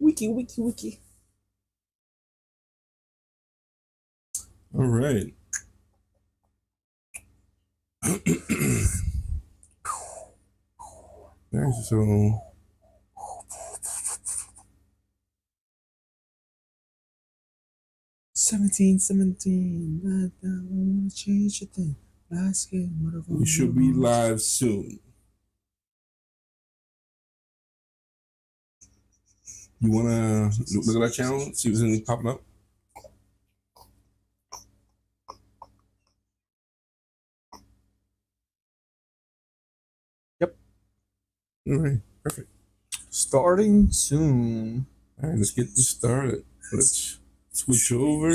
Wiki. All right. So 17. I don't wanna change a thing. we should be live soon. You wanna look at our channel, see if there's anything popping up? Yep. All right, perfect. Starting soon. All right, let's get this started. Let's switch over.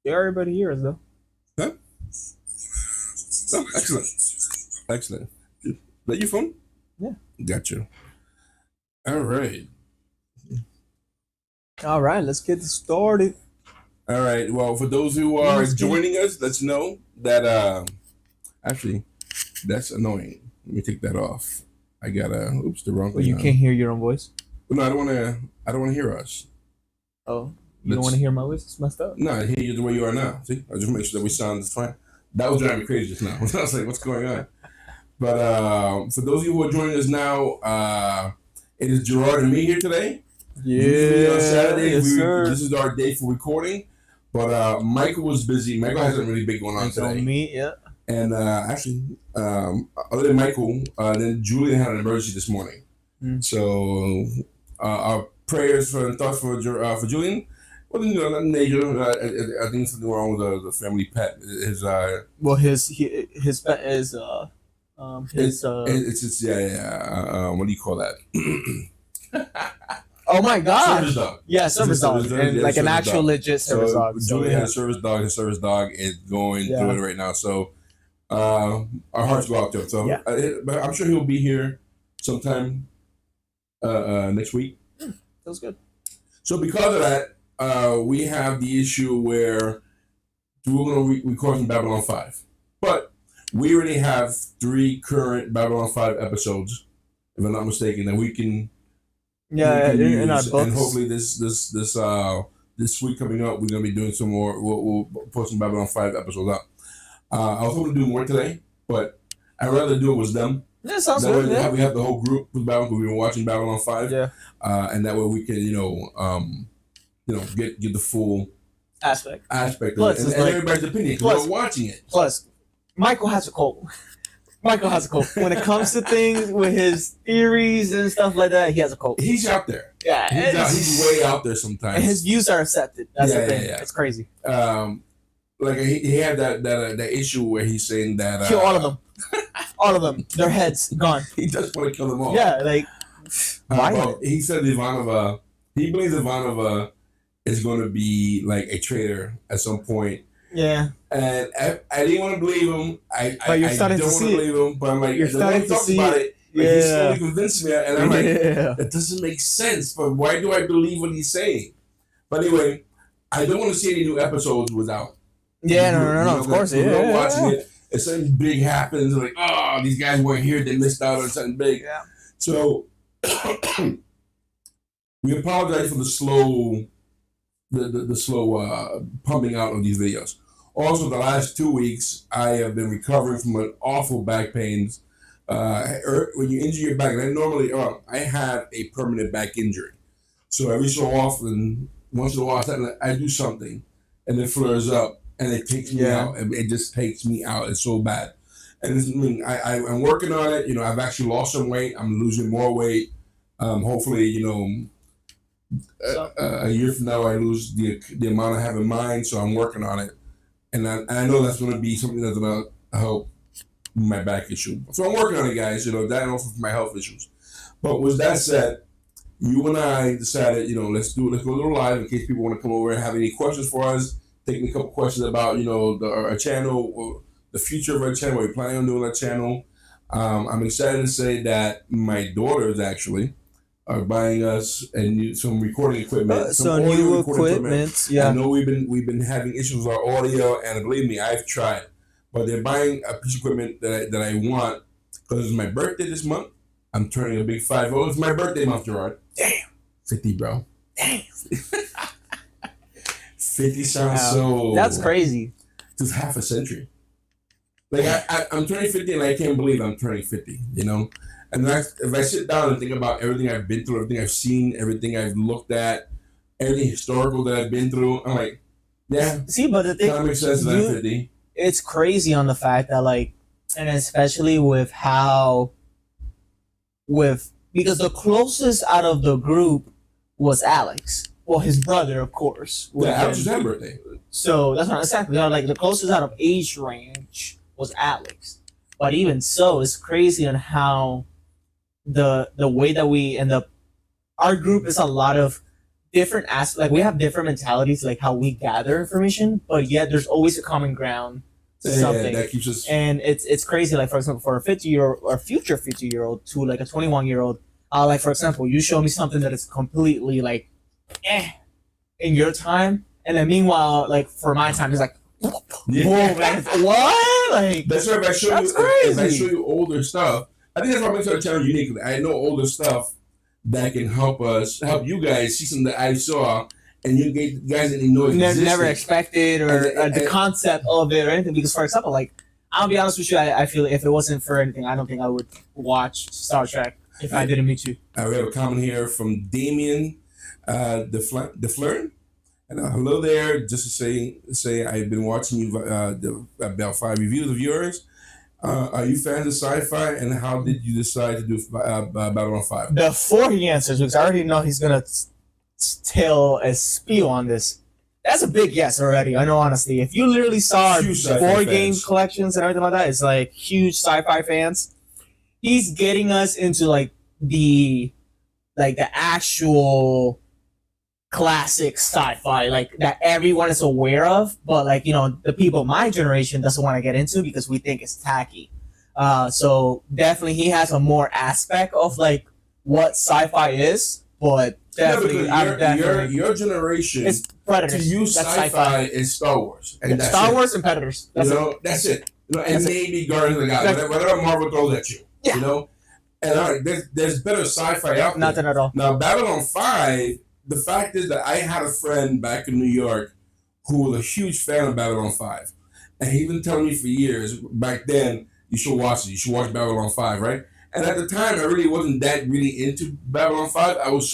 Yeah, everybody here is though. Huh? Oh, excellent. Is that your phone? Yeah. Gotcha. All right. All right, let's get started. All right. Well, for those who are joining us, let's know that actually that's annoying. Let me take that off. I gotta. Oops, the wrong. Well, you can't hear your own voice. No, I don't want to. I don't want to hear us. Oh, you don't want to hear my voice? It's messed up. No, I hear you the way you are now. See, I just make sure that we sound just fine. That was driving me crazy just now. I was like, "What's going on?" But for those of you who are joining us now, it is Gerard and me here today. Yeah. Usually on Saturday, yes, this is our day for recording. But Michael was busy. Michael has something really big going on today. Me, yeah. And actually, other than Michael, then Julian had an emergency this morning. So our prayers and thoughts for Julian. Well, nothing major. I think something wrong with the family pet. His pet is what do you call that? Oh my God! Service dog. Yeah, service dog, and like an actual dog. legit service dog. Julian had a service dog. His service dog is going through it right now. So our hearts go out to him. So but I'm sure he'll be here sometime next week. Feels good. So because of that, we have the issue where we're going to record from Babylon 5. But we already have 3 current Babylon 5 episodes, if I'm not mistaken, that we can in our books. And hopefully this week coming up, we're going to be doing some more. We'll put some Babylon 5 episodes up. I was hoping to do more today, but I'd rather do it with them. Yeah, sounds good. We have the whole group with Babylon. We've been watching Babylon 5. Yeah. And that way we can, get the full aspect plus, and everybody's opinion. Plus, we're watching it. Plus, Michael has a cult. When it comes to things with his theories and stuff like that, he has a cult. He's out there. Yeah, he's way out there sometimes. And his views are accepted. That's the thing. Yeah. It's crazy. Like he had that issue where he's saying that kill all of them. All of them. Their heads gone. He just want to kill them all. Yeah, like why? He said Ivanova. He believes Ivanova is going to be like a traitor at some point. Yeah. And I didn't want to believe him. But you're starting to see it. Believe him, but I'm like, you're starting to see about it. Like, he slowly convinced me, and I'm like, that doesn't make sense. But why do I believe what he's saying? But anyway, I don't want to see any new episodes without. Yeah, no. Of course, we're watching it. If something big happens, like, oh, these guys weren't here, they missed out on something big. Yeah. So we apologize for the slow pumping out of these videos. Also, the last 2 weeks, I have been recovering from an awful back pains. When you injure your back, and I have a permanent back injury. So every so often, once in a while, I do something, and it flares up, and it takes me out. It just takes me out. It's so bad. And I'm working on it. I've actually lost some weight. I'm losing more weight. Hopefully, a year from now, I lose the amount I have in mind. So I'm working on it. And I know that's going to be something that's going to help my back issue. So I'm working on it, guys. That and also for my health issues. But with that said, you and I decided, let's go a little live in case people want to come over and have any questions for us. Taking a couple questions about, our channel, or the future of our channel. What we're planning on doing our channel. I'm excited to say that my daughters actually are buying us some recording equipment. Some new equipment. Yeah. I know we've been having issues with our audio, and believe me, I've tried. But they're buying a piece of equipment that I want because it's my birthday this month. I'm turning a big 50. It's my birthday month, Gerard. Damn. 50, bro. Damn. 50 sounds so. That's crazy. It's half a century. Like I'm turning 50 and I can't believe I'm turning 50. You know, and if I sit down and think about everything I've been through, everything I've seen, everything I've looked at, everything historical that I've been through, I'm like, yeah. See, but the thing, that makes sense. That I'm 50. It's crazy on the fact that like, and especially with because the closest out of the group was Alex. Well, his brother, of course. Yeah, Alex was his birthday. So that's not exactly like the closest out of age range was Alex. But even so, it's crazy on how the way that we end up. Our group is a lot of different aspects. Like we have different mentalities, like how we gather information, but yet there's always a common ground. Something that keeps us. And it's crazy. Like for example, for a 50-year-old or future 50-year-old to like a 21-year-old, like for example, you show me something that is completely like, in your time, and then meanwhile, like for my time, it's like, what? Like that's right. If I show you older stuff, I think that's what makes our channel unique. I know older stuff that can help you guys see something that I saw. And you guys didn't know it existed. Never expected or the concept of it or anything. Because, for example, like, I'll be honest with you, I feel if it wasn't for anything, I don't think I would watch Star Trek if I didn't meet you. We have a comment here from Damien DeFleur. And hello there. Just to say I've been watching you about 5 reviews of yours. Are you fans of sci-fi? And how did you decide to do Babylon 5? Before he answers, because I already know he's going to tell a spiel on this. That's a big yes already. I know, honestly. If you literally saw our board game collections and everything like that, it's like huge sci-fi fans. He's getting us into like the actual classic sci-fi, like that everyone is aware of, but like, you know, the people of my generation doesn't want to get into because we think it's tacky. So definitely he has a more aspect of like what sci-fi is, but definitely, your generation. It's Predators. To use sci-fi is Star Wars, and that's Star it. Wars and Predators. That's it. That's it. You know, and maybe Guardians of the Galaxy, whatever Marvel throws at you. Yeah. You know, and all right, there's better sci-fi out there. Nothing at all. Now, Babylon 5. The fact is that I had a friend back in New York who was a huge fan of Babylon 5, and he been telling me for years back then, you should watch it. You should watch Babylon 5, right? And at the time, I really wasn't that really into Babylon 5. I was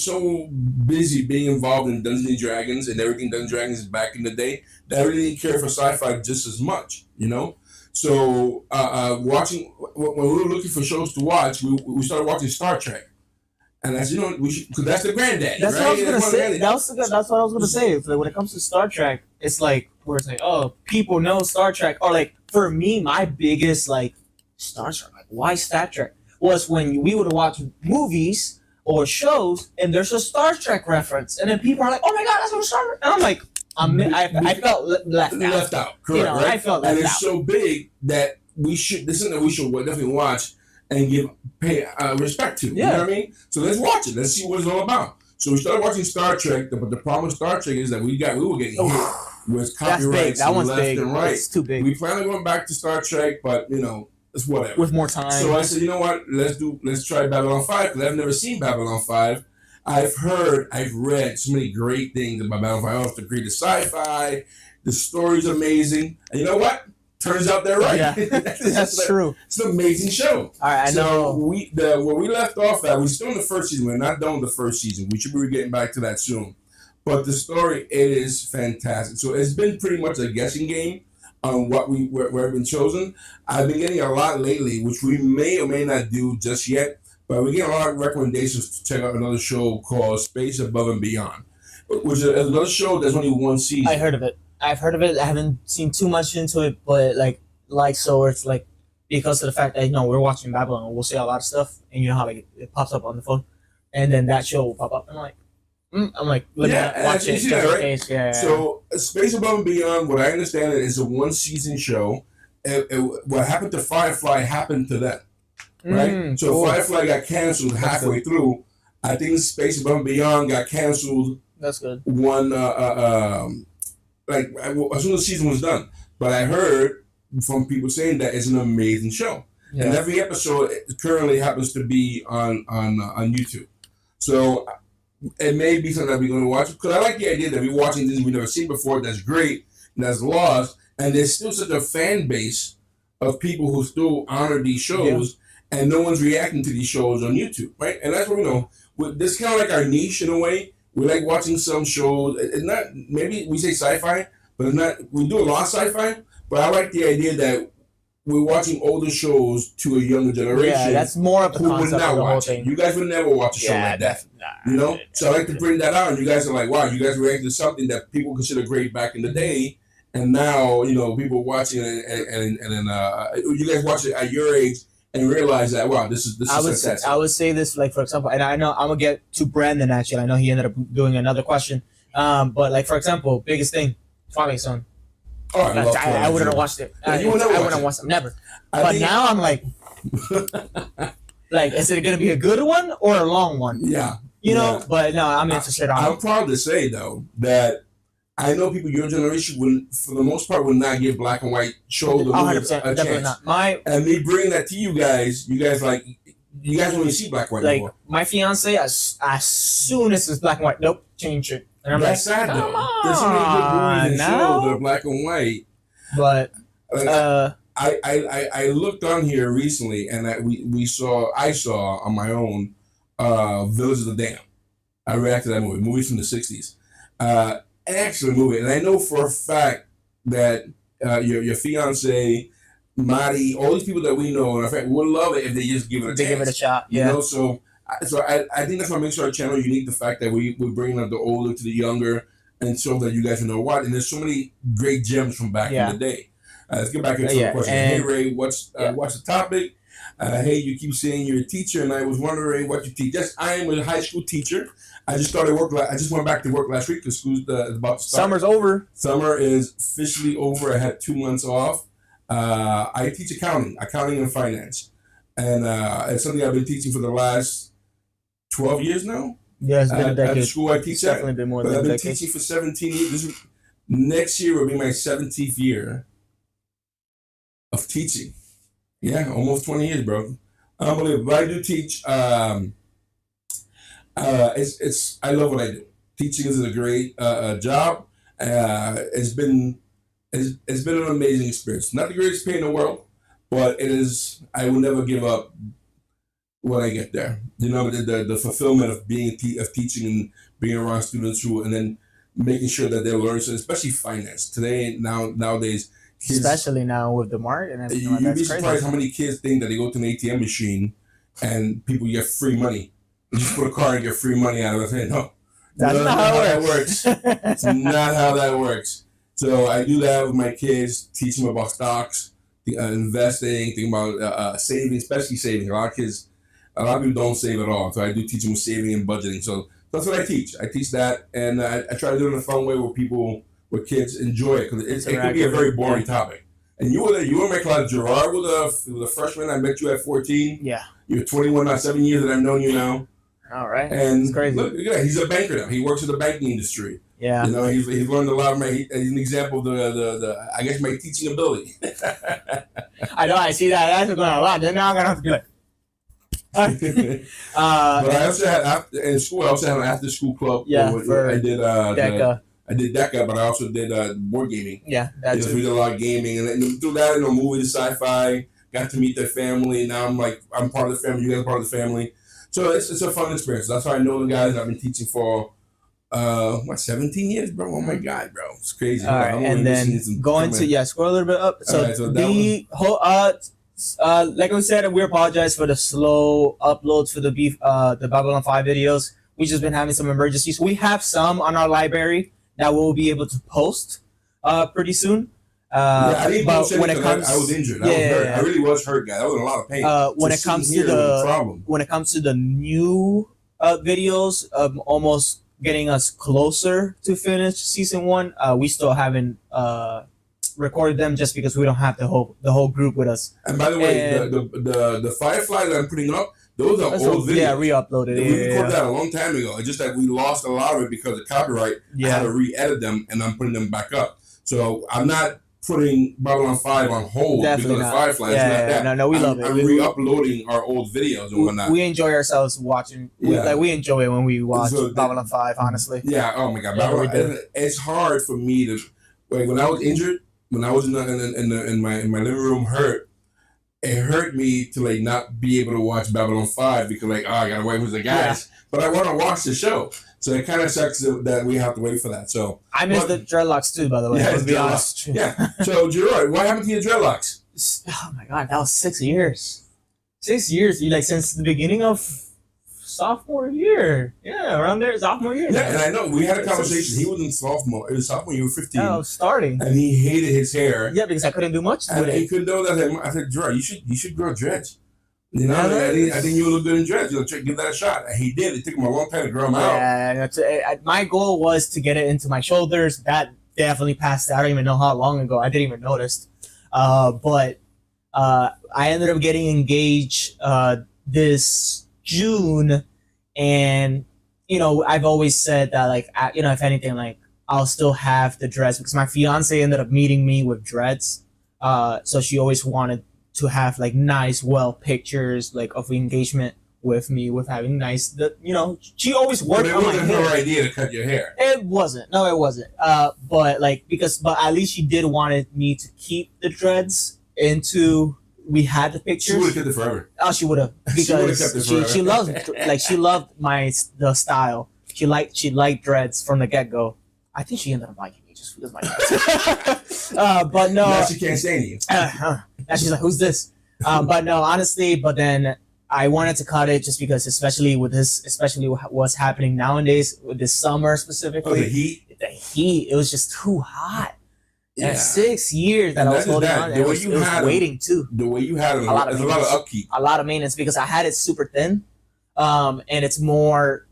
so busy being involved in Dungeons and Dragons and everything Dungeons and Dragons back in the day that I really didn't care for sci-fi just as much, you know? So watching, when we were looking for shows to watch, we started watching Star Trek. And as you know, because that's the granddaddy. That's right? what I was gonna say. That's what I was gonna say. It's like when it comes to Star Trek, it's like where it's like, oh, people know Star Trek, or like for me, my biggest like Star Trek, like why Star Trek was when we would watch movies or shows and there's a Star Trek reference, and then people are like, oh my god, that's what Star Trek, and I'm like, I felt left out. Correct, you know, right? I felt left out. And it's so big that this is something that we should definitely watch and pay respect to. Yeah. You know what I mean? So let's watch it. Let's see what it's all about. So we started watching Star Trek, but the problem with Star Trek is that we were getting hit with copyrights that one's left big. and right. It's too big. We plan on going back to Star Trek, but you know, it's whatever. With more time. So I said, you know what? Let's try Babylon 5 because I've never seen Babylon 5. I've read so many great things about Babylon 5. It's the greatest sci-fi. The story's amazing. And you know what? Turns out they're right. Yeah, that's true. It's an amazing show. All right, I know. Where we left off at, we're still in the first season. We're not done with the first season. We should be getting back to that soon. But the story, it is fantastic. So it's been pretty much a guessing game on where we've been chosen. I've been getting a lot lately, which we may or may not do just yet. But we're getting a lot of recommendations to check out another show called Space Above and Beyond, which is another show that's only one season. I heard of it. I haven't seen too much into it, but so it's like because of the fact that you know we're watching Babylon, we'll see a lot of stuff, and you know how like it pops up on the phone, and then that show will pop up. I'm like, looking at watch it. That, right? Yeah. So Space Above and Beyond, what I understand it is a 1-season show. What happened to Firefly happened to them, right? So cool. Firefly got canceled halfway through. I think Space Above and Beyond got canceled. That's good. Like as soon as the season was done. But I heard from people saying that it's an amazing show. and every episode currently happens to be on YouTube. So it may be something that we're going to watch, because I like the idea that we're watching things we've never seen before. That's great, and that's lost, and there's still such a fan base of people who still honor these shows, and no one's reacting to these shows on YouTube, right? And that's what we know. This is kind of like our niche in a way. We like watching some shows. It's not, maybe we say sci-fi, but it's not. We do a lot of sci-fi, but I like the idea that we're watching older shows to a younger generation. Yeah, that's more of the who would concept not of the whole watch it. thing. You guys would never watch a show like that. You know? So I like to bring that out, and you guys are like, wow, you guys reacted to something that people consider great back in the day, and now, you know, people watching it, and you guys watch it at your age and realize that, wow, this is success. I would say this, like, for example, and I know I'm gonna get to Brandon, actually. I know he ended up doing another question, but like, for example, biggest thing, Twilight Zone. Oh, I wouldn't have watched it. I wouldn't watch it. Never. But now I'm like, like, is it gonna be a good one or a long one? Yeah. You know. But no, I'm interested on. I'm proud to say though that I know people your generation would, for the most part, would not give black and white shows 100%, a definitely chance. not. And me bringing that to you guys like, you guys don't even see black and white like anymore. my fiance, as soon as it's black and white, nope, change it. And I'm That's sad though. There's so many good movies and shows that are black and white. But I looked on here recently, and I saw on my own Village of the Damned. I reacted to that movie from the 60s. Excellent movie, and I know for a fact that your fiance, Marty, all these people that we know, in fact, would love it if they just give it a chance. Give it a shot, yeah. You know, so I think that's what makes our channel unique. The fact that we're bringing up the older to the younger, and so that you guys know what. And there's so many great gems from back in the day. Let's get back into the question. Hey Ray, what's the topic? Hey, you keep saying you're a teacher, and I was wondering what you teach. Yes, I am a high school teacher. I just started work. I just went back to work last week because school's about to start. Summer's over. Summer is officially over. I had 2 months off. I teach accounting and finance, and it's something I've been teaching for the last 12 years now. Yeah, it's been a decade. At the school I teach at. Definitely been more than a decade. I've been teaching for 17 years. Next year will be my 17th year of teaching. Yeah, almost 20 years, bro. Unbelievable. But I do teach. It's I love what I do. Teaching is a great job. It's been an amazing experience. Not the greatest pay in the world, but it is. I will never give up when I get there. You know, the fulfillment of of teaching and being around students and then making sure that they learn, so especially finance nowadays. Kids, especially now with the market and everything. You'd be surprised how many kids think that they go to an ATM machine and people get free money. You just put a card and get free money out of it. No, that's not how that works. It's not how that works. So I do that with my kids, teach them about stocks, investing, think about saving, especially saving. A lot of people don't save at all. So I do teach them saving and budgeting. So that's what I teach. I teach that, and I try to do it in a fun way where kids enjoy it, because it can be a very boring topic. And you were in my class. Gerard was a freshman. I met you at 14. Yeah. You're 21 now, 7 years that I've known you now. All right. And it's crazy. Look, yeah, he's a banker now. He works in the banking industry. Yeah. You know, he's learned a lot of he's an example of the I guess my teaching ability. I know. I see that. That's going on a lot. Then now I'm gonna have to be like. But I also had in school. I also had an after school club. Yeah. I did DECA. I did DECA, but I also did board gaming. Yeah, that's we did a lot of gaming, and then through that, movies, sci-fi. Got to meet their family. Now I'm part of the family. You guys are part of the family. So it's a fun experience. That's how I know the guys. I've been teaching for 17 years, bro. Oh my god, bro, it's crazy. All right, and then going to scroll a little bit up. So, right, so the whole like I said, we apologize for the slow uploads for the Babylon 5 videos. We just been having some emergencies. We have some on our library that we'll be able to post pretty soon. I didn't but when it comes, I was injured. I was hurt. I really was hurt, guy. I was in a lot of pain. When it comes to the new videos, almost getting us closer to finish season 1, we still haven't recorded them just because we don't have the whole group with us. And by the way, the Firefly that I'm putting up, those are old videos. Yeah, re-uploaded. We recorded that a long time ago. It's just that we lost a lot of it because of copyright. I had to re-edit them, and I'm putting them back up. So I'm not putting Babylon 5 on hold Definitely because of not. Firefly. It's not that. No, we love it. I'm re-uploading our old videos and whatnot. We enjoy ourselves watching. We enjoy it when we watch Babylon 5. Honestly. Yeah. Oh my God. Babylon. It's hard for me to like when I was injured. When I was in my living room hurt, it hurt me to like not be able to watch Babylon 5 because like I gotta wait for the guys, but I want to watch the show, so it kind of sucks that we have to wait for that. So I miss the dreadlocks too, by the way. Yeah, to be honest. Yeah. So Gerard, what happened to your dreadlocks? Oh my God, that was 6 years. 6 years, you like since the beginning of sophomore year. Yeah, around there, sophomore year. Yeah, and I know we had a conversation. He was in sophomore. It was sophomore. You were 15. I was starting, and he hated his hair. Yeah, because I couldn't do much with and it. he couldn't do that. I said, Gerard, you should grow dreads. You know, I think you look good in dreads. Give that a shot. And he did. It took him a long time to grow them out. Yeah, my goal was to get it into my shoulders. That definitely passed. I don't even know how long ago. I didn't even notice. But I ended up getting engaged this June, and you know, I've always said that like if anything, like I'll still have the dreads because my fiance ended up meeting me with dreads. So she always wanted to have like nice, well pictures like of engagement with me, with having nice. She always worked on my hair. It wasn't her idea to cut your hair. It wasn't. No, it wasn't. But at least she did wanted me to keep the dreads into. We had the pictures. She would have kept it forever. Oh, she would have because she loves she loved the style. She liked dreads from the get go. I think she ended up liking me just because of my dreads. But no. Now she can't stand you. Now she's like, who's this? But no, honestly. But then I wanted to cut it just because, especially what's happening nowadays with this summer specifically. Oh, the heat. The heat. It was just too hot. Yeah. 6 years that I was holding on. The way you had them, waiting too. The way you had them, there's a lot of upkeep. A lot of maintenance because I had it super thin, and it's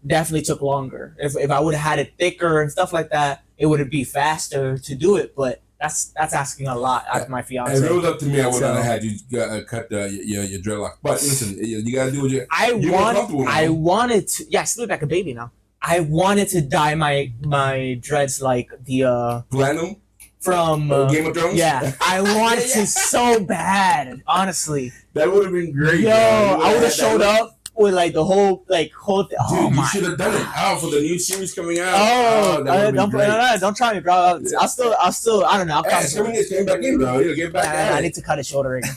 definitely took longer. If I would have had it thicker and stuff like that, it would be faster to do it. But that's asking a lot out of my fiance. If it was up to me, I would not have had you cut your dreadlock. But listen, you gotta do what you. I wanted to. Yeah, I still look like a baby now. I wanted to dye my dreads like the platinum. From Game of Thrones? Yeah, I wanted to so bad, honestly. That would have been great. Yo, I would have showed up with like the whole thing. Dude, you should have done it. Oh, for the new series coming out. Don't try me, bro. I'll still, I don't know. It's coming back in, bro. Get back I need to cut it shorter again.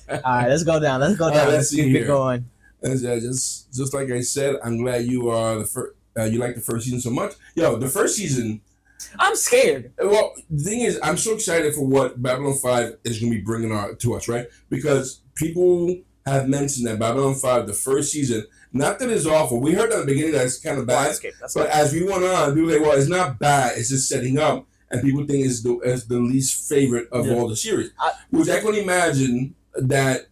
All right, let's go down. Let's keep it going. Just like I said, I'm glad you are you like the first season so much. Yo, the first season. I'm scared. Well, the thing is, I'm so excited for what Babylon 5 is going to be bringing to us, right? Because people have mentioned that Babylon 5, the first season, not that it's awful. We heard at the beginning that it's kind of bad. But as we went on, people were like, well, it's not bad. It's just setting up. And people think it's the least favorite of all the series. Which I can imagine that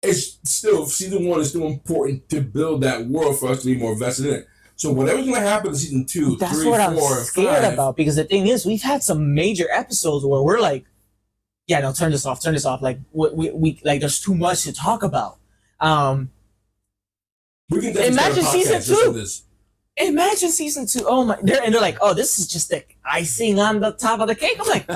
it's still, season 1 is still important to build that world for us to be more vested in it. So whatever's going to happen in season 2, that's 3, what 4, I'm scared 5. about. Because the thing is, we've had some major episodes where we're like, yeah, no, turn this off. Like we like, there's too much to talk about. We can imagine season 2. Imagine season 2. Oh my! They're like, oh, this is just the icing on the top of the cake. I'm like,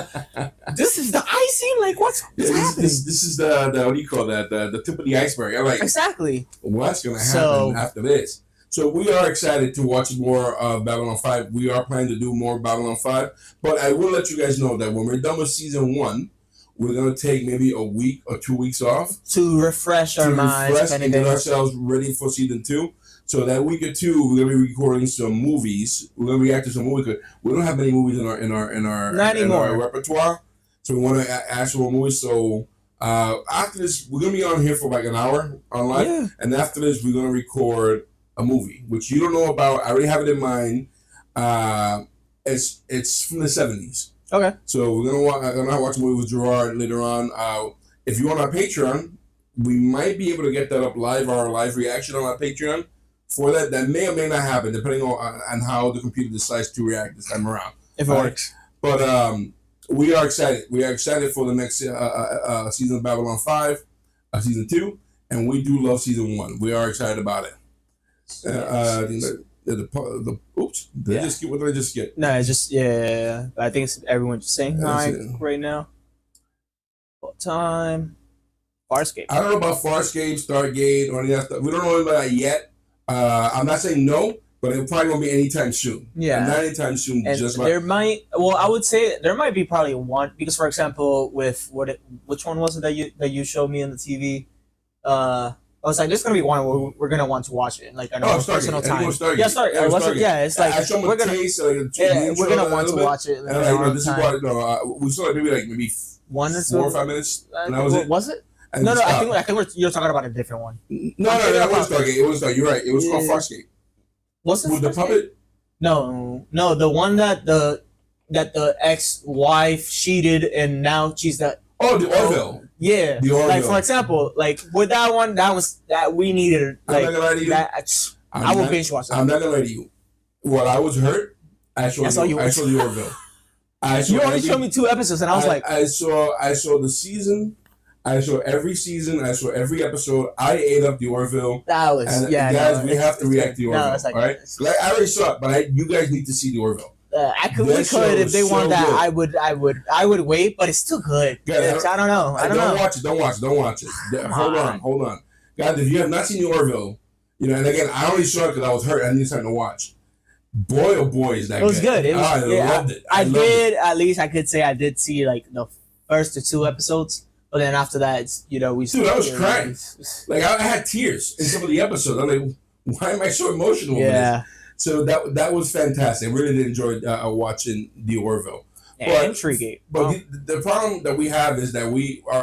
this is the icing. Like, what's happening? This is the what do you call that? The tip of the iceberg. I'm like, exactly. What's going to happen after this? So we are excited to watch more of Babylon 5. We are planning to do more Babylon 5. But I will let you guys know that when we're done with season 1, we're going to take maybe a week or 2 weeks off. To refresh our minds. And get ourselves ready for season 2. So that week or two, we're going to be recording some movies. We're going to react to some movies. We don't have many movies in our repertoire. So we want to actual movies. So after this, we're going to be on here for like an hour online. Yeah. And after this, we're going to record a movie, which you don't know about. I already have it in mind. It's from the 70s. Okay. So we're gonna watch a movie with Gerard later on. If you're on our Patreon, we might be able to get that up live, our live reaction on our Patreon. For that may or may not happen, depending on how the computer decides to react this time around. If it works. But we are excited. We are excited for the next season of Babylon 5, season 2, and we do love season 1. We are excited about it. oops, did I just skip? What did I just skip? No, it's just yeah. I think it's everyone just saying hi right now. What time? Farscape. I don't know about Farscape, Stargate, or any of that stuff. We don't know about that yet. I'm not saying no, but it probably won't be anytime soon. Yeah, not anytime soon. And just there might. Well, I would say there might be probably one because, for example, with which one was it that you showed me on the TV? I was like, there's gonna be one where we're gonna want to watch it, like on our personal time. Yeah, Stargate. Yeah, it's like we're gonna we're gonna want to watch it. And like, this is what we saw maybe 1 or 4 or 5 minutes. And that was it. Was it? No, I think you're talking about a different one. No, that was Stargate. It was you're right. It was called Farscape. What's it? With the puppet? No, the one that the ex-wife cheated and now she's that. Oh, the Orville. Yeah, the Orville. Like for example, like with that one, that we needed. Like, I'm not gonna lie to you. I will binge watch that. I'm not gonna lie to you. While I was hurt, I saw the Orville. You only showed me 2 episodes, and I was like, I saw the season. I saw every season. I saw every episode. I ate up the Orville. That was guys. We have to react to the Orville. All right, I already saw it, but you guys need to see the Orville. I could if they want that. Good. I would wait, but it's still good. Guys, I don't know. Don't watch it. Hold on, guys. If you have not seen the Orville, and again, I only saw it because I was hurt. I needed something to watch. Boy, oh boy, is that good. It was good. I loved it. I did. At least I could say I did see like the first 2 episodes. But then after that, it's we. Dude, I was crying. Like I had tears in some of the episodes. I'm like, why am I so emotional? Yeah. So that was fantastic. I really did enjoy watching the Orville. And Intriguing. But the problem that we have is that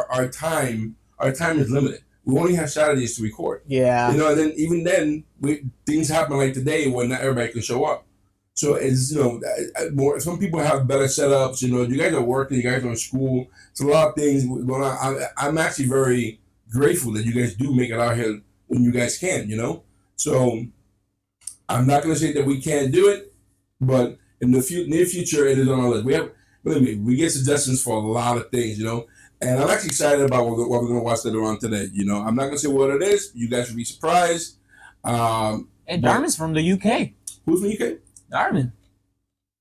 our time is limited. We only have Saturdays to record. Yeah. And then even then, things happen like today when not everybody can show up. So it's more. Some people have better setups. You guys are working. You guys are in school. It's a lot of things going on. I'm actually very grateful that you guys do make it out here when you guys can. So I'm not going to say that we can't do it, but in the near future, it is on our list. We get suggestions for a lot of things. And I'm actually excited about what we're going to watch later on today. I'm not going to say what it is. You guys will be surprised. And Darmin's from the UK. Who's from the UK? Darmin.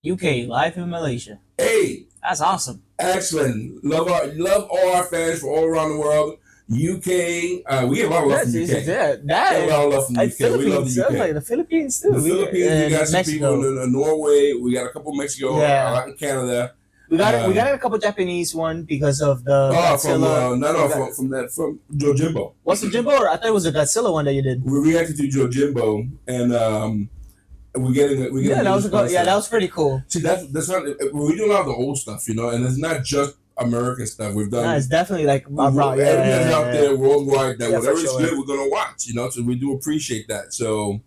UK, live in Malaysia. Hey, that's awesome. Excellent. Love all our fans from all around the world. UK, we get a lot of love from the UK. A lot of love from the UK. We love the UK. Like the Philippines too. The Philippines, we got some people in Norway. We got a couple in Mexico. A lot in Canada. We got a couple Japanese one because of the Godzilla. from Jojimbo. What's the Jimbo? I thought it was a Godzilla one that you did. We reacted to Jojimbo and we're getting that was pretty cool. See, that's not we do a lot of the old stuff, and it's not just American stuff. We've done. No, it's definitely like everything's out there worldwide that whatever is good, we're gonna watch. So we do appreciate that. So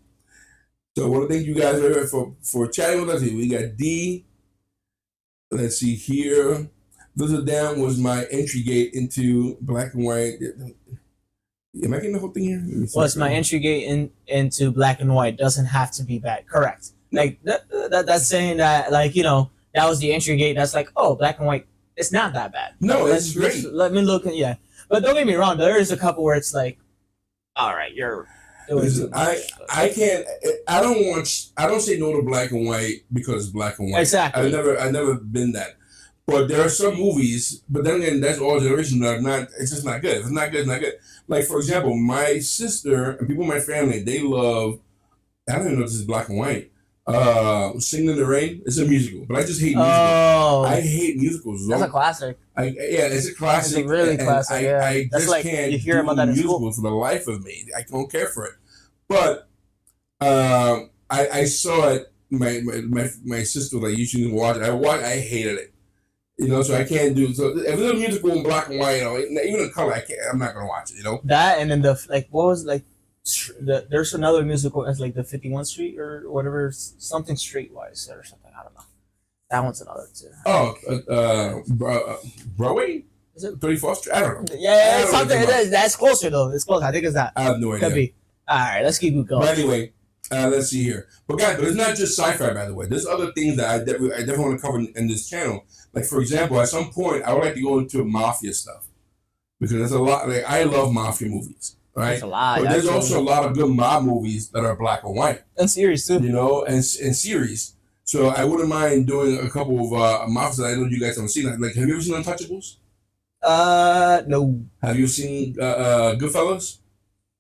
I want to thank you guys for chatting with us. We got D. Let's see here. Visit down was my entry gate into black and white. Am I getting the whole thing here? Well, it's my entry gate into black and white. Doesn't have to be bad. Correct. Like that's saying that that was the entry gate. That's like, oh, black and white. It's not that bad. No, it's great. Let me look. Yeah, but don't get me wrong. There is a couple where it's like, all right, you're. Listen, I can't. I don't say no to black and white because it's black and white. Exactly. I've never been that. But there are some movies, but then again, that's all generations that are not. It's just not good. If it's not good, it's not good. Like for example, my sister and people in my family, they love. I don't even know if this is black and white. Singing in the Rain. It's a musical, but I just hate musicals. Oh, I hate musicals. That's a classic. It's a classic. It's a really classic. I just can't you hear about that in school for the life of me. I don't care for it. But I saw it. My sister like usually watch it. I hated it. So I can't do so. If it's a musical in black and white, even in color, I'm not gonna watch it. That and then what was there's another musical as like the 51st Street or whatever, something Streetwise or something. I don't know. That one's another too. Oh, Broadway? Is it 34th Street? I don't know. Yeah, something. That's closer though. It's close. I think it's that. I have no idea. Could be. All right, let's keep it going. But anyway, let's see here. But guys, it's not just sci-fi, by the way. There's other things that I definitely want to cover in this channel. Like for example, at some point, I would like to go into Mafia stuff because there's a lot. Like I love Mafia movies. right? There's a lot. But there's also a lot of good mob movies that are black and white. And series too. You know, and series. So I wouldn't mind doing a couple of movies that I know you guys haven't seen. Like, have you ever seen Untouchables? No. Have you seen Goodfellas?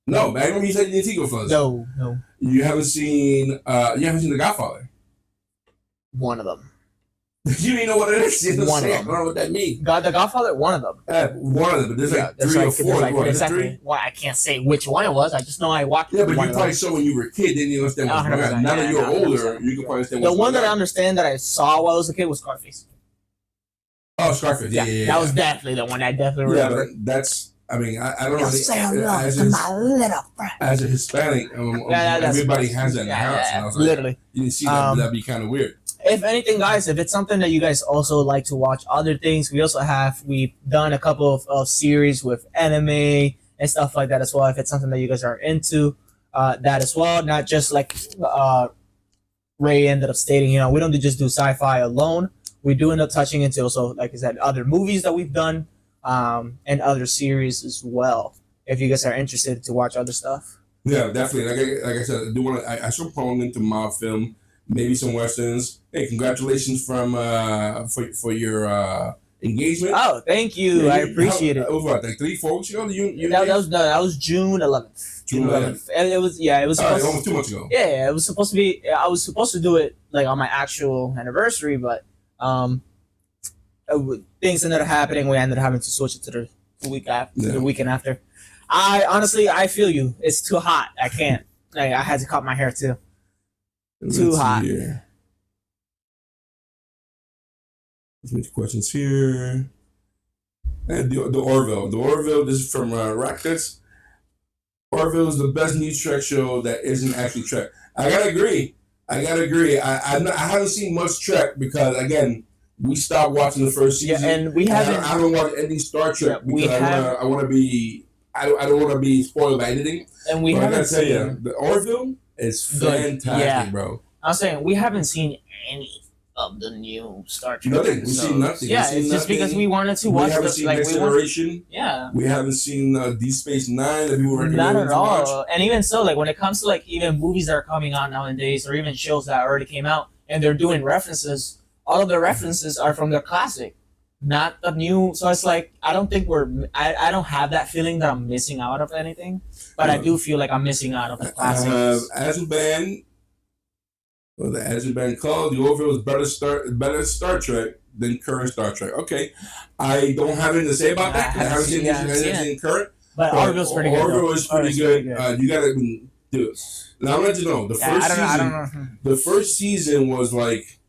No, I remember you said you didn't see Goodfellas. No. You haven't seen The Godfather. One of them. You don't even know what it is. One of them. I don't know what that means. The Godfather, one of them. One of them, but there's like three or four. Exactly. Well, I can't say which one it was. I just know I watched. Yeah, but you probably saw when you were a kid, didn't you understand what's going on? Now that you're older, you can probably understand what's the one going that on. I understand that I saw while I was a kid was Scarface. Oh, Scarface. Yeah. That was definitely the one I definitely remember. Yeah, but that's. I mean, I don't know. Say hello to my little friend. As a Hispanic, everybody has that in the house. And I was like, literally. You didn't see that, but that'd be kind of weird. If anything, guys, if it's something that you guys also like to watch other things, we've done a couple of series with anime and stuff like that as well. If it's something that you guys are into, that as well, not just like Ray ended up stating, we don't just do sci-fi alone. We do end up touching into also, like I said, other movies that we've done, and other series as well. If you guys are interested to watch other stuff. Yeah, definitely. Like I said, I do want to. I still prone into mob film. Maybe some westerns. Hey, congratulations from for your engagement. Oh, thank you. Yeah, I appreciate it. It was what, like 3-4 weeks ago? That was June 11th. June 11th. And it was almost 2 months ago. Yeah, it was supposed to be. I was supposed to do it like on my actual anniversary, but things ended up happening. We ended up having to switch it to the week after, the weekend after. I feel you. It's too hot. I can't. I had to cut my hair too. Too hot. Let's make questions here. And the Orville. The Orville, this is from Rackets. Orville is the best new Trek show that isn't actually Trek. I gotta agree. I haven't seen much Trek because, again, we stopped watching the first season. Yeah, and we haven't. I don't watch any Star Trek because I want to be. I don't want to be spoiled by anything. And we haven't seen the Orville is fantastic, bro. I'm saying we haven't seen any of the new Star Trek. Nothing. We've seen nothing. Yeah, it's just because we wanted to watch. We haven't seen Next Generation. Yeah. We haven't seen Deep Space Nine that people recommend. Not at all. And even so, like when it comes to like even movies that are coming out nowadays, or even shows that already came out, and they're doing references, all of the references are from the classic, not the new. So it's like I don't think I don't have that feeling that I'm missing out of anything, but I do feel like I'm missing out of the classics. Azuban. Well, the Azuban called the Orville is better Star Trek than current Star Trek. Okay, I don't have anything to say about that. I haven't seen anything current. But Orville's pretty good. Orville is pretty good. You gotta do it. Now I'm gonna let you know the first season. The first season was like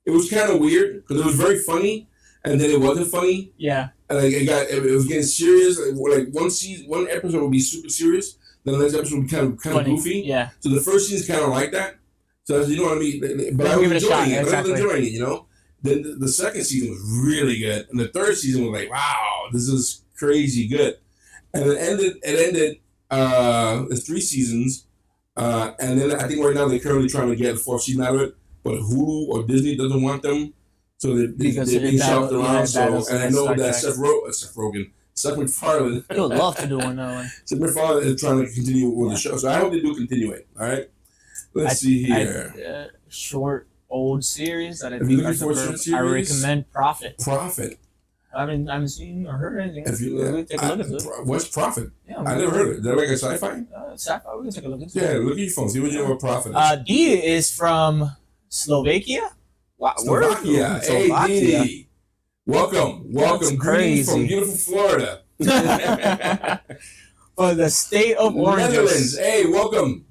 it was kind of weird because it was very funny, and then it wasn't funny. Yeah. And like it was getting serious. Like one episode would be super serious, then the next episode would be kind of goofy. Yeah. So the first season's kind of like that. So you know what I mean? But I was enjoying it. Then the second season was really good, and the third season was like, wow, this is crazy good. And it ended. It's 3 seasons, and then I think right now they're currently trying to get a 4th season out of it, but Hulu or Disney doesn't want them, so they're being shopped around. And I know that Seth MacFarlane. He would love to do one though. Seth MacFarlane is trying to continue with the show, so I hope they do continue it. All right. Let's see here. Short, old series that I think are superb. I recommend Prophet. I haven't seen or heard anything. Take a look at it. What's Prophet? Yeah, I never heard of it. Is that like a sci-fi? Sci-fi. We can take a look at it. Yeah, look at your phone. See what you know what Prophet is. D is from Slovakia. Wow, Slovakia. Hey, Dee. Welcome. Greetings from beautiful Florida. For the state of Orange. Netherlands. Hey, welcome.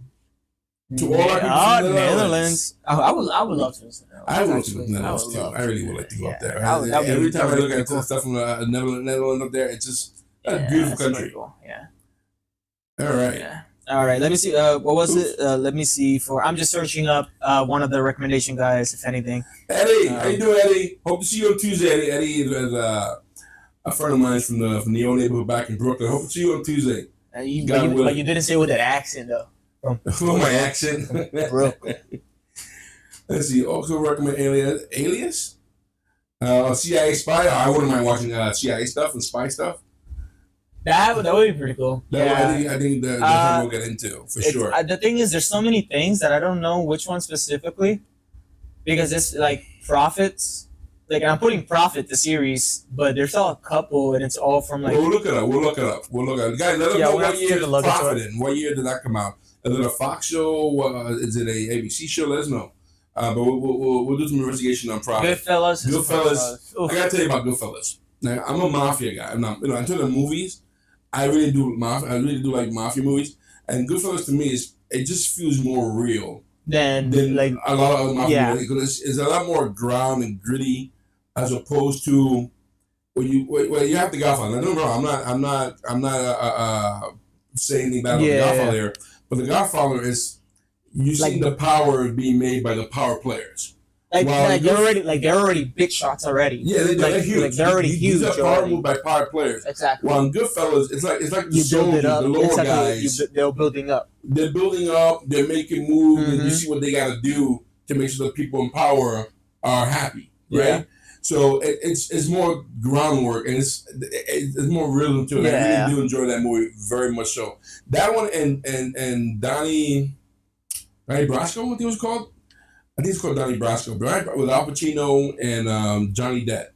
To all our people Netherlands. I would love to visit. I would love to go to the Netherlands too. I really would like to go up there. Every time I look at stuff from Netherlands up there, it's just a beautiful country. Cool. Yeah. All right. Yeah. All right. Let me see. What was it? Let me see. I'm just searching up one of the recommendation guys, if anything. Eddie, how you doing, Eddie? Hope to see you on Tuesday, Eddie. Eddie is a friend of mine from the old neighborhood back in Brooklyn. Hope to see you on Tuesday. But you didn't say with that accent though. My accent. Let's see. Also recommend Alias. CIA spy. I wouldn't mind watching CIA stuff and spy stuff. That would be pretty cool. I think that's what we'll get into for sure. The thing is, there's so many things that I don't know which one specifically, because it's like Profits. Like I'm putting Profit the series, but there's all a couple, and it's all from like. We'll look it up. Guys, let us know what year is look Profit in. What year did that come out? Is it a Fox show? Is it a ABC show? Let us know. But we'll do some investigation on Profit. Goodfellas. I gotta tell you about Goodfellas. Now, I'm a Mafia guy. I'm not, until the movies, I really do like Mafia movies. And Goodfellas to me it just feels more real than like a lot of other Mafia movies, because it's a lot more ground and gritty, as opposed to when you have the Godfather. Now, don't get me wrong, I'm not saying anything bad about the Godfather here, but the Godfather is, you see the power being made by the power players. They're already big shots already. Yeah, they're huge. Like they're already huge. These are power moved by power players. Exactly. While in Goodfellas, it's like the soldiers, the lower guys. They're building up. They're building up. They're making moves, and you see what they got to do to make sure the people in power are happy, right? Yeah. So it's more groundwork, and it's more realism to it. Yeah. I really do enjoy that movie very much so. That one and Donnie Brasco, what he was called? I think it's called Donnie Brasco, right? With Al Pacino and Johnny Depp.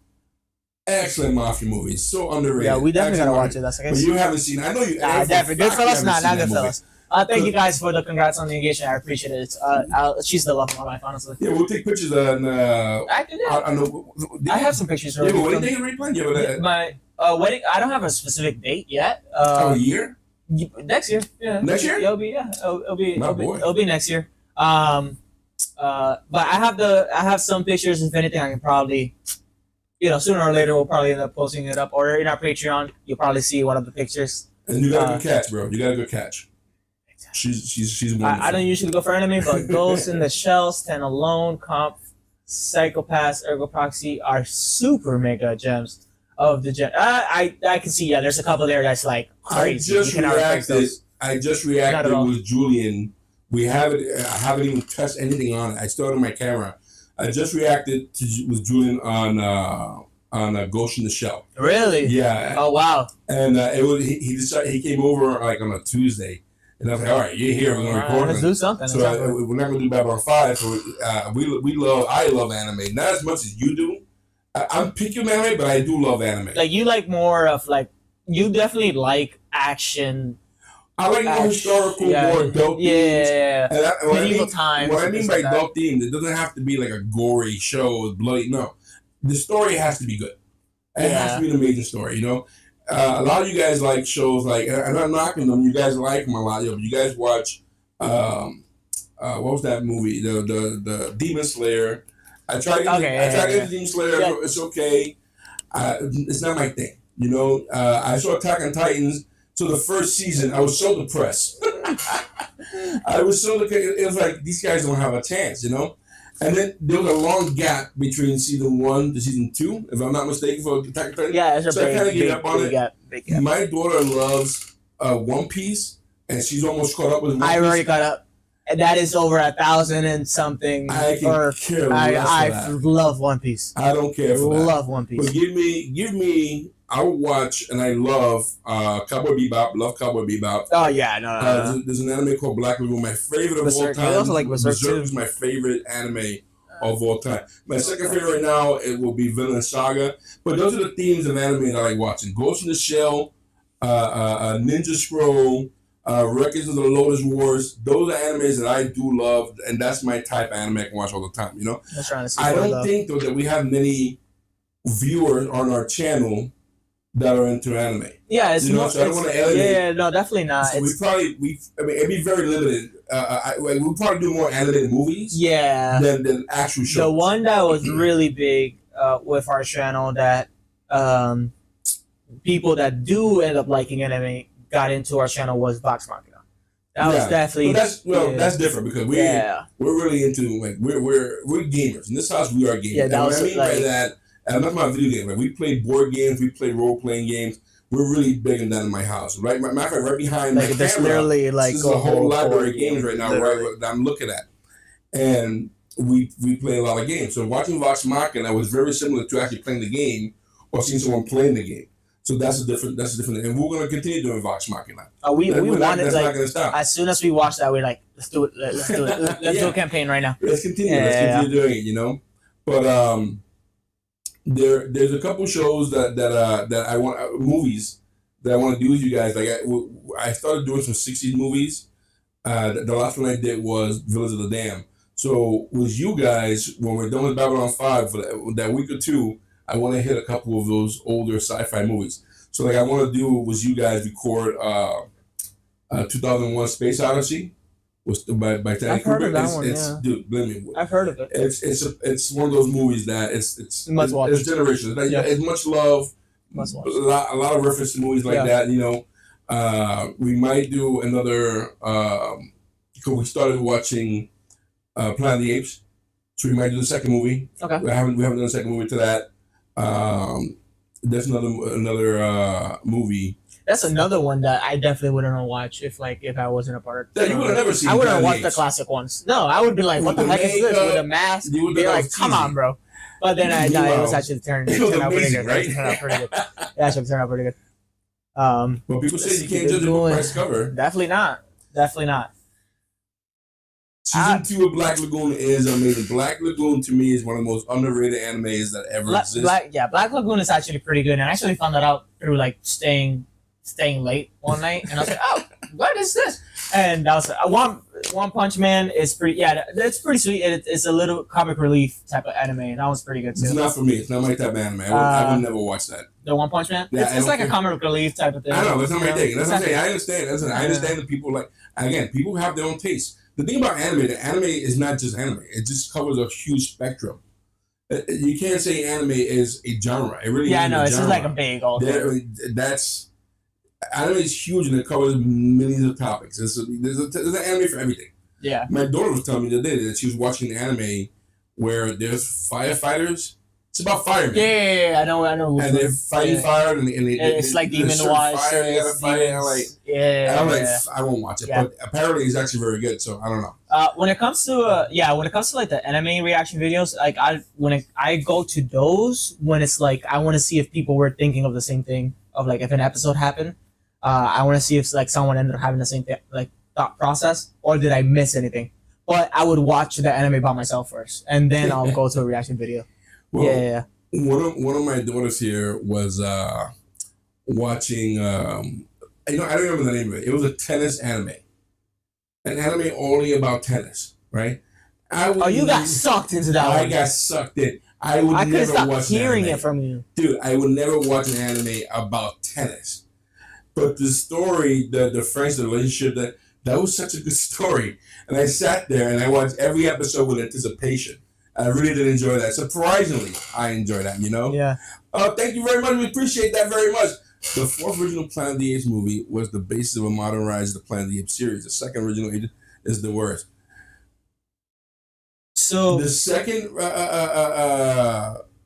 Excellent Mafia movie. So underrated. Yeah, we definitely gotta watch it. That's okay. But you haven't seen it. I know you. Definitely. Goodfellas, not Goodfellas. Thank you guys for the congrats on the engagement. I appreciate it. She's the love of my life, honestly. Yeah, we'll take pictures. I have some pictures. Yeah, but what day already planned? My wedding. I don't have a specific date yet. A year? Next year. Yeah. Next year? It'll be next year. But I have some pictures. If anything, I can probably, sooner or later we'll probably end up posting it up, or in our Patreon, you'll probably see one of the pictures. And you got a good catch, bro. You got a good catch. She's wonderful. I don't usually go for anime, but Ghost in the Shell, Stand Alone, Comp, Psychopaths, Ergo Proxy are super mega gems of the gem. I can see, there's a couple there that's like crazy. I just reacted with Julian. I haven't even touched anything on it. I started my camera. I just reacted with Julian on Ghost in the Shell. Really? Yeah. Oh wow. And he decided, he came over like on a Tuesday, and I was like, all right, you're here. We're gonna record. Let's do something. So we're not gonna do Babylon 5. So I love anime, not as much as you do. I'm picky with anime, but I do love anime. Like you like more of like, you definitely like action. I like more historical, more adult themes. Yeah. Medieval times. What I mean by adult themes, it doesn't have to be like a gory show with bloody. No, the story has to be good. It has to be an amazing story. A lot of you guys like shows like, and I'm knocking them. You guys like them a lot. You guys watch, what was that movie? The Demon Slayer. I tried getting Demon Slayer. Yeah. It's okay. It's not my thing. I saw Attack on Titans. So the first season, I was so depressed. I was so it was like, these guys don't have a chance, And then there was a long gap between season 1 to season 2, if I'm not mistaken, for Attack on Titan. Yeah, it's so I kind of gave up on it. Big gap. My daughter loves One Piece, and she's almost caught up with One Piece. I already caught up. And that is over 1,000 and something. I love One Piece. I don't care for that. Love One Piece. But give me. I would watch, and I love Cowboy Bebop. Love Cowboy Bebop. Oh yeah, no. There's an anime called Black Widow, my favorite of all time. I also like Berserk is my favorite anime of all time. My second favorite right now, it will be Vinland Saga. But those are the themes of anime that I like watching: Ghost in the Shell, Ninja Scroll, Records of the Lotus Wars. Those are animes that I do love, and that's my type of anime I can watch all the time. I don't think though that we have many viewers on our channel that are into anime. Yeah, it's so I don't want to alienate. Yeah, no, definitely not. So it'd be very limited. We'll probably do more animated movies. Yeah. Than actual shows. The one that was really big with our channel that people that do end up liking anime got into our channel was Vox Machina. That was definitely. That's different because we're really into we're gamers. In this house, we are gamers. Yeah, that was what I mean by that. And that's my video game. We play board games. We play role-playing games. We're really big in that in my house. Right, matter of fact, right behind my camera, literally there's a whole library of games right now that I'm looking at. And we play a lot of games. So watching Vox Machina was very similar to actually playing the game or seeing someone playing the game. So that's a different, and we're gonna continue doing Vox Machina. We wanted that's not like gonna stop. as soon as we watched that, we're like, let's do it. Let's do it. Let's do a campaign right now. Let's continue. Let's continue doing it. You know, but there's a couple shows that I want movies that I want to do with you guys. Like I started doing some '60s movies. The last one I did was Village of the Damned. So with you guys, when we're done with Babylon 5 for that week or two, I want to hit a couple of those older sci-fi movies. So like I want to do was you guys record 2001 Space Odyssey by Stanley I've heard Kubrick. of that one, yeah. Dude, believe me. I've heard of it. It's one of those movies that it's Must watch. It's generations. Like, it's much love. Must watch. A lot of reference to movies like that. You know, we might do another. Because we started watching Planet of the Apes, so we might do the second movie. Okay. We haven't done a second movie to that. There's another movie. That's another one that I definitely wouldn't want to watch if I wasn't a part. Yeah, you would have never seen. I wouldn't have watched Apes. the classic ones. No, I would be like, what the heck is this with a mask? You would be like, cheesy. come on, bro. But then it was actually turned out pretty good. Right? It turned out pretty good. It actually turned out pretty good. Well, people say you can't judge a book by its cover. Definitely not. Definitely not. Season 2 of Black Lagoon is amazing. Black Lagoon to me is one of the most underrated animes that ever exist. Black Lagoon is actually pretty good, and I actually found that out through like staying late one night, and I was like, oh, what is this? And I was like, One Punch Man is pretty. Yeah, that's pretty sweet. It's a little comic relief type of anime, and that was pretty good too. It's not for me. It's not my type of anime. I would never watch that. The One Punch Man. Yeah, it's like a comic relief type of thing. I know that's not my thing. That's what I'm saying. I understand. I understand that people like. Again, people have their own taste. The thing about anime, the anime is not just anime. It just covers a huge spectrum. You can't say anime is a genre. It really I know. It's genre. just like a big all. That's anime is huge and it covers millions of topics. There's an anime for everything. Yeah. My daughter was telling me the other day that she was watching an anime where there's firefighters. It's about firemen. Yeah, I know. And they're fighting fire, and it's like demon-wise. Fire, you gotta fight, and I'm like, I'm like, I won't watch it. But apparently, it's actually very good. So I don't know. When it comes to like the anime reaction videos, like I go to those when it's like I want to see if people were thinking of the same thing, of like if an episode happened, I want to see if like someone ended up having the same like thought process, or did I miss anything? But I would watch the anime by myself first, and then I'll go to a reaction video. Well, one of my daughters here was watching. I don't remember the name of it. It was a tennis anime, an anime only about tennis, right? You got sucked into that one. I got sucked in. I never stop watch hearing anime. it from you, dude. I would never watch an anime about tennis, but the story, the friends, the relationship, that was such a good story, and I sat there and I watched every episode with anticipation. I really did enjoy that. Surprisingly, I enjoy that, you know? Yeah. Thank you very much. We appreciate that very much. The fourth original Planet of the Apes movie was the basis of a modern rise of the Planet of the Apes series. The second original is the worst. So the second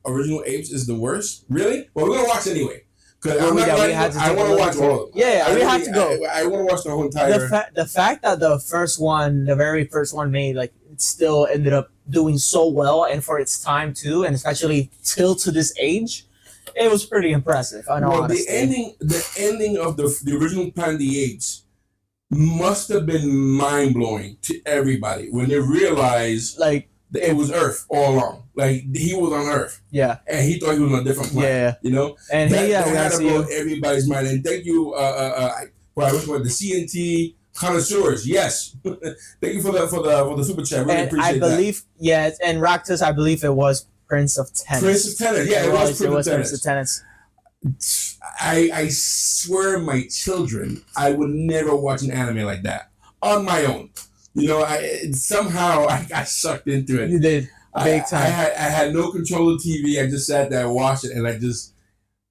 original Apes is the worst? Really? Well, we're going to watch it anyway. Because I want to watch all of them. Yeah, we have to go. I want to watch the whole entire... The fact that the very first one made, like, it still ended up doing so well, and for its time too, and especially till to this age, it was pretty impressive. I know. Well, the ending of the original Planet of the Apes must have been mind blowing to everybody when they realized that it was Earth all along. Like he was on Earth. Yeah. And he thought he was on a different planet. Yeah. You know. And that had to blow everybody's mind. And thank you, I wish the CNT connoisseurs. Yes. Thank you for the super chat. Really appreciate that. I believe and Raktus, I believe it was Prince of Tennis. Prince of Tennis. Yeah, it was Prince of Tennis. I swear, my children, I would never watch an anime like that on my own. You know, somehow I got sucked into it. You did, big time. I had no control of TV. I just sat there and watched it, and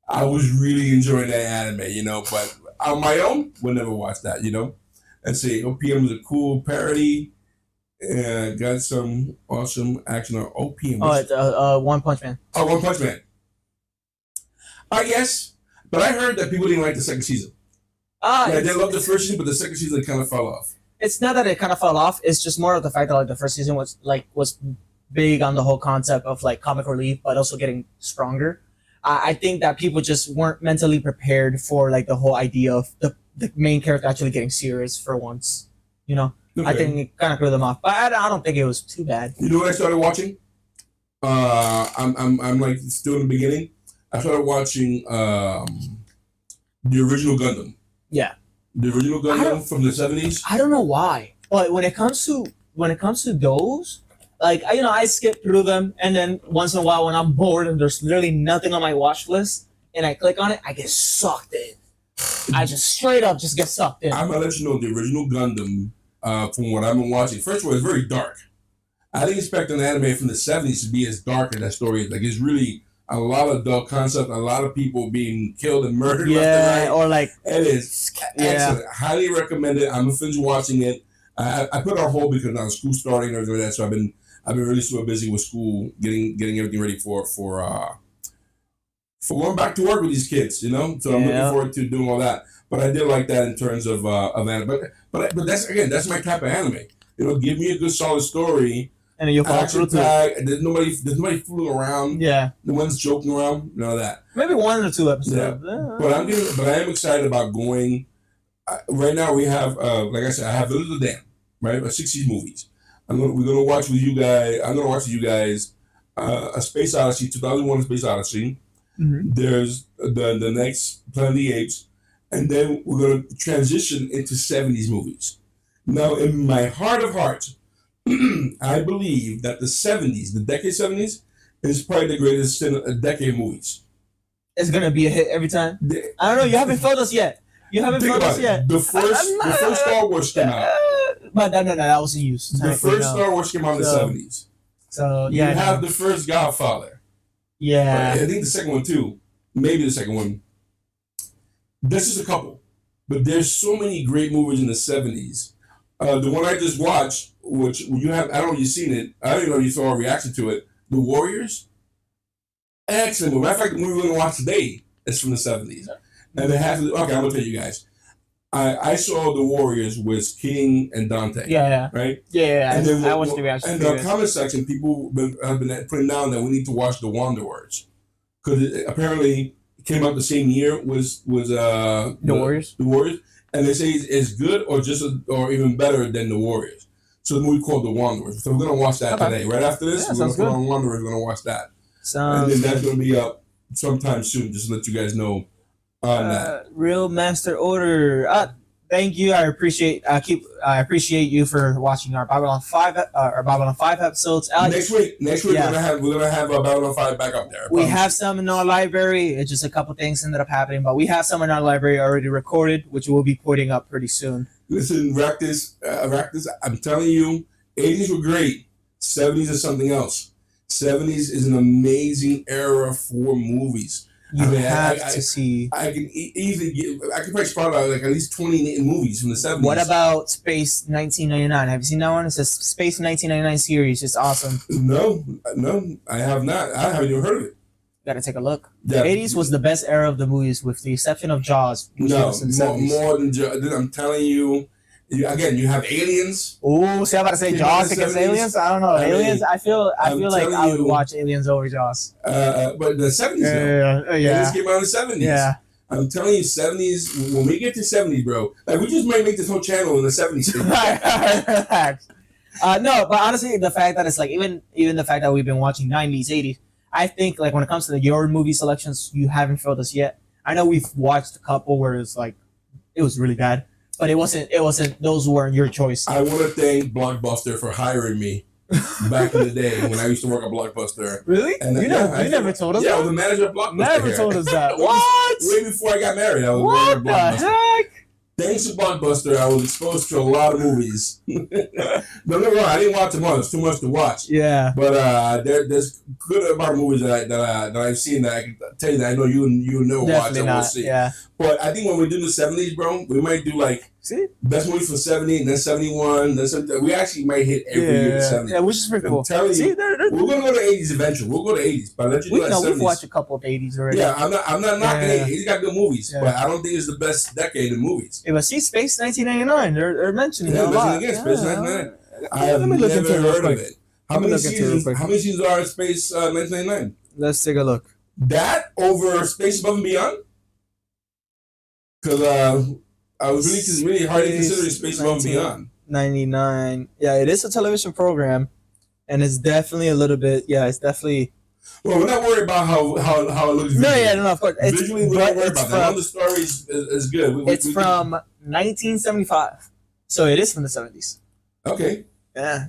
I was really enjoying that anime. You know, but on my own, would never watch that. You know, let's see. OPM was a cool parody. Got some awesome action on OPM. One Punch Man. Oh, One Punch Man. Yes, but I heard that people didn't like the second season. They loved the first season, but the second season kind of fell off. It's not that it kind of fell off. It's just more of the fact that like the first season was big on the whole concept of like comic relief, but also getting stronger. I think that people just weren't mentally prepared for like the whole idea of the main character actually getting serious for once. You know, I think it kind of threw them off, but I don't think it was too bad. You know what I started watching? I'm like still in the beginning. I started watching the original Gundam. Yeah, the original Gundam from the 70s. I don't know why, but when it comes to those, like I skip through them, and then once in a while when I'm bored and there's literally nothing on my watch list, and I click on it, I get sucked in. I just straight up just get sucked in. I'm gonna let you know the original Gundam, from what I've been watching. First of all, it's very dark. I didn't expect an anime from the 70s to be as dark as that story is. Like, it's really a lot of adult concept, a lot of people being killed and murdered left and right. Or like it is excellent. Highly recommend it. I'm gonna finish watching it. I put it on hold because now school starting and everything like that. So I've been really super busy with school, getting everything ready for going back to work with these kids. So I'm looking forward to doing all that. But I did like that in terms of anime. But that's my type of anime. Give me a good solid story. And then you'll follow through to it. There's nobody fooling around. Yeah. No one's joking around. None of that. Maybe 1 or 2 episodes. Yeah. But I am excited about going. Right now we have, like I said, I have The Little Dam, right? 60s movies. We're gonna watch with you guys. I'm gonna watch with you guys a Space Odyssey, 2001: Space Odyssey. Mm-hmm. There's the next Planet of the Apes, and then we're gonna transition into 70s movies. Now, in my heart of hearts, I believe that the 70s, the decade 70s, is probably the greatest decade of movies. It's gonna be a hit every time. I don't know. You haven't felt us yet. The first Star Wars came out. But no, that wasn't used. The first Star Wars came out in the 70s. So you have the first Godfather. Yeah. I think the second one too. Maybe the second one. This is a couple, but there's so many great movies in the 70s. The one I just watched, which you have, I don't know if you've seen it. I don't even know if you saw a reaction to it. The Warriors. Excellent movie. Matter of fact, the movie we're going to watch today is from the 70s. And it has, okay, I'm going to tell you guys. I saw The Warriors with King and Dante. Yeah. Right? Yeah. And then I watched the reaction. And the comment section, people have been putting down that we need to watch The Wanderers. Because it apparently came out the same year was The Warriors. The Warriors. And they say it's good or even better than The Warriors. So the movie called The Wanderers. So we're going to watch that today. Right after this, we're going to put on Wanderers. We're going to watch that. And then that's going to be up sometime soon, just to let you guys know on that. Real Master Order. Thank you. I appreciate you for watching our Babylon 5 episodes. Next week we're gonna have Babylon 5 back up there. We have some in our library. It's just a couple things ended up happening, but we have some in our library already recorded, which we'll be putting up pretty soon. Listen, Raktis, I'm telling you, 80s were great. 70s is something else. 70s is an amazing era for movies. You have to see. I can easily I can probably spot out like at least 20 movies from the 70s. What about Space 1999? Have you seen that one? It's a Space 1999 series. It's awesome. No, I have not. I haven't even heard of it. Gotta take a look. The 80s was the best era of the movies, with the exception of Jaws. No, more than Jaws. I'm telling you. Again, you have Aliens. Oh, see, I'm about to say Jaws against Aliens. I don't know. Aliens. I feel like I would watch Aliens over Jaws. But the 70s, though. Aliens came out in the 70s. Yeah. I'm telling you, 70s. When we get to 70s, bro, like we just might make this whole channel in the 70s. No, but honestly, the fact that it's like even the fact that we've been watching 90s, 80s, I think like when it comes to your movie selections, you haven't felt us yet. I know we've watched a couple where it's like it was really bad. But it wasn't. Those weren't your choice. I want to thank Blockbuster for hiring me back in the day when I used to work at Blockbuster. Really? And you never told us. Yeah, I was the manager of Blockbuster. Never told us that. What? Way before I got married, I was what the heck? Thanks to Blockbuster, I was exposed to a lot of movies. Don't get me wrong, I didn't watch them all. It's too much to watch. Yeah. But there's good amount of movies that I've seen that I can tell you that I know you know watch and we'll see. Yeah. But I think when we do the 70s, bro, we might do like best movies from 70, then 71, then 70. We actually might hit every year in 70. Yeah, which is pretty cool. I'm telling you, we're gonna go to 80s eventually. We'll go to 80s, but let you do that 70s. We've watched a couple of 80s already. Yeah, I'm not knocking 80s. He's got good movies, but I don't think it's the best decade in movies. Yeah, but see, Space 1999, they're mentioning it a lot. Again, Space 1999. I have never heard of it. How many seasons are in Space 1999? Let's take a look. That over Space Above and Beyond? Because I was really hardly considering Space Above and Beyond. 99. Yeah, it is a television program, and it's definitely a little bit. Yeah, it's definitely. Well, we're not worried about how it looks. No, yeah, no, of course. Visually, we're not worried about that. All the story is good. It's from 1975, so it is from the 70s. Okay. Yeah.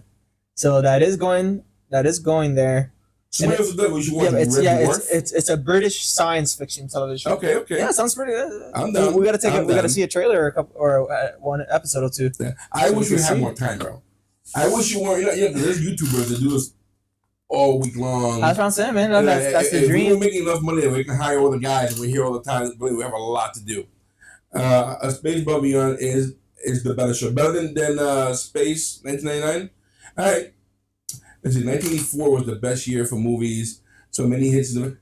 So that is going there. Somebody else did what you want. It's a British science fiction television. Okay. Yeah, sounds pretty good. I'm down. We gotta see a trailer or one episode or two. Yeah. I wish we had more time, bro. I wish you weren't. There's YouTubers that do this all week long. That's what I'm saying, man. That's the dream. If we're making enough money that we can hire all the guys and we're here all the time, we have a lot to do. A Space Above and Beyond is the better show. Better than Space 1999. All right. Let's see, 1984 was the best year for movies. So many hits. No,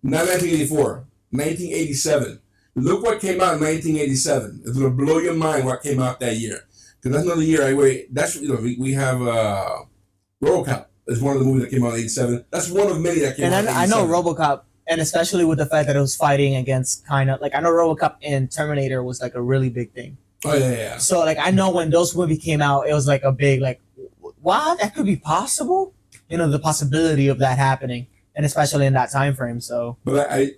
not 1984. 1987. Look what came out in 1987. It's going to blow your mind what came out that year. Because that's another year. We have RoboCop. It's one of the movies that came out in 87. That's one of many that came out in 87. And I know RoboCop, and especially with the fact that it was fighting against kind of, like, I know RoboCop and Terminator was, like, a really big thing. Oh, yeah. So, like, I know when those movies came out, it was, like, a big, like, wow, that could be possible. The possibility of that happening, and especially in that time frame. So, but I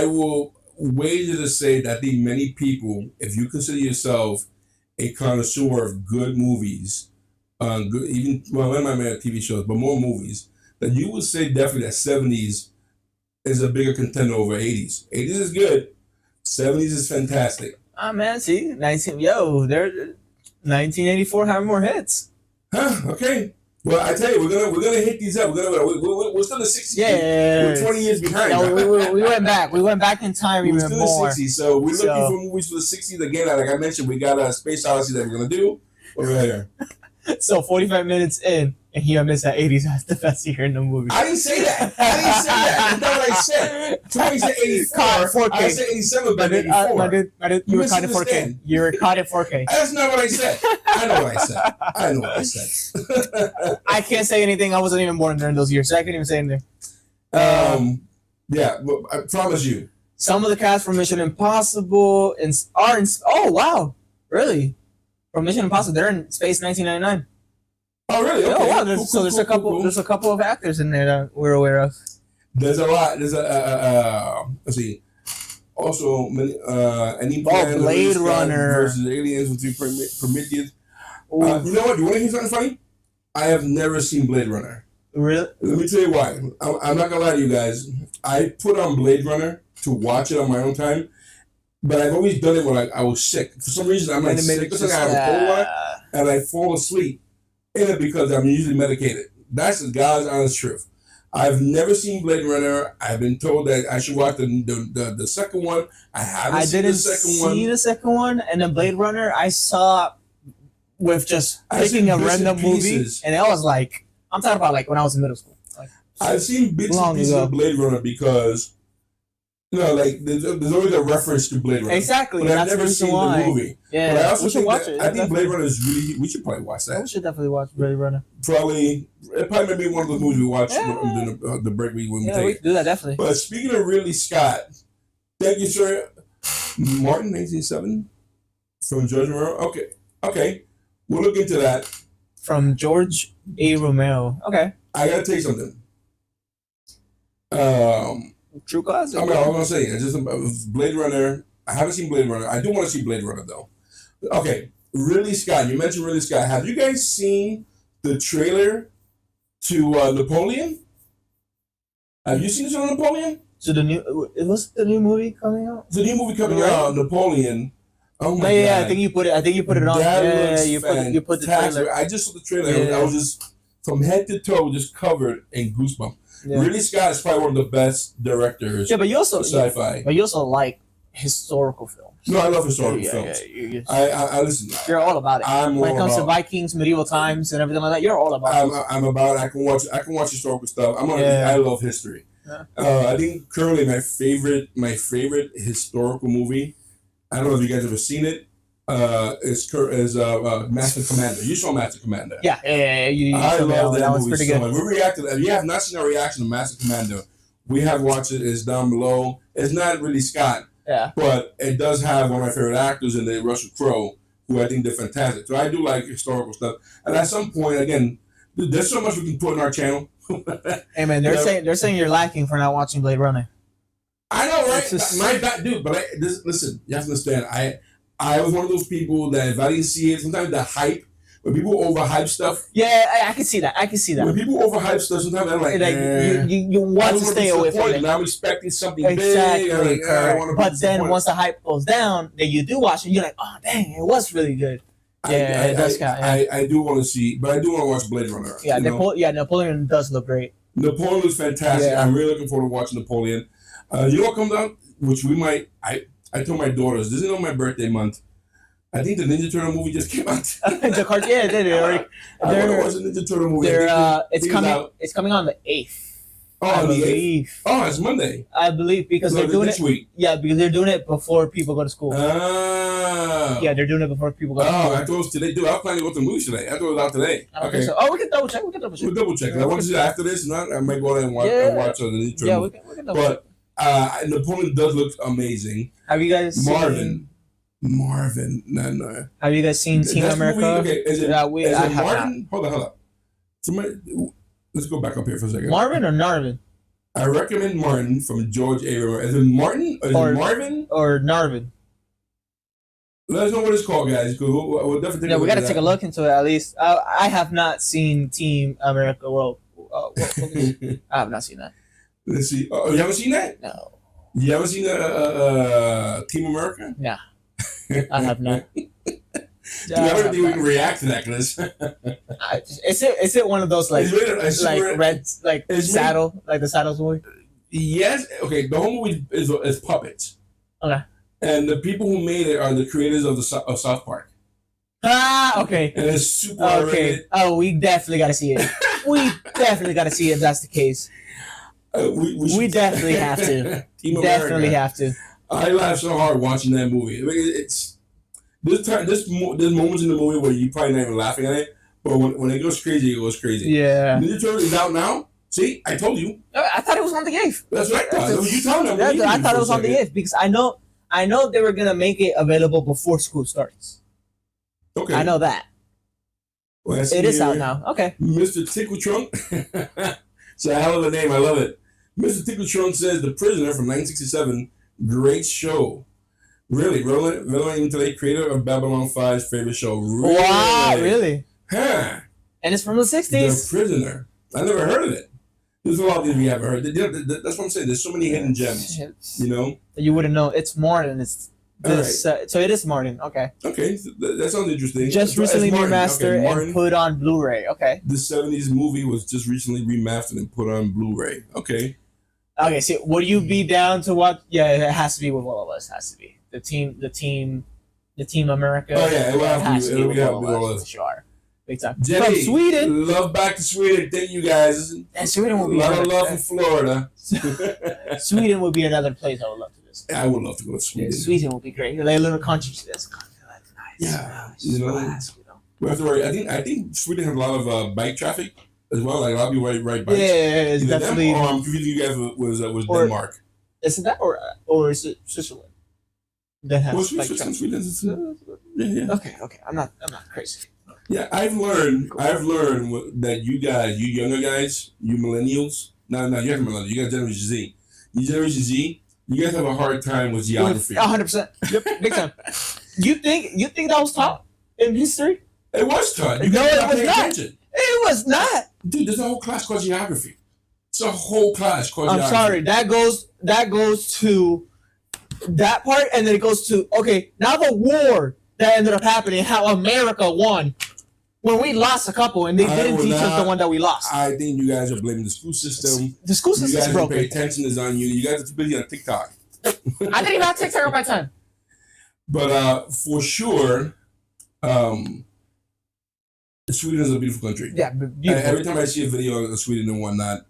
will wager to say that many people, if you consider yourself a connoisseur of good movies, not my TV shows, but more movies, that you would say definitely that 70s is a bigger contender over 80s. 80s is good, 70s is fantastic. Man, see, 1984 having more hits. Huh? Okay. Well, I tell you, we're gonna hit these up. We're still in the 60s. Yeah. We're 20 years behind. Yeah, we went back. We went back in time even more. We're still in the 60s, so we're looking for movies for the 60s again. Like I mentioned, we got a Space Odyssey that we're gonna do over there. So 45 minutes in, and he missed that 80s. That's the best year in the movie. I didn't say that. That's not what I said. Tony said 84. I said 87, but 84. You were caught in 4K. You were caught in 4K. That's not what I said. I know what I said. I can't say anything. I wasn't even born during those years, so I can't even say anything. Yeah, but I promise you. Some of the cast from Mission Impossible are in. Oh wow, really? From Mission Impossible, they're in Space 1999. Oh really? Okay. Oh wow. There's a couple of actors in there that we're aware of. There's a lot. There's let's see. Also, any Blade Runner versus Aliens with Prometheus. You know what? You want to hear something funny? I have never seen Blade Runner. Really? Let me tell you why. I'm not gonna lie to you guys. I put on Blade Runner to watch it on my own time, but I've always done it when I was sick. For some reason, I'm like sick. I have a cold one, and I fall asleep in it because I'm usually medicated. That's the God's honest truth. I've never seen Blade Runner. I've been told that I should watch the second one. I didn't see the second one, and the Blade Runner I saw with just picking a random movie, and it was like, I'm talking about like when I was in middle school. Like, I've seen bits and pieces of Blade Runner because, like there's always a reference to Blade Runner. Exactly. But I've never seen the movie. Yeah, but I also we should watch it. I think Blade Runner is really. We should probably watch that. We should definitely watch Blade Runner. It probably may be one of the movies we watch during the break when we take. Yeah, we can do that definitely. But speaking of Ridley Scott, thank you, sir. Martin 1907 from George Romero. Okay, we'll look into that. From George A. Romero. Okay. I gotta tell you something. True classic. I was gonna say it's just Blade Runner. I haven't seen Blade Runner. I do want to see Blade Runner though. Okay, Ridley Scott. You mentioned Ridley Scott. Have you guys seen the trailer to Napoleon? Have you seen the trailer to Napoleon? So was the new movie coming out? The new movie coming out, Napoleon. Oh my god! Yeah, I think you put it on. That you put the trailer. I just saw the trailer. Yeah. I was just from head to toe just covered in goosebumps. Yeah. Ridley Scott is probably one of the best directors. Yeah, but you also sci-fi. But you also like historical films. No, I love historical films. Yeah, I listen. You're all about it. When it comes to Vikings, medieval times, and everything like that, you're all about it. I'm about it. I can watch historical stuff. I love history. Yeah. I think currently my favorite historical movie. I don't know if you guys ever seen it. Is Master Commander. You saw Master Commander. Yeah. I love that movie was pretty good. We reacted. If you have not seen our reaction to Master Commander, We have watched it. It's down below. It's not really Scott, Yeah. but it does have one of my favorite actors in there, Russell Crowe, who I think they're fantastic. So I do like historical stuff. And at some point, again, there's so much we can put in our channel. Hey man, they're saying you're lacking for not watching Blade Runner. I know, right? Just, My bad, dude. But listen, you have to understand. I was one of those people that if I didn't see it, sometimes the hype. When people overhype stuff, yeah, I can see that. When people overhype stuff, sometimes I'm like, you want to stay away from it. And I'm expecting something exactly, big. Like, but then once the hype goes down, then you do watch it. You're like, oh dang, it was really good. Yeah, it does count. Yeah. I do want to see, but I do want to watch Blade Runner. Yeah, Napoleon does look great. Napoleon is fantastic. Yeah. I'm really looking forward to watching Napoleon. You know what comes out, which we might. I told my daughters, this is on my birthday month. I think the Ninja Turtle movie just came out. The card, yeah, they did. I want to watch the Ninja Turtle movie. It's coming on the 8th. Oh, on the 8th. Oh, it's Monday. I believe because they're doing this week. Yeah, because they're doing it before people go to school. Oh. Yeah, they're doing it before people go to school. Oh, I thought it was today. Dude, I was planning to go to the movies today. I thought it was out today. I don't think so. Oh, we can double check. We'll double check. I want to see that after this. Not, I might go there and watch the Ninja Turtle movie. We can double check. But Napoleon does look amazing. Have you guys seen No. Have you guys seen Team America? Movie? Okay, is it Marvin? Hold on. Somebody, let's go back up here for a second. Marvin or Narvin? I recommend Martin from George A. Is it Martin or Marvin or Narvin? Let us know what it's called, guys. We'll definitely. We got to take a look into it at least. I have not seen Team America. Well, I have not seen that. Let's see. Oh, you haven't seen that? No. You haven't seen Team America? Nah, I have not. I don't think we can react to that because is it one of those like saddle like the Saddles movie? Yes. Okay. The whole movie is puppets. Okay. And the people who made it are the creators of South Park. Ah, okay. And it's super okay. Oh, we definitely got to see it. We definitely got to see it if that's the case. We definitely have to. Definitely have to. I laughed so hard watching that movie. It's there's moments in the movie where you probably not even laughing at it, but when it goes crazy, it goes crazy. Yeah. Ninja Turtle is out now. See, I told you. I thought it was on the 8th. That's right. You telling them? I thought it was on the 8th because I know they were gonna make it available before school starts. Okay. I know that. Well, it is out now. Okay. Mr. Tickle Trunk. It's a hell of a name. I love it. Mr. Tickle Trunk says The Prisoner from 1967. Great show. Really? Roland today, creator of Babylon 5's favorite show. Really? Wow, really? Huh. And it's from the 60s. The Prisoner. I never heard of it. There's a lot of things we haven't heard. That's what I'm saying. There's so many hidden gems. You know? You wouldn't know. It's Martin. It's this. Right. So it is Martin. Okay. Okay. That sounds interesting. Just recently remastered and put on Blu-ray. Okay. The 70s movie was just recently remastered and put on Blu-ray. Okay. Okay. So would you be down to watch? Yeah, it has to be with all of us. It has to be. The team America. Oh yeah, it has to be with all of us. Sure. Big time. Jenny, from Sweden. Love back to Sweden. Thank you guys. And Sweden will be a lot of love from Florida. Sweden would be another place I would love to visit. I would love to go to Sweden. Yeah, Sweden would be great. Like a little country. That's nice. Yeah, you know. We have to worry. I think Sweden has a lot of bike traffic as well. Like a lot of people ride bikes. Yeah, it's definitely. Them, or I'm confusing you guys was Denmark. Is it that or is it Switzerland? That has Sweden. Yeah. Okay. I'm not crazy. Yeah, I've learned that you younger guys, you millennials. No, you have millennials. You got Generation Z. You Generation Z. You guys have a hard time with geography. 100%. Yep, big time. You think that was taught in history? It was taught. No, it was not. Attention. It was not. Dude, there's a whole class called geography. It's a whole class called geography. I'm sorry. That goes to that part, and then it goes to now the war that ended up happening, how America won. When we lost a couple and they didn't teach us the one that we lost. I think you guys are blaming the school system. The school system is broken. You guys don't pay attention is on you. You guys are too busy on TikTok. I didn't even have TikTok at my time. But for sure, Sweden is a beautiful country. Yeah, beautiful. Every time I see a video of Sweden and whatnot,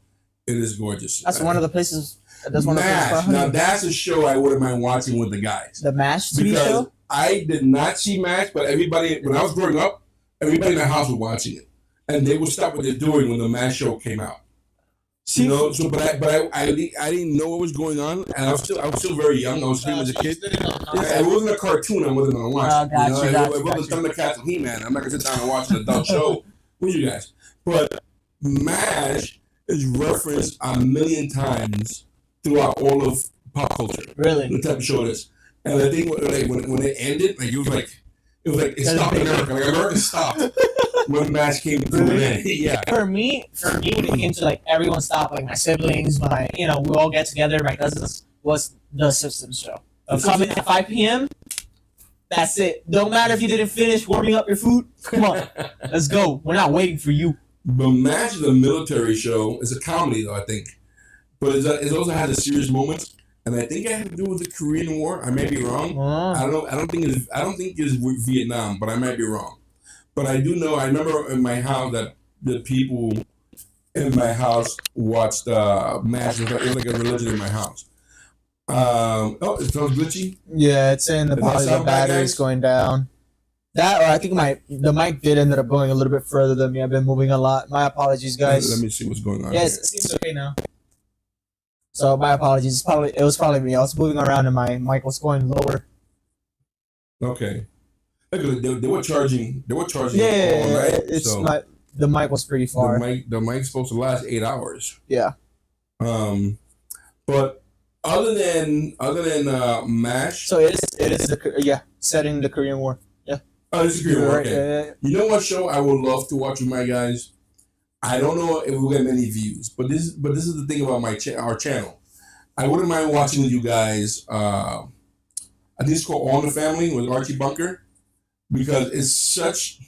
it is gorgeous. That's one of the places. That's one MASH. of the places. Now that's a show I wouldn't mind watching with the guys. The MASH TV show? I did not see MASH, but everybody, when I was growing up, everybody in the house was watching it. And they would stop what they're doing when the MASH show came out. You know, so I didn't know what was going on, and I was still very young. I was pretty much a kid. Yeah, it wasn't a cartoon. I wasn't gonna watch. Oh, got you, got It you, wasn't got you. Thundercats and He-Man. I'm not gonna sit down and watch an adult show with you guys. But MASH is referenced a million times throughout all of pop culture. Really? The type of show it is. And I think when it ended, like it stopped America. Like America stopped when MASH came to an end. Yeah. For me, when it came to like everyone stopped, like my siblings, we all get together. My cousins was the Systems show. Coming at 5 p.m. That's it. Don't matter if you didn't finish warming up your food. Come on, let's go. We're not waiting for you. But MASH is a military show. It's a comedy though, I think. But it also has a serious moments. And I think it had to do with the Korean War. I may be wrong. I don't know. I don't think it's with Vietnam, but I might be wrong. But I do know. I remember in my house that the people in my house watched MASH. It was like a religion in my house. It sounds glitchy. Yeah, it's saying the battery is going down. That, or I think the mic did ended up going a little bit further than me. I've been moving a lot. My apologies, guys. Let me see what's going on. Yes, it seems okay now. So my apologies. It was probably me. I was moving around and my mic was going lower. Okay. They were charging. They were charging. Yeah, all night, it's so not. The mic was pretty far. The mic's supposed to last 8 hours. Yeah. But other than MASH. So it is setting the Korean War. Yeah. Oh, it's a Korean War. Okay. Yeah. You know what show I would love to watch with my guys? I don't know if we'll get many views, but this is the thing about our channel. I wouldn't mind watching with you guys. I think it's called All in the Family with Archie Bunker, because it's such.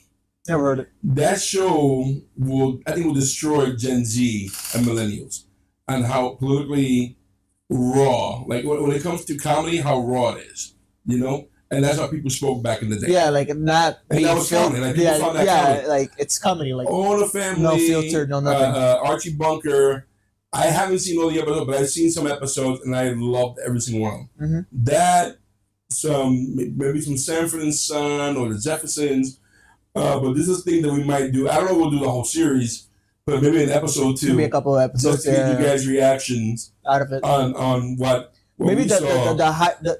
Never heard it. That show will destroy Gen Z and millennials, and how politically raw, like when it comes to comedy, how raw it is, you know. And that's how people spoke back in the day. Yeah, like not. And that was comedy. Like people found that comedy. Like it's comedy. Like All in the Family, no filter, no nothing. Archie Bunker. I haven't seen all the episodes, but I've seen some episodes, and I loved every single one of them. Mm-hmm. That, maybe some Sanford and Son or the Jeffersons. But this is a thing that we might do. I don't know if we'll do the whole series, but maybe an episode 2. Maybe a couple of episodes. Just to get you guys' reactions out of it on what maybe we saw.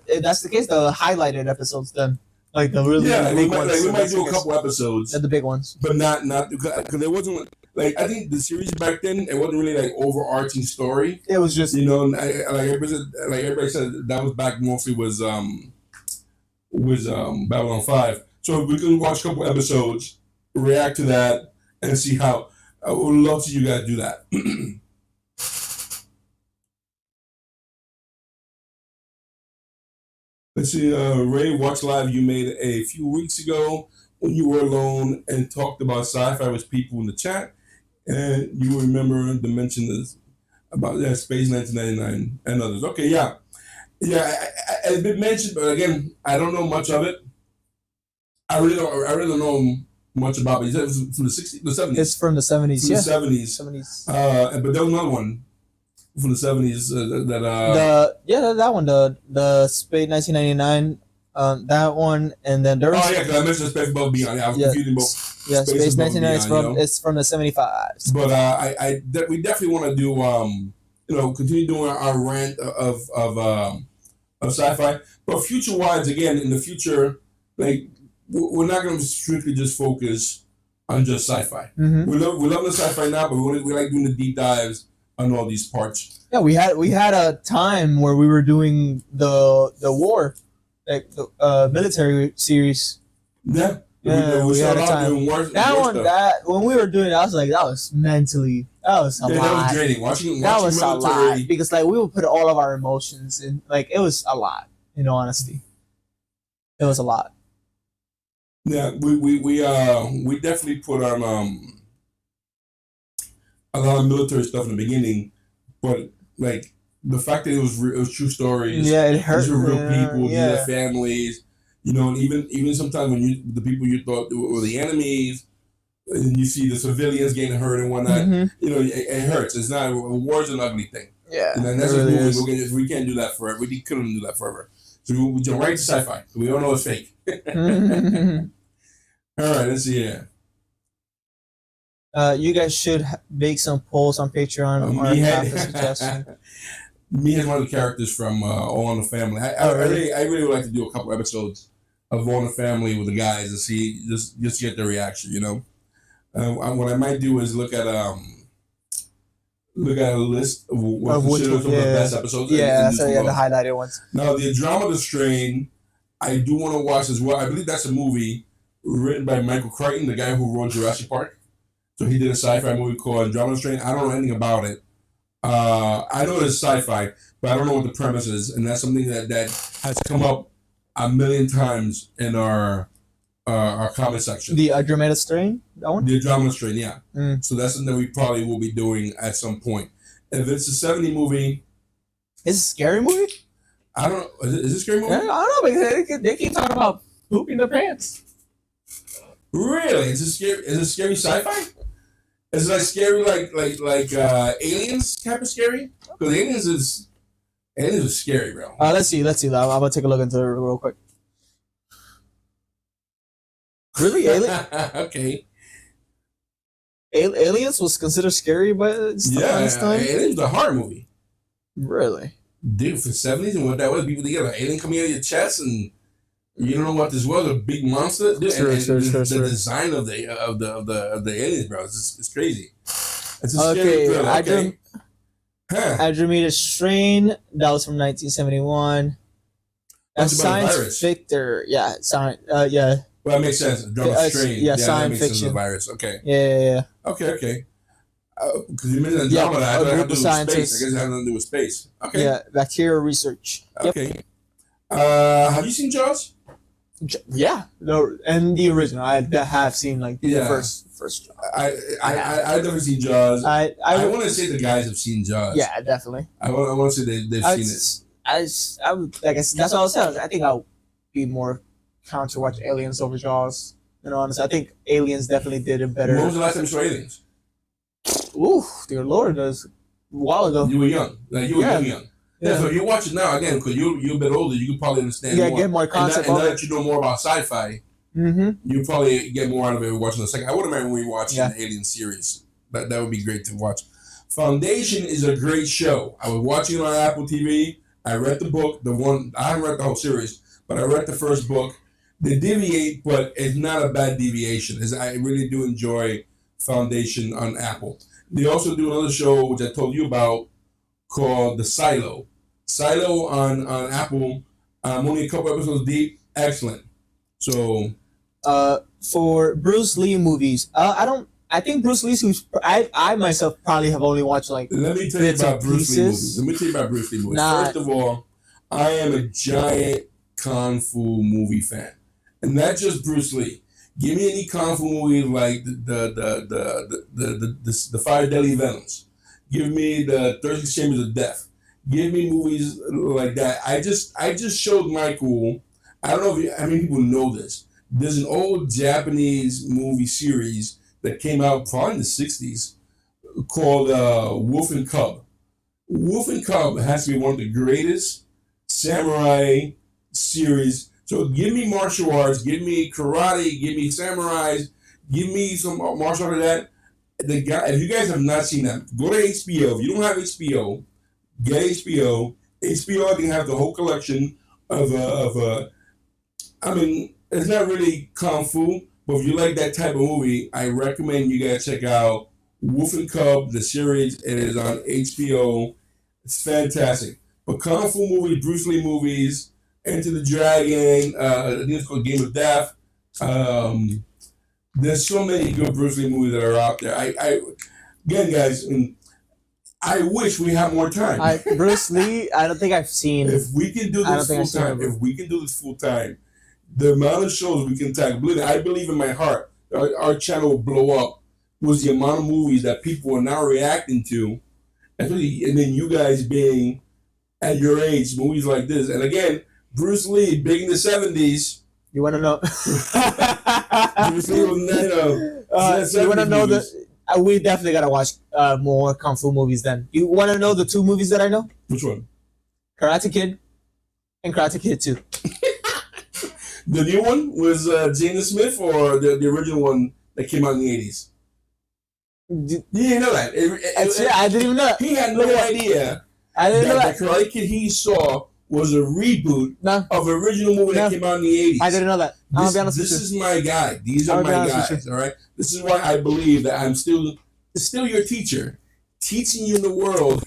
if that's the case, the highlighted episodes then, like the really big ones. We might do a couple episodes. The big ones, but not because it wasn't like, I think the series back then, it wasn't really like overarching story. It was just, like everybody said that was back mostly was Babylon 5. So we can watch a couple episodes, react to that, and see how. I would love to see you guys do that. Let's see, Ray, watch live you made a few weeks ago when you were alone and talked about sci-fi with people in the chat, and you remember to mention this about Space 1999 and others. Okay, yeah, it's been mentioned, but again, I don't know much of it. I really don't know much about it. You said it was from the 60s, the 70s. It's from the 70s. From the 70s. But there was another one from the 70s that one, the Space 1999, that one, and then there was. Oh yeah, because I mentioned Space Above Beyond. Yeah, I was confusing both. Yeah, Space 1999 it's from the 75s. But we definitely want to do continue doing our rant of sci-fi. But future wise, again, in the future, like we're not going to strictly just focus on just sci-fi. Mm-hmm. We love the sci-fi now, but we like doing the deep dives on all these parts. Yeah, we had a time where we were doing the war, like the military series. Yeah. We had a time. When we were doing it, I was like, that was a lot. That was draining. Watching that was military. A lot because like we would put all of our emotions in. Like it was a lot. In all honesty, it was a lot. Yeah, we definitely put on a lot of military stuff in the beginning, but like the fact that it was true stories. Yeah, it hurt. These were real people. These are families. And even sometimes when the people you thought were the enemies, and you see the civilians getting hurt and whatnot, it hurts. It's not war's an ugly thing. Yeah, and that's really we can't do that forever. We couldn't do that forever. So we jump right to sci-fi. We don't know it's fake. All right, let's see here. You guys should make some polls on Patreon or have a suggestion. Me is one of the characters from All in the Family. I really would like to do a couple episodes of All in the Family with the guys and see just get their reaction. You know, what I might do is look at a list of what considered some of the best episodes. Yeah, so the highlighted ones. Now, the Andromeda Strain, I do want to watch as well. I believe that's a movie written by Michael Crichton, the guy who wrote Jurassic Park. So he did a sci-fi movie called Andromeda Strain. I don't know anything about it. I know it's sci-fi, but I don't know what the premise is, and that's something that has come up a million times in our comment section. The Andromeda Strain, that one. The Andromeda Strain, yeah. So that's something that we probably will be doing at some point. If it's a 70 movie, is it a scary movie? I don't know. Is it a scary movie? I don't know, because they keep talking about pooping their pants. Really? Is it scary sci-fi? Is it like scary like Aliens type of scary? Because Aliens is scary, bro. Let's see. I'm gonna take a look into it real quick. Really, Okay. Aliens was considered scary, but this time. Aliens was a horror movie. Really? Dude, for the 70s and what that was, people together, an alien coming out of your chest and you don't know what this was, a big monster. Dude, sure. The design of the aliens, bro, it's crazy. It's a okay, scary thriller. Andromeda Strain, that was from 1971. Science fiction, yeah, science, yeah. Well, that makes sense. Andromeda Strain, yeah, science fiction. The virus, okay. Yeah. Okay. Because you mentioned Andromeda, I thought it had to do with space. I guess it had nothing to do with space. Okay. Yeah, bacterial research. Okay. Yep. Have you seen Jaws? Yeah, no, and the original. I have seen like the first Jaws. I've never seen Jaws. I want to say the guys have seen Jaws. Yeah, definitely. I want to say they've seen it. I would, like I said, that's what I was saying. I think I'll be more count to watch Aliens over Jaws. You know, honestly, I think Aliens definitely did it better. When was the last time you saw Aliens? Ooh, dear Lord, that was a while ago. You were young. Like, you were young. Yeah, so you watch it now again because you're a bit older. You can probably understand more. Get more concept. And now that you know more about sci-fi, you probably get more out of it watching the second. I wouldn't mind rewatching the Alien series. That would be great to watch. Foundation is a great show. I was watching it on Apple TV. I read the book. I haven't read the whole series, but I read the first book. They deviate, but it's not a bad deviation. I really do enjoy Foundation on Apple. They also do another show, which I told you about, called The Silo. Silo on Apple. I'm only a couple episodes deep. Excellent. So, for Bruce Lee movies, I think Bruce Lee's movies. I myself probably have only watched like. Let me tell you about Bruce Lee movies. First of all, I am a giant kung fu movie fan, and not just Bruce Lee. Give me any kung fu movie like the Five Deadly Venoms. Give me the 36 Chambers of Death. Give me movies like that. I just showed Michael. I don't know how many people know this. There's an old Japanese movie series that came out probably in the 60s called Wolf and Cub. Wolf and Cub has to be one of the greatest samurai series. So give me martial arts, give me karate, give me samurais, give me some martial art of that. If you guys have not seen that, go to HBO. If you don't have HBO, get HBO. HBO, I think, have the whole collection of I mean, it's not really kung fu, but if you like that type of movie, I recommend you guys check out Wolf and Cub, the series. It is on HBO. It's fantastic. But kung fu movies, Bruce Lee movies, Enter the Dragon, I think it's called Game of Death. There's so many good Bruce Lee movies that are out there. Again, guys, I wish we had more time. Bruce Lee, I don't think I've seen. If we can do this full time, the amount of shows we can tackle. Believe me, I believe in my heart, our channel will blow up. Was the amount of movies that people are now reacting to, and then you guys being at your age, movies like this, and again, Bruce Lee, big in the 70s. You want to know? Bruce Lee was you want to know we definitely gotta watch more kung fu movies. Then you want to know the two movies that I know? Which one? Karate Kid and Karate Kid 2. The new one was Jada Smith, or the original one that came out in the 80s? You didn't know that. I didn't even know that. He had no idea I didn't know that that. the Karate Kid he saw was a reboot No, of an original movie that came out in the 80s. I didn't know that. I'm gonna be honest with you. This is my guy. These are my guys. All right. This is why I believe that I'm still your teacher, teaching you the world.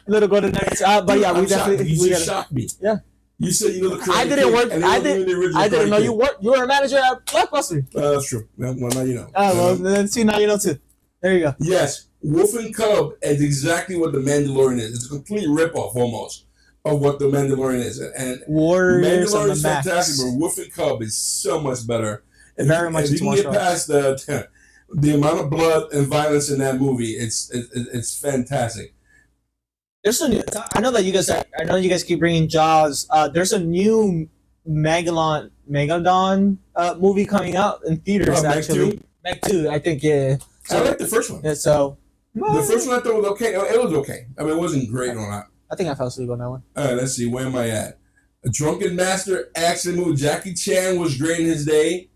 Little go to next. But yeah, we definitely. You just shocked me. Yeah. You said you know the Karate I didn't work. Kid, I didn't know you worked. You were a manager at Blockbuster. That's true. Well, now you know. Well, then see, now you know too. There you go. Yes, Wolf and Cub is exactly what the Mandalorian is. It's a complete ripoff almost of what the Mandalorian is. And Warriors Mandalorian on is the fantastic, Max. but Wolf and Cub is so much better. And Very much if you can get past the amount of blood and violence in that movie, it's fantastic. There's a. I know that you guys. I know you guys keep bringing Jaws. There's a new Megalodon movie coming out in theaters. Actually, Meg 2. I think yeah. So, I like the first one. Yeah, so the first one I thought was okay. It was okay. I mean, it wasn't great or not. I think I fell asleep on that one. All right, let's see. Where am I at? A Drunken Master action movie. Jackie Chan was great in his day.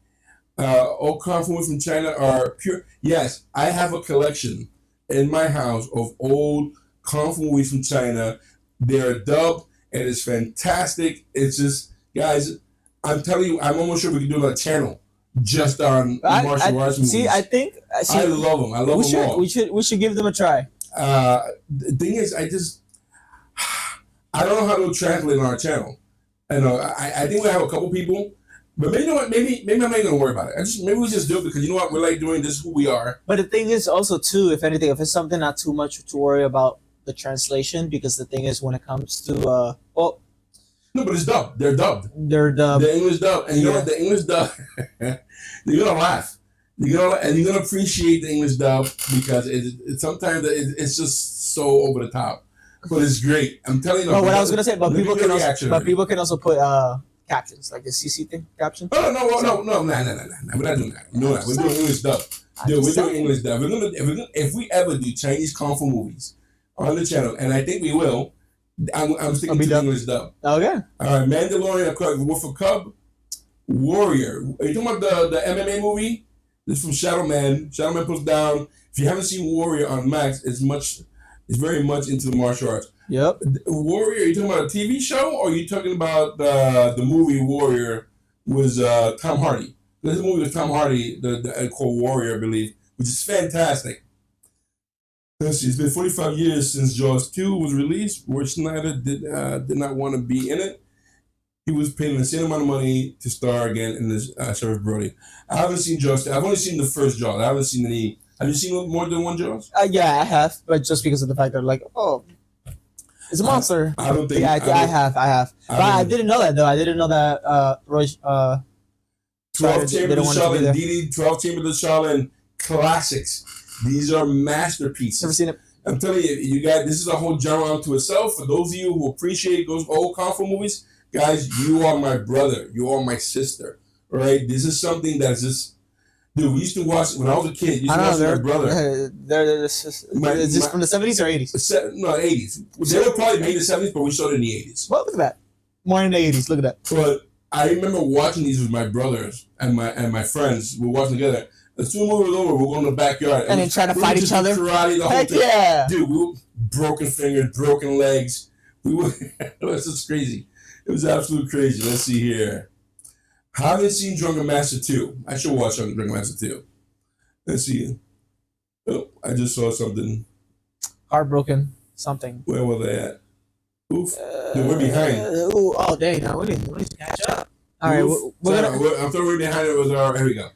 All kung fu from China are pure. Yes, I have a collection in my house of old kung fu movies from China. They're dubbed, and it's fantastic. It's just, guys, I'm telling you, I'm almost sure we can do a channel just on martial arts movies. See, I love them. I love them all. We should give them a try. The thing is, I don't know how to translate on our channel. I know. I think we have a couple people, but maybe you know what? Maybe I'm not even gonna worry about it. Maybe we just do it because you know what? We're like doing this. Is who we are. But the thing is also too, if anything, if it's something not too much to worry about the translation, because the thing is when it comes to no, but it's dubbed. They're dubbed. They're dubbed. The English dub, and you know what? The English dub. You're gonna laugh. You're gonna appreciate the English dub because sometimes it's just so over the top. But it's great. I'm telling you. But what I was gonna say, people can also put captions, like the CC thing, caption. Oh no, nah. We're not doing that. No, we're doing English dub. Dude, we're doing English dub. If we ever do Chinese kung fu movies on the channel, and I think we will, I'm sticking to the English dub. Okay. All right, Mandalorian, Wolf of Cub, Warrior. Are you talking about the MMA movie? This is from Shadow Man. Shadow Man puts down. If you haven't seen Warrior on Max, it's very much into the martial arts. Yep. Warrior, are you talking about a TV show or are you talking about the movie Warrior was Tom Hardy? This movie was Tom Hardy, the called Warrior, I believe, which is fantastic. Let's see, it's been 45 years since Jaws 2 was released, where Snyder did not want to be in it. He was paying the same amount of money to star again in this Sheriff Brody. I haven't seen Jaws 2. I've only seen the first Jaws. I haven't seen any. Have you seen more than one Jaws? Yeah, I have, but just because of the fact that it's a monster. I don't think. Yeah, I have. But I didn't know that though. I didn't know that. 12 Chambers of Shaolin, DD, 12 Chambers of Shaolin classics. These are masterpieces. Never seen it. I'm telling you guys, this is a whole genre unto itself. For those of you who appreciate those old kung fu movies, guys, you are my brother. You are my sister. Right? This is something that's just. Dude, we used to watch when I was a kid. Used to watch with my brother. Is this from the 70s or 80s? No, 80s. They were probably made in the 70s, but we saw it in the 80s. Well, look at that. More in the 80s. Look at that. But I remember watching these with my brothers and my friends. We were watching together. As soon as we were over, we were going to the backyard. And then trying to fight each other? Karate the whole thing. Yeah. Dude, we were broken fingers, broken legs. It was just crazy. It was absolutely crazy. Let's see here. Haven't seen Drunken Master 2. I should watch Drunken Master 2. Let's see. Oh, I just saw something. Heartbroken something. Where were they at? Oof. Dude, we're behind. Oh, dang. Now we need to catch up. All right. I'm throwing we're behind it with our. Here we go.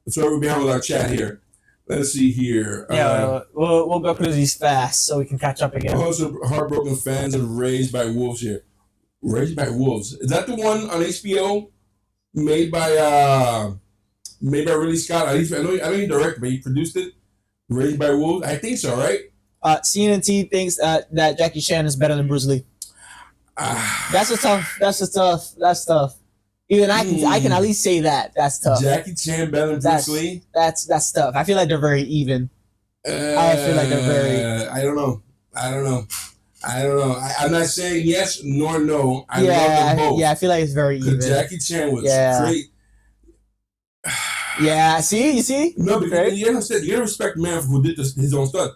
So we're behind with our chat here. Let's see here. Yeah, we'll go through these fast so we can catch up again. Also, heartbroken fans of Raised by Wolves here. Raised by Wolves. Is that the one on HBO? Made by Ridley Scott. At least I know he directed, but he produced it. Raised by Wolves. I think so, right? CNT thinks that Jackie Chan is better than Bruce Lee. That's tough. Even I can at least say that. That's tough. Jackie Chan better than Bruce Lee. That's tough. I feel like they're very even. I feel like they're very. I don't know. I'm not saying yes nor no. I love them both. Yeah, I feel like it's very even. Jackie Chan was great. Yeah, see, you see? No, because Right? you understand, you gotta respect the man who did his own stunt.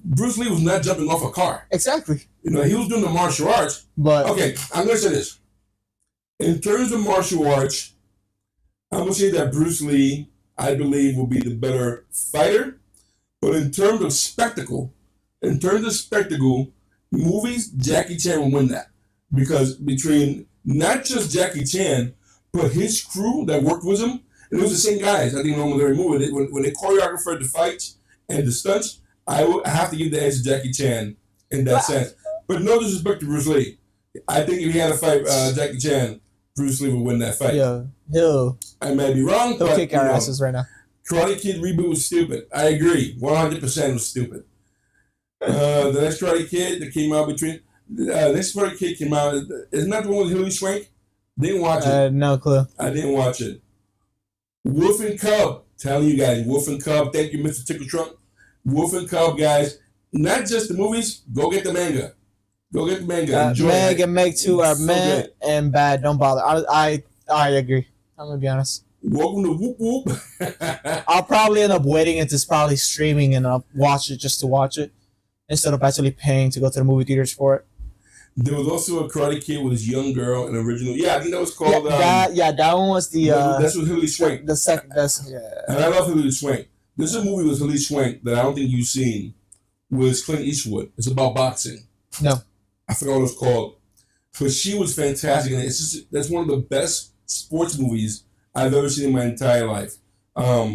Bruce Lee was not jumping off a car. Exactly. You know, he was doing the martial arts. But Okay, I'm gonna say this. In terms of martial arts, I'm gonna say that Bruce Lee, I believe, will be the better fighter. But in terms of spectacle, movies, Jackie Chan will win that. Because between not just Jackie Chan, but his crew that worked with him, and it was the same guys, I think, in almost every movie. When they choreographed the fights and the stunts, I have to give the edge to Jackie Chan in that sense. But no disrespect to Bruce Lee. I think if he had to fight Jackie Chan, Bruce Lee would win that fight. yeah, I may be wrong, he'll but kick our asses right now. Karate Kid reboot was stupid. I agree. 100% was stupid. The next Karate Kid that came out next Karate Kid came out. Isn't that the one with Hilary Swank? Didn't watch it. No clue. I didn't watch it. Wolf and Cub. Telling you guys, Wolf and Cub. Thank you, Mr. Tickle Trump. Wolf and Cub, guys. Not just the movies. Go get the manga. Go get the manga. Enjoy Meg it. and Meg 2 are So meh good. and bad. Don't bother. I agree. I'm gonna be honest. Welcome to Whoop Whoop. I'll probably end up waiting until it's probably streaming and I'll watch it just to watch it instead of actually paying to go to the movie theaters for it. There was also a Karate Kid with this young girl, an original. Yeah, I think that was called. That one was the that's with Hilary Swank. the second. That's yeah. And I love Hilary Swank. There's a movie with Hilary Swank that I don't think you've seen with Clint Eastwood. It's about boxing. No. I forgot what it was called. But she was fantastic. And that's one of the best sports movies I've ever seen in my entire life. Oh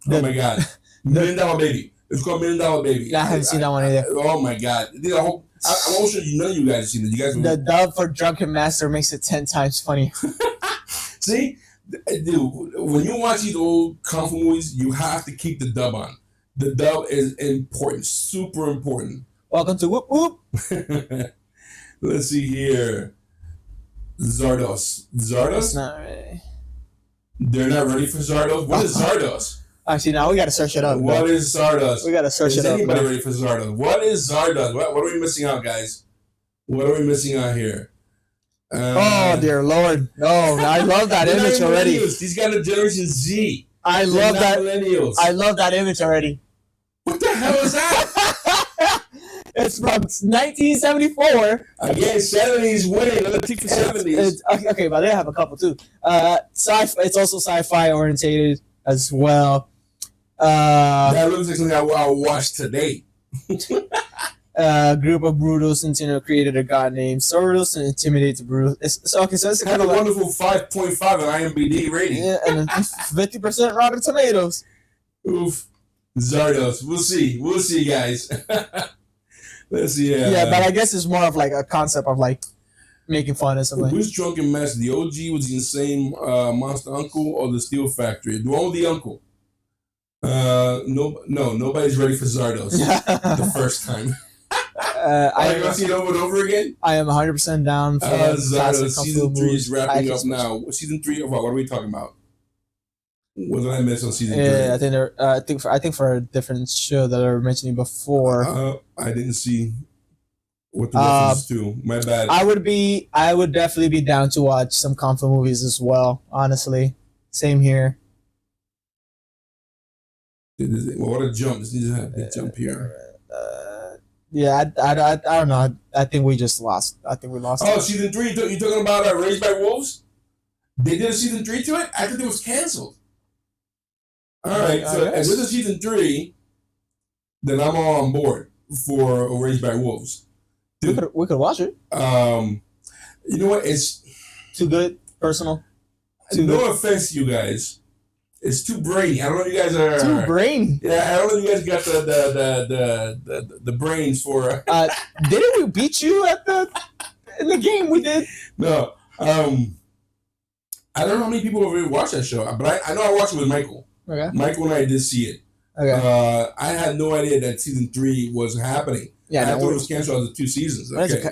my God. $1 Million Baby. It's called $1 Million Baby. I haven't seen that one either. Oh my God. I'm almost sure none of you guys have seen it. You guys The dub for Drunken Master makes it 10 times funny. See? Dude, when you watch these old kung fu movies, you have to keep the dub on. The dub is important, super important. Welcome to Whoop Whoop. Let's see here. Zardos. It's not really. They're not ready for Zardos? What is Zardos? Actually, now we gotta search it up. What is Zardos? We gotta search Is it up. anybody ready for Zardos? What is Zardos? What are we missing out, guys? What are we missing out here? Oh dear Lord! Oh, I love that image already. These guys are Generation Z. I love that. Millennials. I love that image already. What the hell is that? It's from 1974. Again, 70s winning. Another tick for 70s. Okay, but they have a couple too. Sci-fi. It's also sci-fi orientated as well. That looks like something I'll watch today. Group of Brutos created a god named Soros and intimidates Brutus. So it's Kind of wonderful 5.5 on IMDb rating. Yeah, and 50% Rotten Tomatoes. Oof. Zardos. We'll see, guys. Let's see. Yeah, but I guess it's more of like a concept of like making fun or something. Which drunken master? The OG was the insane monster uncle or the Steel Factory? The one with the uncle. No, nobody's ready for Zardos the first time. Are you gonna see it over and over again? I am 100% down for Zardos. Season 3 is wrapping up now. Season 3 of what are we talking about? What did I miss on season 3? Yeah, I think for a different show that I was mentioning before. I didn't see what the reference to. My bad. I would definitely be down to watch some kung fu movies as well. Honestly, same here. What a jump! This needs to have a big jump here. Yeah, I don't know. I think we just lost. I think we lost. Oh, season 3. You talking about Raised by Wolves? They did a season 3 to it. I thought it was canceled. All right, so if this is season 3, then I'm all on board for Raised by Wolves. Dude, we could watch it. You know what? It's too good, personal. No offense to you guys. It's too brainy. I don't know if you guys are too brainy. Yeah, I don't know if you guys got the brains for. Didn't we beat you in the game? We did. No. I don't know how many people have really watched that show, but I know I watched it with Michael. Okay. Michael and I did see it. Okay. I had no idea that season 3 was happening. Yeah, I thought it was canceled after 2 seasons. Okay.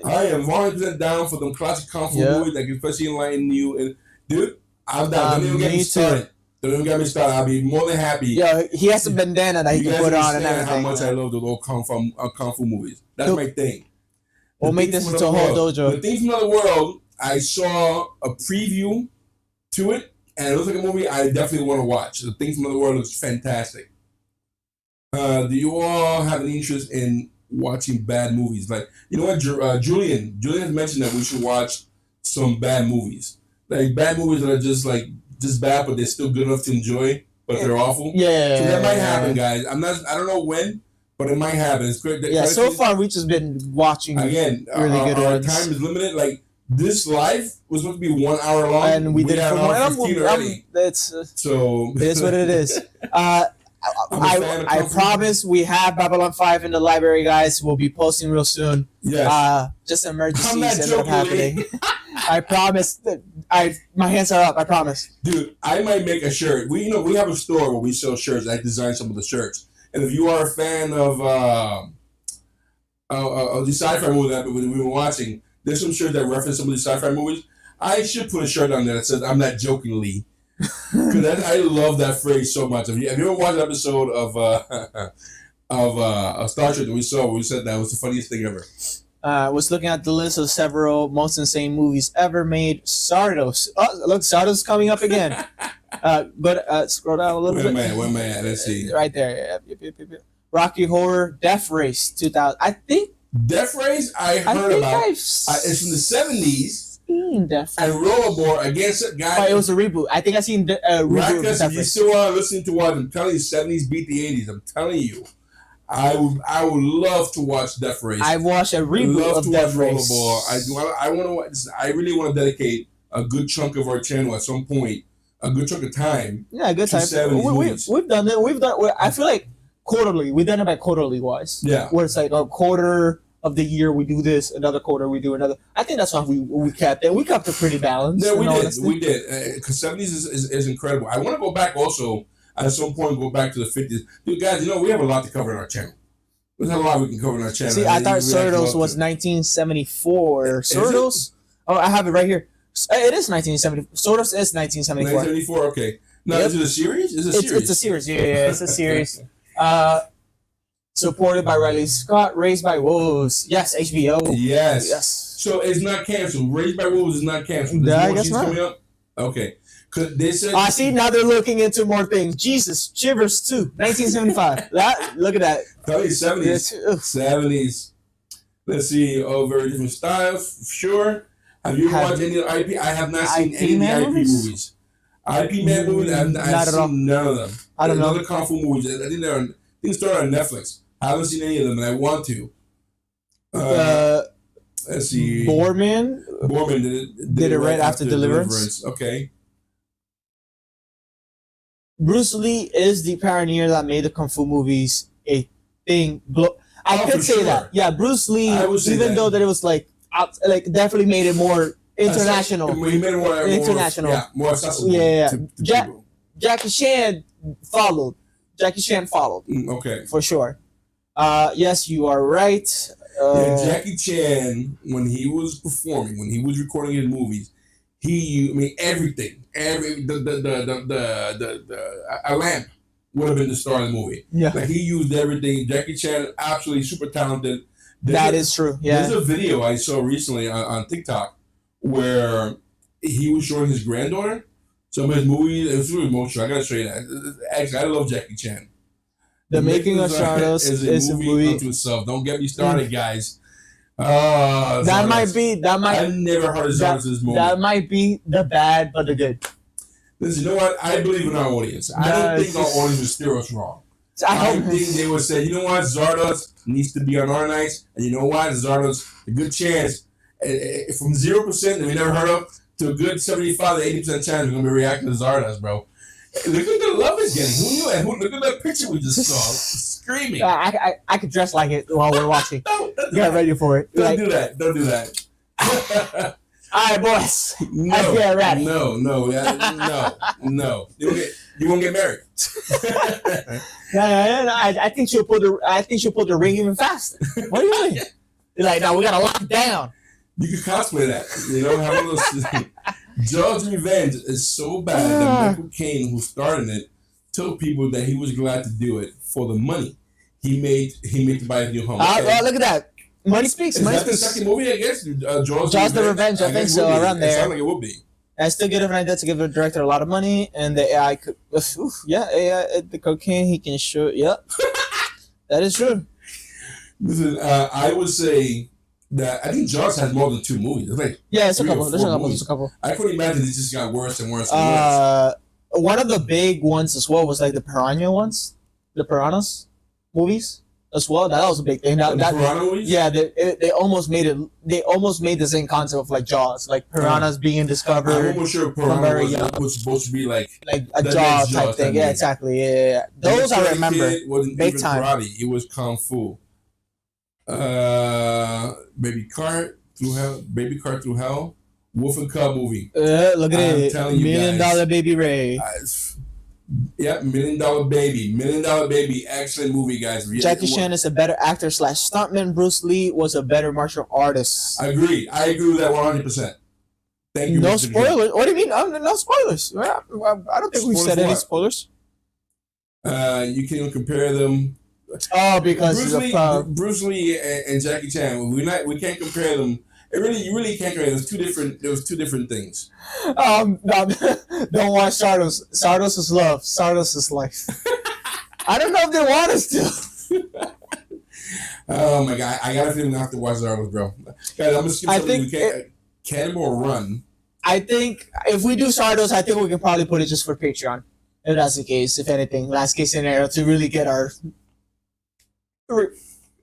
I am 100% down for them classic kung fu movies that can especially enlighten you. And dude, I'm down. Don't even get me started. Don't even get me started. I'll be more than happy. Yeah, he has a bandana that he can put on and everything. How much I love those old kung fu movies. That's my thing. We'll make this into a whole dojo. The thing from another world. I saw a preview to it. and it looks like a movie I definitely want to watch. The Things from Another World looks fantastic. Do you all have an interest in watching bad movies? Like, you know what, Julian has mentioned that we should watch some bad movies, like bad movies that are just bad, but they're still good enough to enjoy, but they're awful. Yeah, so that might happen, guys. I don't know when, but it might happen. It's great. Yeah, so far we've just been watching again. really good our ones. time is limited. Like, this live was supposed to be 1 hour long, and we did it for 15 already. So it is what it is. I promise we have Babylon 5 in the library, guys. We'll be posting real soon. Yes. Just emergencies ended up happening. I promise that my hands are up. I promise. Dude, I might make a shirt. We have a store where we sell shirts. I designed some of the shirts. And if you are a fan of the sci-fi movie that we were watching, there's some shirts that reference some of the sci-fi movies. I should put a shirt on there that says "I'm not jokingly." Because I love that phrase so much. Have you ever watched an episode of Star Trek that we saw where we said that was the funniest thing ever? Was looking at the list of several most insane movies ever made. Sardos. Oh, look, Sardos coming up again. But scroll down a little bit. Where am I at? Let's see. Right there. Yep. Rocky Horror, Death Race, 2000. I think Death Race. I heard about. It's from the 70s. Death and Rollerball against a guy. Oh, it was a reboot. I think I seen a reboot. Rackus, if you still are listening to what I'm telling you, 70s beat the 80s. I'm telling you, I would love to watch Death Race. I watched a reboot of Death Race. Rollerball. I want to watch. I really want to dedicate a good chunk of our channel at some point, a good chunk of time. Yeah, a good time. We've done it. I feel like quarterly. We've done it by quarterly wise. Yeah. Where it's like a quarter of the year we do this, another quarter we do another. I think that's why we kept it. We kept it pretty balanced. Yeah, we did. Because 70s is incredible. I want to go back also at some point. Go back to the 50s, dude. Guys, we have a lot to cover in our channel. There's a lot we can cover in our channel. See, I thought Sardos was 1974. Sardos? Oh, I have it right here. It is 1970. Sardos is 1974. 1974. Okay. Now, is it a series? It's a series. Yeah, it's a series. Supported by Riley Scott, Raised by Wolves. Yes, HBO. Yes. So it's not canceled. Raised by Wolves is not canceled. I guess not. Coming up? Okay. Cause they said. I see. Now they're looking into more things. Jesus, Shivers 2, 1975. Look at that. Tell you 70s. 70s. Let's see. Oh, very different styles. Sure. Have you watched any of the IP? I have not seen any of the IP movies. IP Man movies. I've seen none of them. I don't know. Other kung fu movies. I think they're started on Netflix. I haven't seen any of them, and I want to. Let's see. Borman did it right after Deliverance. Okay. Bruce Lee is the pioneer that made the kung fu movies a thing. I could say that. Yeah, Bruce Lee, even though that it was like definitely made it more international. He made it more international. More accessible. Yeah. Jackie Chan followed. Okay. For sure. Yes, you are right. Jackie Chan, when he was performing, when he was recording his movies, everything, a lamp would have been the star of the movie. Yeah. Like, he used everything. Jackie Chan, absolutely super talented. That is true. Yeah. There's a video I saw recently on TikTok where he was showing his granddaughter some of his movies. It was really emotional. I gotta show you that. Actually, I love Jackie Chan. The Making of Shadows is a movie unto itself. Don't get me started, guys. I've never heard of Zardos' movie. That might be the bad but the good. Listen, you know what? I believe in our audience. I don't think our audience will steer us wrong. I think they would say, you know what? Zardos needs to be on our nights. And you know what? Zardos, a good chance. From 0% that we never heard of to a good 75 to 80% chance we're going to be reacting to Zardos, bro. Look at the love it's getting. Who knew it? Look at that picture we just saw. Screaming. I could dress like it while we're watching. Get ready for it. Don't do that. All right, boys. No. Let's get ready. No. You won't get married. I think she'll pull the ring even faster. What do you mean? You're like, no, we gotta lock it down. You can cosplay that. Have a little. Jaws Revenge is so bad that Michael Caine, who started it, told people that he was glad to do it for the money he made to buy a new home. Look at that. Money speaks. Is that the second movie, I guess? Jaws the Revenge, I think so, around there. It sounds like it would be. And I still get it when I did to give the director a lot of money, and the AI could, AI, the cocaine he can show. Yep, that is true. Listen, I would say that I think Jaws has more than 2 movies. It's like Yeah, it's a 3 or couple. There's 4 a couple. movies. There's a couple. I couldn't imagine it just got worse and worse and worse. One of the big ones as well was like the Piranhas movies as well. That was a big thing. The Piranha movies? Yeah, they almost made it. They almost made the same concept of like Jaws, like piranhas being I'm discovered, almost sure from Piranha very young. was supposed to be like a the Jaws next type Jaws thing. type Yeah, movie. exactly. Yeah. Those And the I Karate remember. Kid wasn't Big even time. karate. It was kung fu. Baby Cart Through Hell, Wolf and Cub movie. Look at I'm it. telling you $1 million guys. Baby Ray. Yep, $1 Million Baby, excellent movie, guys. Jackie Chan is a better actor / stuntman. Bruce Lee was a better martial artist. I agree with that 100%. Thank you. No Mr. spoilers. What do you mean? No spoilers. I don't think we Spoilers said for any what? spoilers. You can even compare them. Oh, because Bruce Lee and Jackie Chan. We can't compare them. You really can't compare. There was two different things. no, don't watch Stardust. Stardust is love. Stardust is life. I don't know if they want us to. Oh my god, I gotta feel we have to watch Stardust, bro. Guys, I'm gonna skip something. Cannibal Run. I think if we do Stardust, I think we can probably put it just for Patreon. If that's the case, if anything, last case scenario, to really get our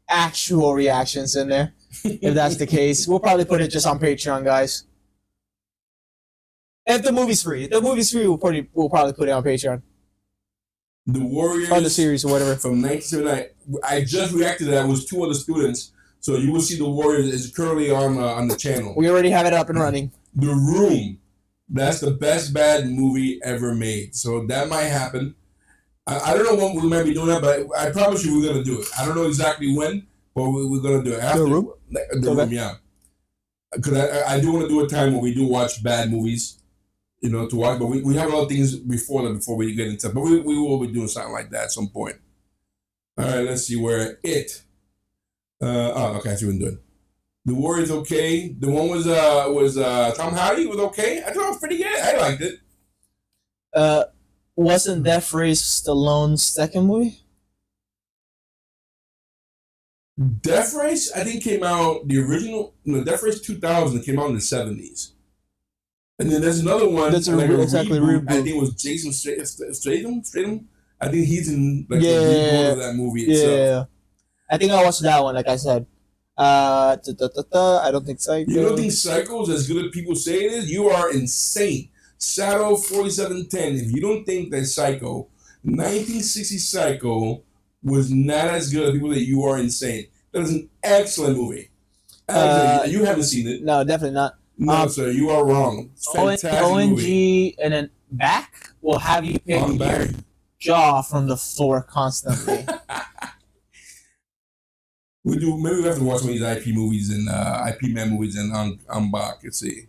actual reactions in there. If that's the case, we'll probably put it just on Patreon, guys. If the movie's free, we'll probably put it on Patreon. The Warriors or the series or whatever. From 1979. I just reacted to that. It was 2 other students. So you will see The Warriors is currently on the channel. We already have it up and running. The Room. That's the best bad movie ever made. So that might happen. I don't know when we might be doing that, but I promise you we're going to do it. I don't know exactly when, but we're going to do it. After, The Room? The Room, yeah. Because I do want to do a time where we do watch bad movies, to watch. But we have a lot of things before we get into it. But we will be doing something like that at some point. All right, let's see where it. Okay, I see what I'm doing. The Warriors, okay. The one was Tom Hardy was okay. I thought it was pretty good. I liked it. Wasn't Death Race Stallone's second movie? Death Race, I think, came out, the original, Death Race 2000 came out in the 70s. And then there's another one. That's exactly reboot. I think it was Jason Statham. I think he's in the reboot of that movie itself. Yeah. I think I watched that one, like I said. I don't think Psycho. You don't think Psycho is as good as people say it is? You are insane. Saddle 4710. If you don't think that Psycho, 1960 Psycho, was not as good as people say, you are insane. That is an excellent movie. You haven't seen it. No, definitely not. No, sir, you are wrong. It's fantastic ONG movie. and then back will have you pick your jaw from the floor constantly. Maybe we have to watch some of these IP movies and IP man movies and unbox and see.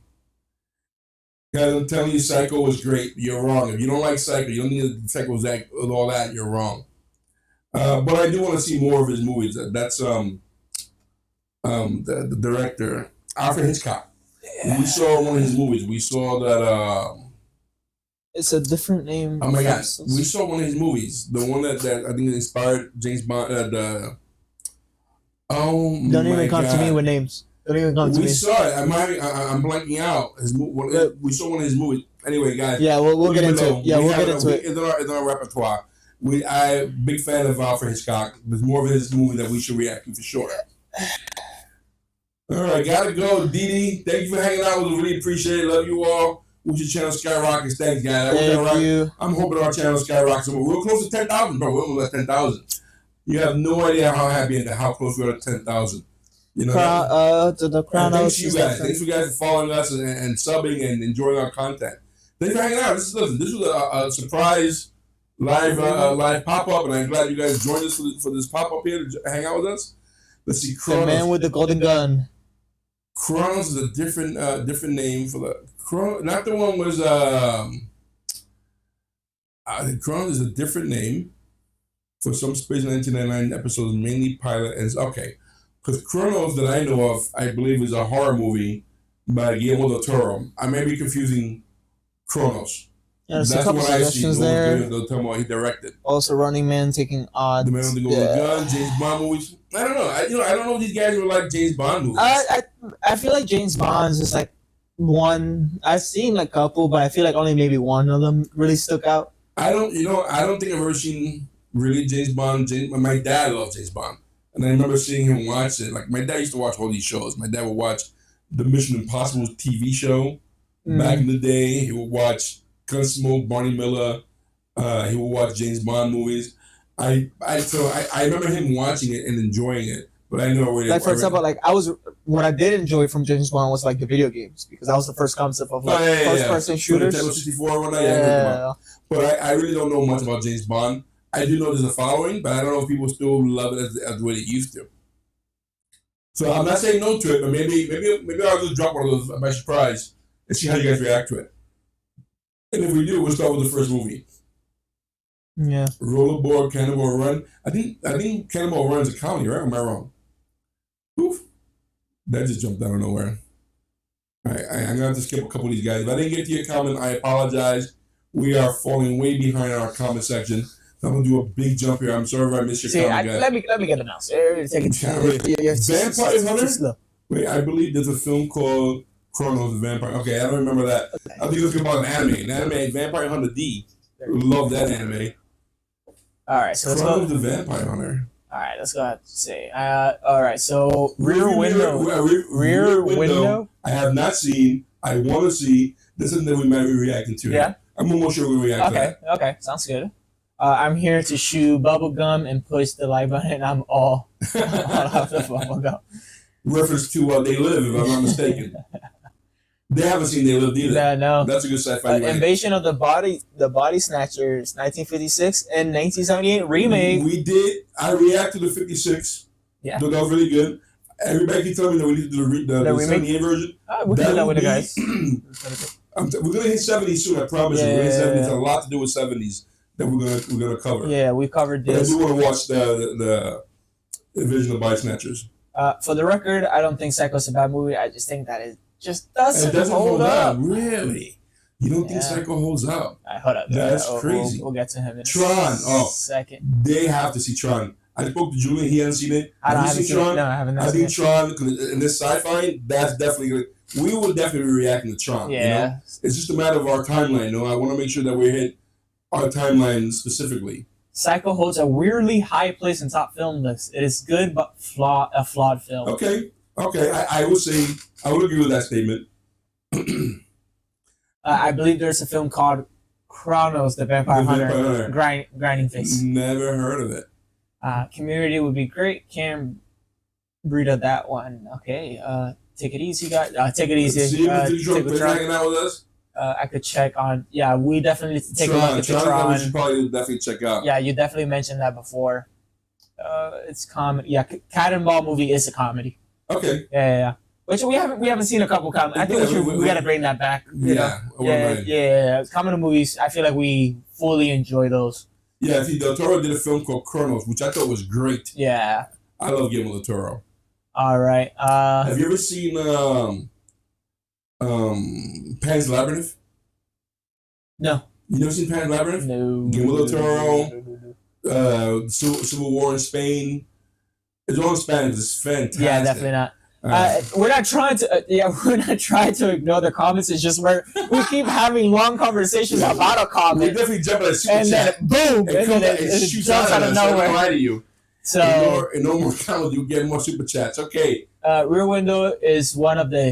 Guys, I'm telling you, Psycho was great. You're wrong. If you don't like Psycho, you don't need Psycho with all that. You're wrong. But I do want to see more of his movies. That's the director, Alfred Hitchcock. Yeah. We saw one of his movies. We saw that. It's a different name. Oh my God! We saw one of his movies. The one that I think inspired James Bond. Don't even come to me with names. Don't even come to me. We saw it. I'm blanking out. We saw one of his movies. Anyway, guys. Yeah, we'll get into it. Yeah, we'll get into it. It's in our repertoire. I'm big fan of Alfred Hitchcock. There's more of his movie that we should react to for sure. All right, gotta go. Didi, thank you for hanging out with us. Really appreciate it. Love you all. What's your channel skyrockets? Thanks, guys. Thank you. I'm hoping our channel skyrockets. We're close to 10,000, bro. We're almost at 10,000. You have no idea how happy and how close we are to 10,000. To the crown. Thanks you guys. Thanks for guys for following us and subbing and enjoying our content. Thanks for hanging out. This was a surprise live pop up, and I'm glad you guys joined us for this pop up here to hang out with us. Let's see, Kronos. The man with the golden gun. Kronos is a different name for the Kronos. Not the one was Kronos is a different name for some Space 1999 episodes, mainly pilot. And it's okay, because Kronos that I know of, I believe, is a horror movie by Guillermo del Toro. I may be confusing Chronos. Yeah, there's a That's couple what I see. suggestions there. They'll tell me what he directed. Also, Running Man taking odds. The man with the golden gun, James Bond movies. I don't know. I don't know if these guys were like James Bond movies. I feel like James Bond's is like one. I've seen like a couple, but I feel like only maybe one of them really stuck out. I don't think I've ever seen really James Bond. My dad loved James Bond, and I remember seeing him watch it. Like my dad used to watch all these shows. My dad would watch the Mission Impossible TV show back in the day. He would watch Gunsmoke, Barney Miller. He would watch James Bond movies. I remember him watching it and enjoying it, but I know like for example, like what I did enjoy from James Bond was like the video games because that was the first concept of like first person shooters. Nintendo 64 one night, but I really don't know much about James Bond. I do know there's a following, but I don't know if people still love it as the way they used to. So I'm not saying no to it, but maybe I'll just drop one of those by surprise and see how you guys react to it. And if we do, we'll start with the first movie. Yeah. Rollerboard Cannonball Run. I think Cannonball Run is a comedy, right? Or am I wrong? Oof. That just jumped out of nowhere. All right, I'm gonna have to skip a couple of these guys. If I didn't get to your comment, I apologize. We are falling way behind our comment section. So I'm gonna do a big jump here. I'm sorry if I missed your comment, guys. Let me get the mouse. Take it. Vampire Hunter. Wait, I believe there's a film called Chronos the Vampire. Okay, I don't remember that. Okay. I think it was about an anime, Vampire Hunter D. Love that anime. All right, so let's go. The Vampire Hunter. All right, let's go ahead and say. All right, so Rear Window. I have not seen. I want to see. This is that we might be reacting to. Yeah. I'm almost sure we react to that. Okay, sounds good. I'm here to chew bubble gum and push the like button. And I'm all out of bubble gum. Reference to They Live, if I'm not mistaken. They haven't seen They Live either. Yeah, no. That's a good sci-fi. Invasion of the Body Snatchers, 1956 and 1978 remake. We did. I reacted to 56. Yeah. That was really good. Everybody keep telling me that we need to do the 78 version. We can do that with the guys. We're gonna hit 70s soon. I promise you. We're gonna hit 70s. A lot to do with 70s that we're gonna cover. Yeah, we covered this. But I do want to watch the Invasion of the Body Snatchers. For the record, I don't think Psycho's a bad movie. I just think that it just doesn't hold up. Really? You don't think Psycho holds up? Hold up. That's crazy. We'll get to him in Tron. a second. They have to see Tron. I spoke to Julian. He hasn't seen it. I haven't seen Tron. No, I haven't. I think Tron, in this sci-fi, that's definitely good. We will definitely be reacting to Tron. Yeah. You know? It's just a matter of our timeline. You know? I want to make sure that we hit our timeline specifically. Psycho holds a weirdly high place in top film lists. It is good, but a flawed film. Okay. I would say, I would agree with that statement. I believe there's a film called Chronos, the Vampire Hunter. Grinding face. Never heard of it. Community would be great. Can't read that one. Okay. Take it easy, guys. Take it easy. See if hanging out with us. I could check on. Yeah, we definitely need to take a look at Tron. We should probably definitely check out. Yeah, you definitely mentioned that before. It's comedy. Yeah, Cat and Ball movie is a comedy. Okay. Yeah. Which we haven't seen a couple comedy. I think we gotta bring that back. Yeah. Comedy movies. I feel like we fully enjoy those. Yeah, see, Del Toro did a film called Chronos, which I thought was great. Yeah. I love Guillermo del Toro. All right. Have you ever seen Pan's Labyrinth? No. You never seen Pan's Labyrinth? No. Guillermo del Toro. Civil War in Spain. It's all in Spanish. It's fantastic. Yeah, definitely not. We're not trying to ignore the comments. It's just we keep having long conversations about a comment. We definitely jump at a super chat. And then boom, it jumps out of nowhere. I lie to you. So in normal count, you get more super chats. Okay. Rear Window is one of the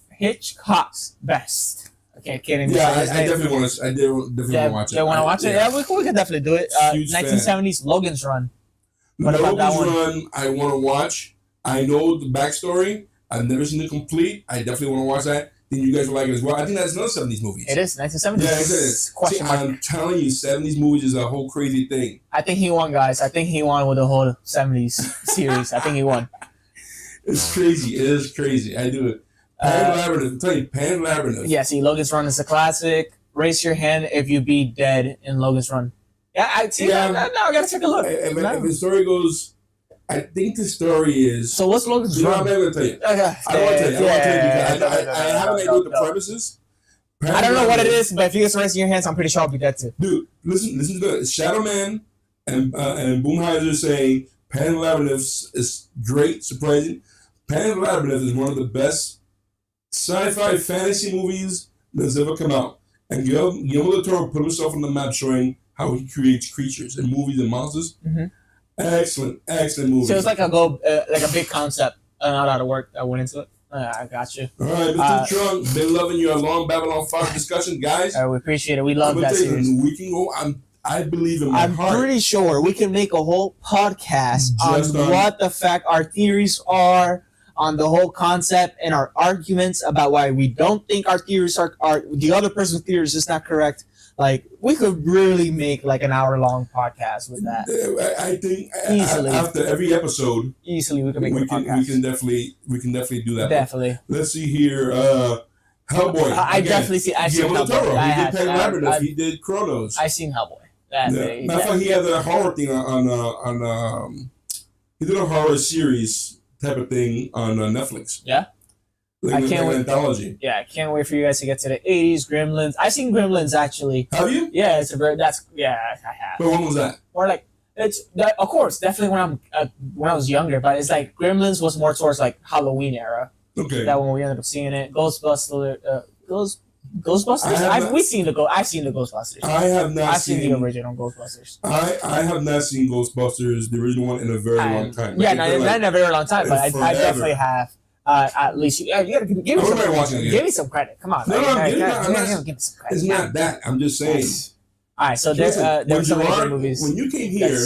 Hitchcock's best. Okay, kidding. Yeah, I definitely want to. I definitely want to watch it. You want to watch it? Yeah, we can definitely do it. 1970s Logan's Run. What about that one? Logan's Run, I want to watch. I know the backstory. I've never seen it complete. I definitely want to watch that. Then you guys will like it as well. I think that's another 70s movie. It is 1970s. Yeah, it is. See, I'm telling you, 70s movies is a whole crazy thing. I think he won, guys. I think he won with the whole 70s series. I think he won. It's crazy. It is crazy. I do it. Pan Labyrinth. I'm telling you, Pan Labyrinth. Yeah, see, Logan's Run is a classic. Raise your hand if you be dead in Logan's Run. Yeah, I see. Yeah, now I gotta take a look. If the story goes, I think the story is. So what's Logan's Run? I'm not going to tell you. I don't want to tell you. I don't want to tell you because I have an idea with the premises. I don't know what it is, but if you get rice in your hands, I'm pretty sure I'll be dead too. Dude, listen to the Shadow Man and Boomheiser saying Pan Labyrinth is great, surprising. Pan Labyrinth is one of the best sci-fi fantasy movies that's ever come out. And Guillermo del Toro put himself on the map showing how he creates creatures and movies and monsters. Mm-hmm. Excellent movie. So it's like a big concept, not a lot of work that went into it. I got you. All right, Mr. Trunk, been loving your long Babylon 5 discussion, guys. We appreciate it. We love that series. We can go. I believe in my heart. I'm pretty sure we can make a whole podcast on what the fact our theories are, on the whole concept and our arguments about why we don't think our theories are the other person's theories is not correct. Like, we could really make like an hour-long podcast with that. I think easily after every episode, easily we can make a podcast. We can definitely do that. Definitely. Let's see here. Hellboy. I've seen Hellboy. He did Chronos. I've seen Hellboy. Matter of fact, he had a horror thing on he did a horror series type of thing on Netflix. Yeah. Like, I can't wait. Anthology. Yeah, I can't wait for you guys to get to the 80s. Gremlins. I've seen Gremlins actually. Have you? Yeah, I have. But when was that? Or like of course, definitely when I was younger. But it's like Gremlins was more towards like Halloween era. Okay. That when we ended up seeing it. Ghostbusters. I've seen the Ghostbusters. I have not. I've seen the original Ghostbusters. I have not seen Ghostbusters, the original one, in a very long time. Yeah, not in a very long time, but I definitely have. At least you gotta give me some credit. Give me some credit. Come on. No, give me some credit. It's not that. I'm just saying. All right, so there were some other movies. When you came here,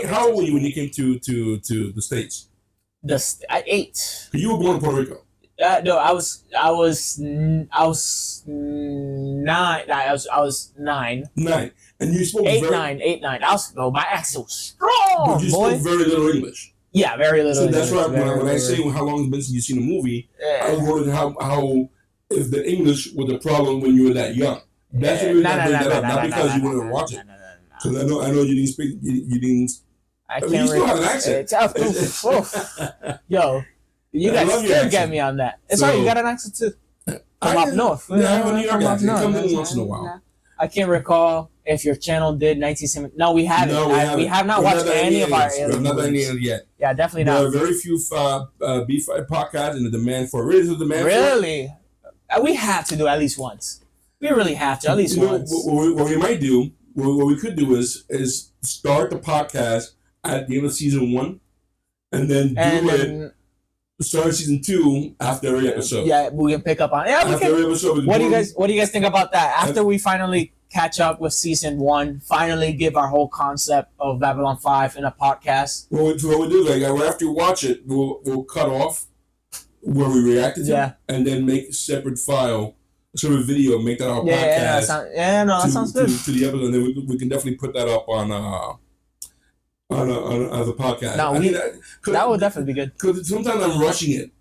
how old were you when you came to the States? At 8. You were born in Puerto Rico. No, I was 9. I was 9. 9, and you spoke 8, 9. My accent was strong. But you spoke very little English. Yeah, very little. So that's why when I say how long it's been since you've sseen a movie, I was wondering how if the English was a problem when you were that young. That's the reason I bring that up, not because you wanted to watch it. Because I know you didn't speak. You didn't. I mean, you still have an accent. Yo, you guys still get me on that. It's alright. You got an accent too. From up north. Yeah, I have a New York accent. It comes in once in a while. I can't recall if your channel did 1970. No, we haven't. We have not watched any of our aliens. We have not done any yet. Yeah, definitely not. There are very few B5 podcasts, and the demand for it. Really, the demand really? For it? We have to do at least once. We really have to at least once. What we might do, what we could do is start the podcast at the end of season 1, and then start season 2 after every episode. Yeah, we can pick up on. Yeah, after every episode. What do you guys think about that? After we finally catch up with season 1, finally give our whole concept of Babylon 5 in a podcast. What we do, like after you watch it, we'll cut off where we reacted to, and then make a separate file, a separate video, make that our podcast. That sounds good. To the episode, and then we can definitely put that up on the podcast. No, that would definitely be good. Because sometimes I'm rushing it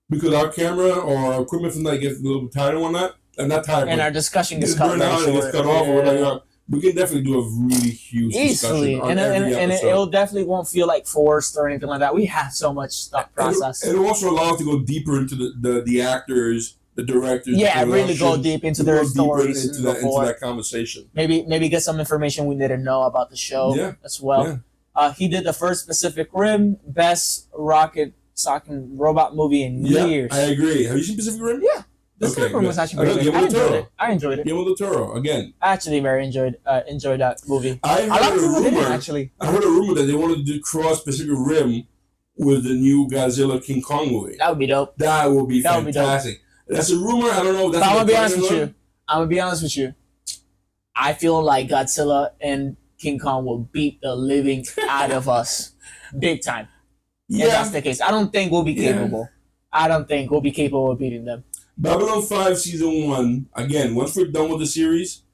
because our camera or our equipment sometimes gets a little tired on that. I'm not tired. And our discussion gets cut off. It gets cut off. Yeah. We can definitely do a really huge discussion on every episode. And it definitely won't feel like forced or anything like that. We have so much thought process. And it also allows us to go deeper into the actors, the directors. Yeah, really go deep into their stories into that conversation. Maybe get some information we didn't know about the show as well. Yeah. He did the first Pacific Rim, best rocket socking robot movie in years. I agree. Have you seen Pacific Rim? Yeah. Pacific Rim was actually pretty good. I enjoyed it. Guillermo del Toro again. I actually very enjoyed that movie. I heard a rumor that they wanted to cross Pacific Rim with the new Godzilla King Kong movie. That would be dope. That would be fantastic. That's a rumor. I don't know. But I'm gonna be honest with you. I feel like Godzilla and King Kong will beat the living out of us, big time. Yeah, if that's the case. I don't think we'll be capable. I don't think we'll be capable of beating them. Babylon 5 season 1 again. Once we're done with the series,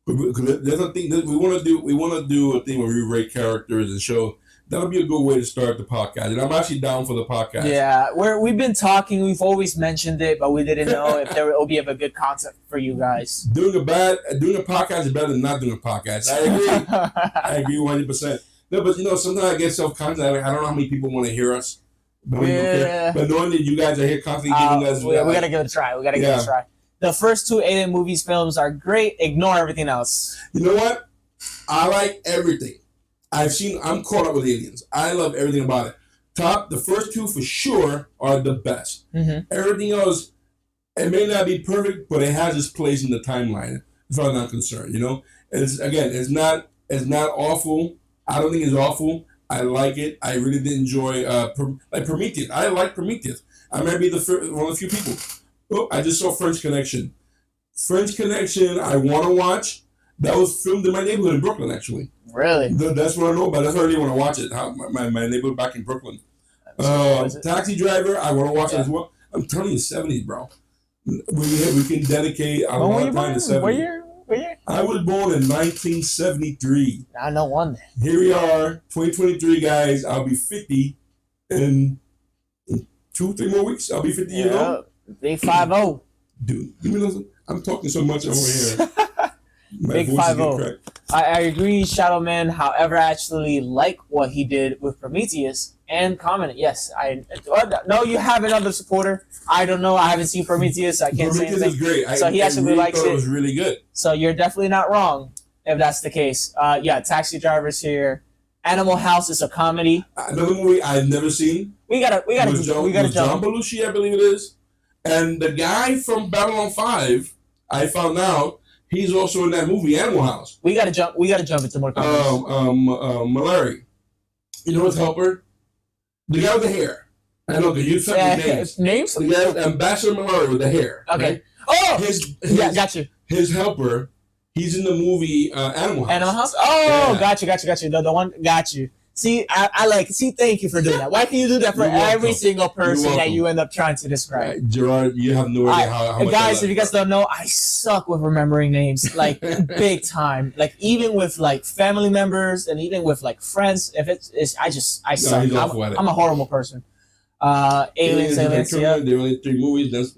there's a thing that we want to do a thing where we rate characters and show. That would be a good way to start the podcast, and I'm actually down for the podcast. Yeah, we've been talking. We've always mentioned it, but we didn't know if there will be a good concept for you guys. Doing a podcast is better than not doing a podcast. I agree. I agree 100%. No, but sometimes I get self-conscious. I don't know how many people want to hear us. But knowing that you guys are here constantly giving us... We got to give it a try. the first two Alien movies films are great. Ignore everything else. You know what? I like everything. I'm caught up with Aliens. I love everything about it. The first two for sure are the best. Mm-hmm. Everything else, it may not be perfect, but it has its place in the timeline, as far as I'm concerned. You know, it's not awful. I don't think it's awful. I like it. I really did enjoy like Prometheus. I like Prometheus. I might be one of the few people. Oh, I just saw French Connection. French Connection. I want to watch. That was filmed in my neighborhood in Brooklyn, actually. Really? That's what I know about. That's why I really want to watch it. My neighborhood back in Brooklyn. Taxi Driver. I want to watch it as well. I'm turning the 70s, bro. We can dedicate a lot of time to 70s. What year? I was born in 1973. I know one. Here we are, 2023, guys. I'll be 50 in 2-3 more weeks. I'll be 50 years old. Big 5-0. Dude, give me listen. I'm talking so much over here. Big 5-0. I agree, Shadow Man. However, I actually like what he did with Prometheus and commented. Yes, no, you have another supporter. I don't know. I haven't seen Prometheus. I can't say anything. Prometheus is great. So he actually really likes it. It was really good. So you're definitely not wrong if that's the case. Yeah, Taxi Driver's here. Animal House is a comedy. Another movie I've never seen. We gotta jump. John Belushi, I believe it is, and the guy from Babylon 5. I found out he's also in that movie Animal House. We gotta jump into more comedies. Mallory. You know his helper? The guy with the hair. I know, because you said his names. The guy, Ambassador Mallory with the hair. Okay. Right? Yeah, got you. His helper, he's in the movie Animal House. Animal House? Oh, yeah. Got you. The one, got you. See, I like, thank you for doing that. Why can you do that for every single person that you end up trying to describe? Gerard, you have no idea how much guys, if you guys don't know, I suck with remembering names, like, big time. Like, even with, like, family members and even with, like, friends, I suck. I'm a horrible person. Aliens, yeah. There are only 3 movies. That's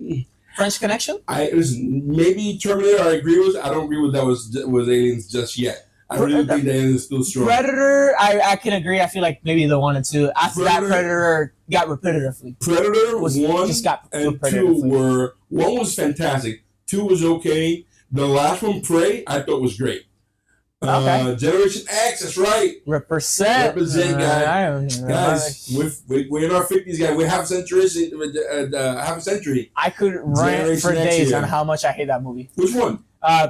French Connection? Maybe Terminator I agree with. I don't agree with that was Aliens just yet. I really think the Alien is still strong. Predator, I can agree. I feel like maybe the 1 and 2. After that, Predator got repetitively. Predator 1 and 2 were... 1 was fantastic. 2 was okay. The last one, Prey, I thought was great. Okay. Generation X, that's right. Represent, guys. We're in our 50s, guys. We're half a century. I could rant for days on how much I hate that movie. Which one?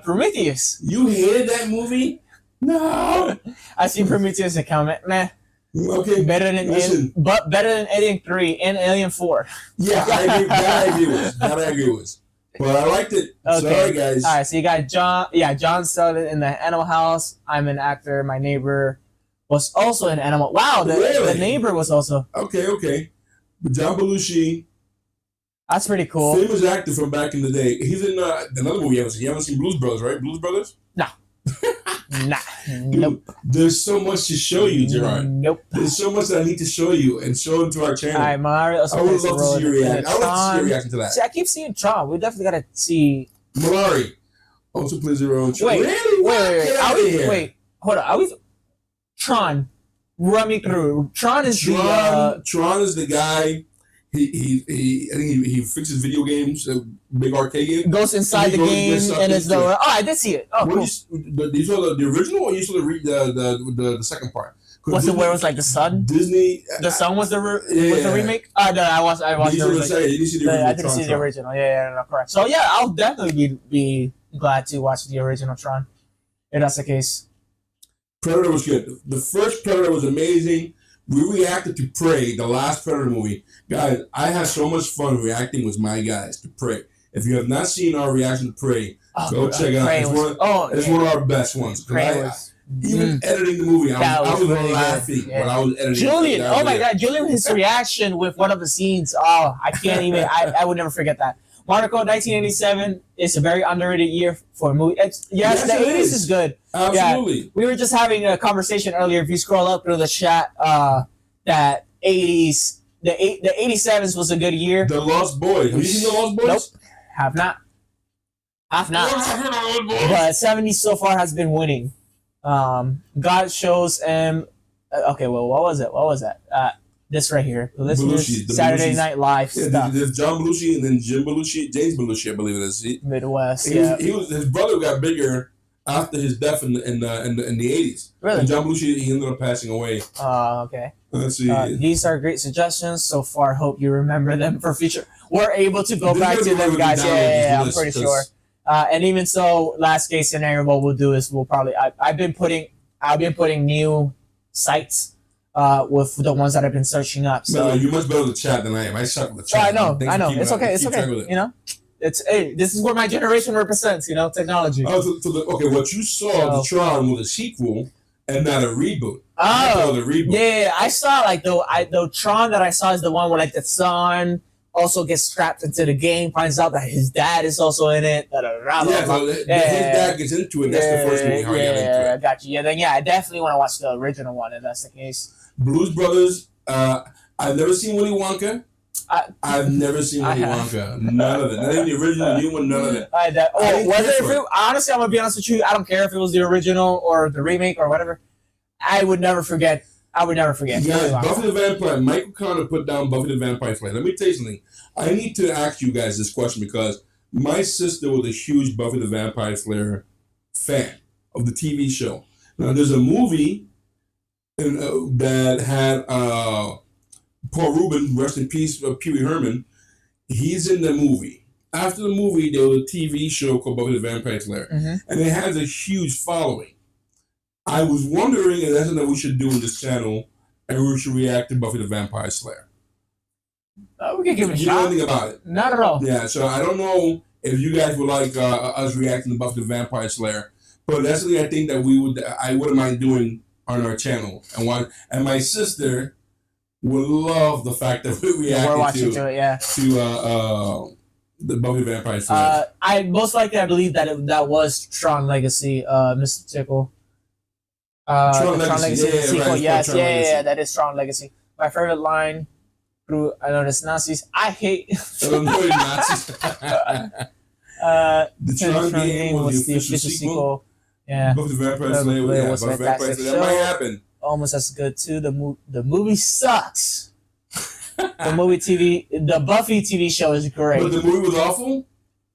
Prometheus. You hated that movie? No. I seen Prometheus and comment, meh. Okay. Better than Alien 3 and Alien 4. Yeah, I agree with. But I liked it. Okay. Sorry, guys. All right, so you got John. Yeah, John started in the Animal House. I'm an actor. My neighbor was also in Animal. Wow, the neighbor was also. Okay. But John Belushi. That's pretty cool. Famous actor from back in the day. He's in another movie you haven't seen. You haven't seen Blues Brothers, right? Blues Brothers? No. Nah. Dude, nope. There's so much to show you, Gerard. Nope. There's so much that I need to show you and show into our channel. I would love to see your reaction. I would love to see your reaction to that. See, I keep seeing Tron. We definitely gotta see. Malari also plays the role in Tron. Wait. Hold on. Tron. Run me through. Tron is the guy. He fixes video games, big arcade game. Goes inside the game and it's I did see it. Oh, cool. You saw the original, or you saw the second part? What's it where it was like the sun? Disney. The sun was the remake. No, I watched the remake. You didn't see the original. I didn't see the original. Yeah, no, correct. So yeah, I'll definitely be glad to watch the original Tron, if that's the case. Predator was good. The first Predator was amazing. We reacted to Prey, the last Predator movie. Guys, I had so much fun reacting with my guys to Prey. If you have not seen our reaction to Prey, go check it out. It's one of our best ones. Even editing the movie, I was really laughing when I was editing. Julian, oh my God, Julian, his reaction with one of the scenes, I can't even, I would never forget that. Monaco, 1987 is a very underrated year for a movie. Yes, the 80s is good. Absolutely. Yeah, we were just having a conversation earlier. If you scroll up through the chat, that 80s, the 87s was a good year. The Lost Boys. Have you seen The Lost Boys? Nope. Have not. But 70s so far has been winning. God shows him. Okay, well, what was it? This right here. The listeners, Belushi, the Saturday Belushis. Night Live Yeah, stuff. there's John Belushi and then James Belushi, I believe it is. Midwest, His brother got bigger after his death in the 80s. Really? And John Belushi, he ended up passing away. Okay. Let's see. These are great suggestions so far. Hope you remember them for future. We're able to go This back is to them, really guys. down Yeah, this I'm pretty list, sure. And even so, last case scenario, what we'll do is we'll probably I've been putting new sites with the ones that I've been searching up. So you're much better with the chat than I am. I suck with the chat. I know. It's okay. It. You know, this is where my generation represents. You know, technology. Oh, okay. What you saw, the Tron was a sequel and not a reboot. Oh, the reboot. Yeah, I saw like the Tron that I saw is the one where like the son also gets strapped into the game, finds out that his dad is also in it. His dad gets into it. That's the first movie how he got into it. I got you. Yeah, I definitely want to watch the original one if that's the case. Blues Brothers. I've never seen Willy Wonka. I've never seen Willy Wonka. None of it. Not even the original, new one. None of it. Honestly, I'm gonna be honest with you. I don't care if it was the original or the remake or whatever. I would never forget. Guys, Buffy the Vampire. Michael Connor put down Buffy the Vampire Slayer. Let me tell you something. I need to ask you guys this question because my sister was a huge Buffy the Vampire Slayer fan of the TV show. Now, there's a movie that had Paul Rubin, rest in peace, Pee Wee Herman. He's in the movie. After the movie, there was a TV show called Buffy the Vampire Slayer, and it has a huge following. I was wondering if that's something that we should do in this channel, and we should react to Buffy the Vampire Slayer. We can give it a shot. You know anything about it? Not at all. Yeah, so I don't know if you guys would like us reacting to Buffy the Vampire Slayer, but that's something I think that I wouldn't mind doing on our channel. And my sister would love the fact that we reacted to the Buffy the Vampire Slayer. I believe that was Tron Legacy, Mr. Tickle. Tron Legacy sequel. Right, Yes, yeah, that is Tron Legacy. My favorite line through I know there's Nazis. I hate Nazis. The Tron game was the official sequel. Yeah. Buffy the Vampire Slayer was fantastic. That might happen. Almost as good too. The movie sucks. The Buffy TV show is great. But the movie was awful?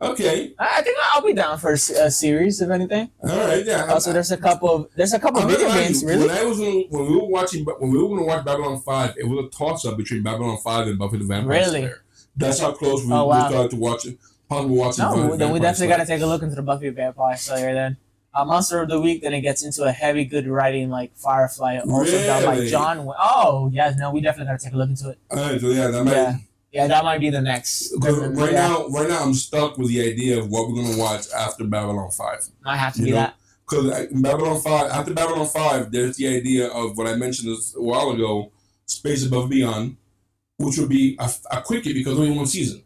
Okay. I think I'll be down for a series, if anything. All right, yeah. Also, there's a couple video games. Really? When we were going to watch Babylon 5, it was a toss-up between Babylon 5 and Buffy the Vampire Slayer. That's how close we started to watch it. Then we definitely got to take a look into the Buffy the Vampire Slayer then. Monster of the Week, then it gets into a heavy good writing like Firefly, also done by John. Oh, yeah, no, we definitely got to take a look into it. All right, so that might be the next. Right now, I'm stuck with the idea of what we're going to watch after Babylon 5. I have to be that. Because after Babylon 5, there's the idea of what I mentioned a while ago, Space Above Beyond, which would be a quickie because only one season.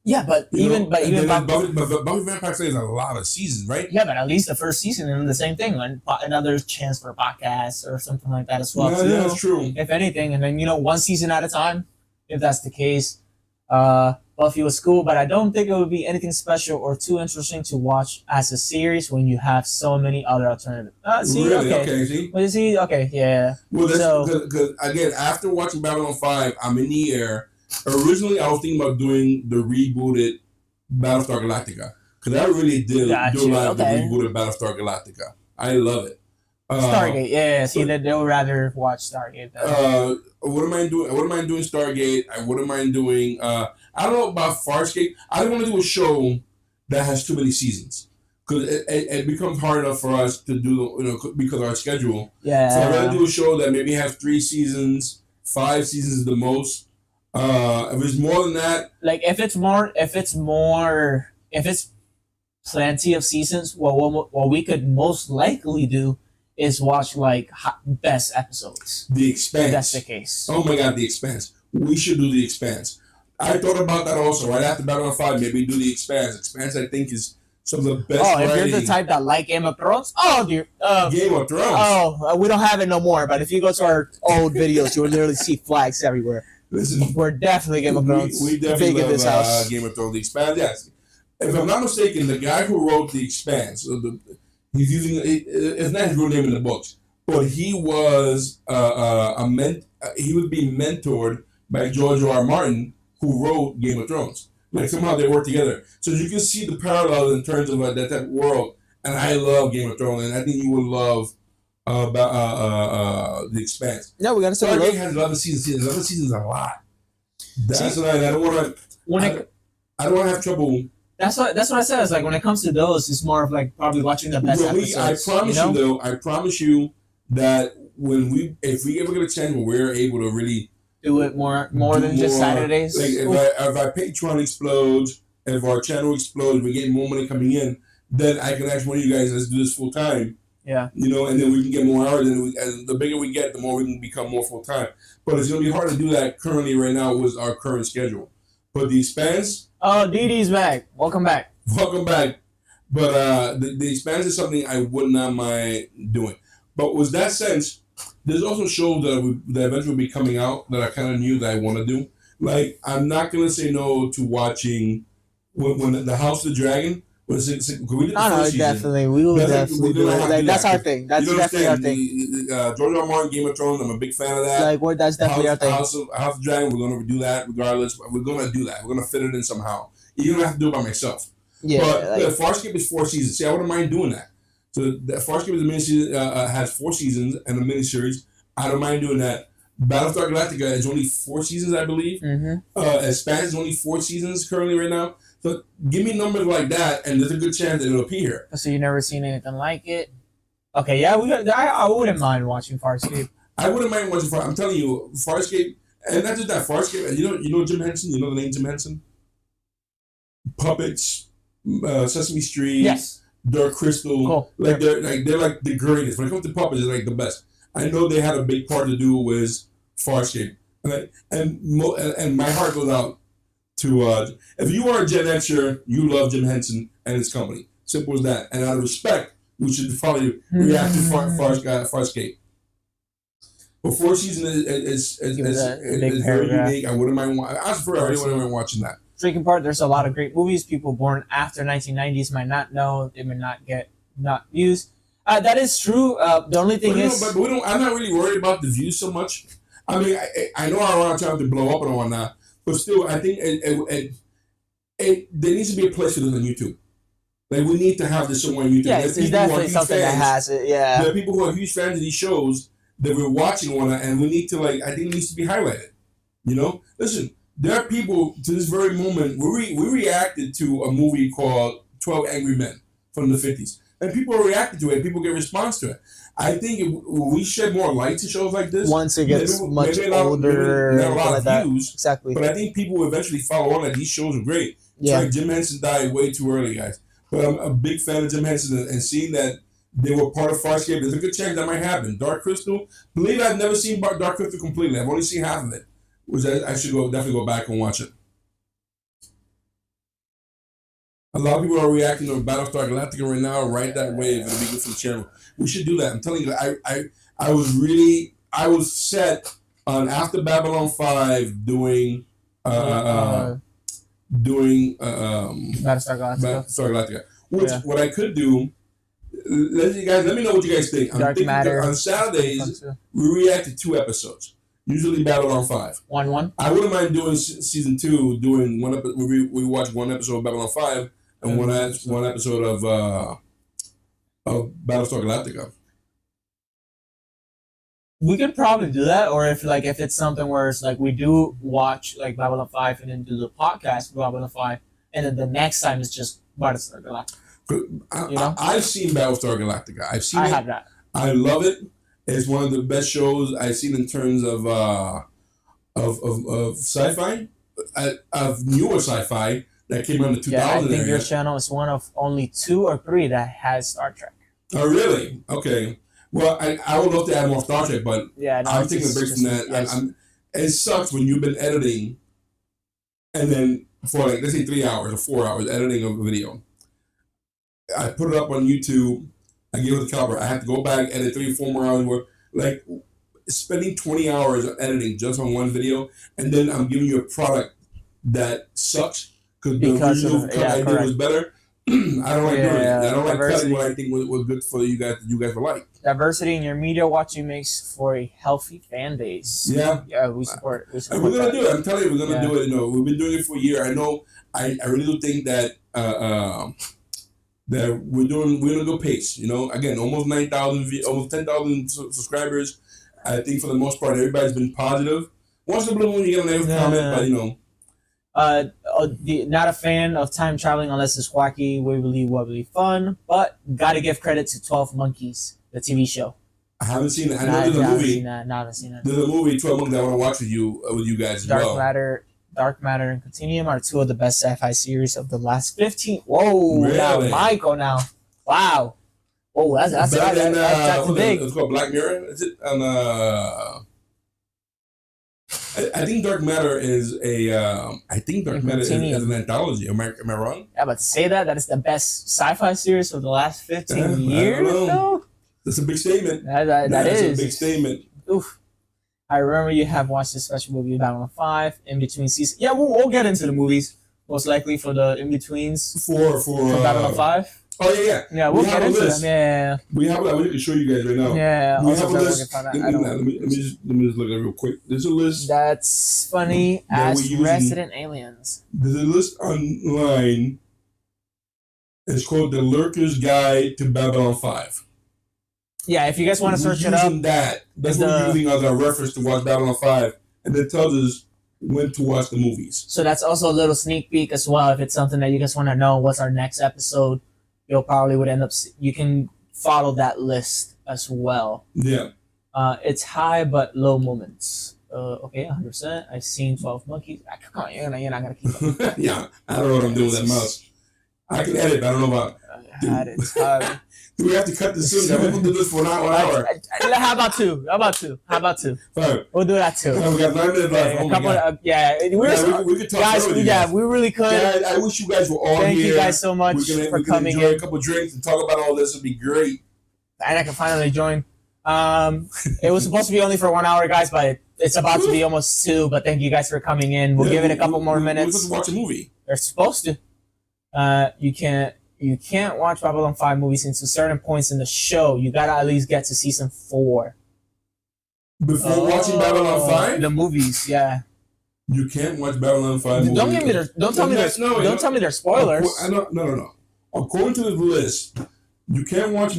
Yeah, but even Buffy Vampire Slayer is a lot of seasons, right? Yeah, but at least the first season and the same thing, another chance for a podcast or something like that as well. Yeah, that's true. If anything, and then one season at a time, if that's the case. Buffy was cool, but I don't think it would be anything special or too interesting to watch as a series when you have so many other alternatives. Really? Okay, see? Well, see? Okay, yeah. Well, because again, after watching Babylon 5, I'm in the air. Originally, I was thinking about doing the rebooted Battlestar Galactica because I really did do a lot of the rebooted Battlestar Galactica. I love it. Stargate, yeah. See, they would rather watch Stargate. What am I doing? I wouldn't mind doing Stargate. I wouldn't mind doing. I don't know about Farscape. I don't want to do a show that has too many seasons because it becomes hard enough for us to do. Because of our schedule. Yeah. So I'd rather do a show that maybe has 3 seasons, 5 seasons the most. If it's more than that, like if it's plenty of seasons, what we could most likely do is watch like best episodes. The Expanse. If that's the case. Oh my God, The Expanse. We should do The Expanse. I thought about that also. Right after Babylon 5, maybe do The Expanse. Expanse, I think, is some of the best. Oh, if you're the type that like Game of Thrones, dear. Game of Thrones. Oh, we don't have it no more. But if you go to our old videos, you'll literally see flags everywhere. Listen, we're definitely Game of Thrones. We definitely love this house. Game of Thrones. The Expanse. Yes. If I'm not mistaken, the guy who wrote The Expanse, he's using it's not his real name in the books, but he was a he was being mentored by George R. R. Martin, who wrote Game of Thrones. Like somehow they work together, so you can see the parallels in terms of that type of world. And I love Game of Thrones, and I think you would love The Expanse. Yeah, we gotta say Stargate has 11 seasons. 11 seasons is a lot. That's what I don't want to. I don't want to have trouble. That's what I said. It's like when it comes to those, it's more of like probably watching the best episodes. I promise you that if we ever get a chance where we're able to really do it more than just Saturdays. Like if our Patreon explodes, if our channel explodes, we get more money coming in, then I can ask one of you guys, let's do this full time. Yeah. And then we can get more hours, and the bigger we get, the more we can become more full time. But it's gonna be hard to do that currently right now with our current schedule. But The Expanse. Oh, DD's back. Welcome back. Welcome back. But the Expanse is something I would not mind doing. But with that sense, there's also shows that eventually will be coming out that I kind of knew that I want to do. Like, I'm not going to say no to watching when the House of the Dragon. We did the definitely. We will definitely do it. That's our thing. That's definitely our thing. George R. R. Martin, Game of Thrones, I'm a big fan of that. That's definitely our thing. House of the Dragon, we're going to do that regardless. We're going to do that. We're going to fit it in somehow. You don't have to do it by myself. Yeah. But Farscape is 4 seasons. See, I wouldn't mind doing that. So Farscape is a miniseries, has 4 seasons and a miniseries. I don't mind doing that. Battlestar Galactica is only 4 seasons, I believe. Mm-hmm. Expanse is only 4 seasons currently right now. So give me numbers like that, and there's a good chance that it'll appear. So you've never seen anything like it? Okay, yeah, I wouldn't mind watching Farscape. I wouldn't mind watching Farscape. I'm telling you, Farscape, and not just that, Farscape, and you know Jim Henson? You know the name Jim Henson? Puppets, Sesame Street, yes. Dark Crystal. Cool. They're like the greatest. When it comes to puppets, they're like the best. I know they had a big part to do with Farscape. And my heart goes out to if you are a Gen Xer, you love Jim Henson and his company. Simple as that. And out of respect, we should probably react to Farscape. But 4 seasons is very unique. I wouldn't mind. I wouldn't mind watching that. Freaking part. There's a lot of great movies. People born after 1990s might not know. They may not get views. That is true. The only thing I'm not really worried about the views so much. I mean, I know I want to blow up and whatnot, but still, I think there needs to be a place for this on YouTube. Like, we need to have this somewhere on YouTube. Yeah, it's definitely something that has it. Yeah, there are people who are huge fans of these shows that we're watching one, and we need to I think it needs to be highlighted. Listen, there are people to this very moment. We reacted to a movie called 12 Angry Men from the 50s. And people are reacting to it. People get response to it. I think when we shed more light to shows like this, once it gets much older, not a lot of views, exactly. But I think people will eventually follow on that these shows are great. Yeah. It's like Jim Henson died way too early, guys. But I'm a big fan of Jim Henson, and seeing that they were part of Farscape, there's a good chance that might happen. Dark Crystal, believe I've never seen Dark Crystal completely. I've only seen half of it. Which I should definitely go back and watch it. A lot of people are reacting to Battlestar Galactica right now. Ride that wave. It'll be good for the channel. We should do that. I'm telling you, I was set on after Babylon 5 doing Battlestar Galactica. What I could do. Let me know what you guys think. Dark Matter. On Saturdays, we react to 2 episodes. Usually Babylon 5. 1-1. I wouldn't mind doing season 2, doing one episode. We watch one episode of Babylon 5 and one episode of Battlestar Galactica. We could probably do that, or if it's something where it's like we do watch like Babylon 5 and then do the podcast for Babylon 5, and then the next time it's just Battlestar Galactica. I've seen Battlestar Galactica. I have that. I love it. It's one of the best shows I've seen in terms of sci-fi, of newer sci-fi that came out in the 2000s. Yeah, I think your channel is one of only 2 or 3 that has Star Trek. Oh, really? Okay. Well, I would love to add more Star Trek, but I'm taking a break from that. Yes. It sucks when you've been editing, and then for let's say 3 hours or 4 hours editing a video. I put it up on YouTube. I give it the cover. I have to go back, edit 3 or 4 more hours worth. Like, spending 20 hours of editing just on one video, and then I'm giving you a product that sucks because the original cut I did was better. I don't like doing it. I don't like cutting diversity. what I think was good for you guys. You guys will like. Diversity in your media watching makes for a healthy fan base. Yeah. Yeah, we support. We And support we're gonna that. do it. I'm telling you, we're gonna Yeah. do it. You know, we've been doing it for a year. I know. I really do think that that we're on a good pace. You know, again, almost 9,000, almost 10,000 subscribers. I think for the most part, everybody's been positive. Once in a blue moon, you get a negative comment, but you know. Not a fan of time traveling unless it's wacky, wibbly wobbly fun, but gotta give credit to 12 Monkeys, the TV show. I haven't seen it. I know there's a movie. Haven't seen it. There's a movie, 12 Monkeys, I want to watch with you guys as well. Dark Matter, and Continuum are two of the best sci-fi series of the last 15. Whoa, Really? now Michael now. Wow. Oh, that's big. It's called Black Mirror. Is it? I think Dark Matter is an anthology. Am I wrong? Yeah, but to say that is the best sci-fi series of the last 15 years. No, that's a big statement. That is a big statement. Oof. I remember you have watched this special movie Babylon 5 in between seasons. Yeah, we'll get into the movies most likely for the in betweens for Babylon 5. Oh yeah. Yeah, we'll get into them. Yeah. We have. We can show you guys right now. Yeah. We have a list. Let me just look at it real quick. There's a list. That's funny as Resident Aliens. There's a list online. It's called The Lurker's Guide to Babylon 5. Yeah, if you guys want to search it up. That's what we're using as our reference to watch Babylon 5. And it tells us when to watch the movies. So that's also a little sneak peek as well. If it's something that you guys want to know what's our next episode, you'll probably would end up. You can follow that list as well. Yeah. It's high but low moments. Okay, 100%. I've seen 12 Monkeys. Come on, you're not gonna keep up. Yeah, I don't know what I'm doing with that mouse. I can edit, but I don't know about. Do we have to cut this soon? We'll do this for an hour. How about two? Fine. We'll do that too. We got 9 minutes left. We could talk guys. We really could. Yeah, I wish you guys were all Thank here. You guys so much for coming enjoy in. A couple drinks and talk about all this. Would be great. And I can finally join. It was supposed to be only for 1 hour, guys, but it's about to be almost 2. But thank you guys for coming in. We'll give it a couple more minutes. We're supposed to watch a movie. They're supposed to. You can't watch Babylon 5 movies into certain points in the show. You gotta at least get to season 4 before watching Babylon 5. The movies, yeah. You can't watch Babylon 5 movies. Don't tell me they're spoilers. No. According to the list, you can't watch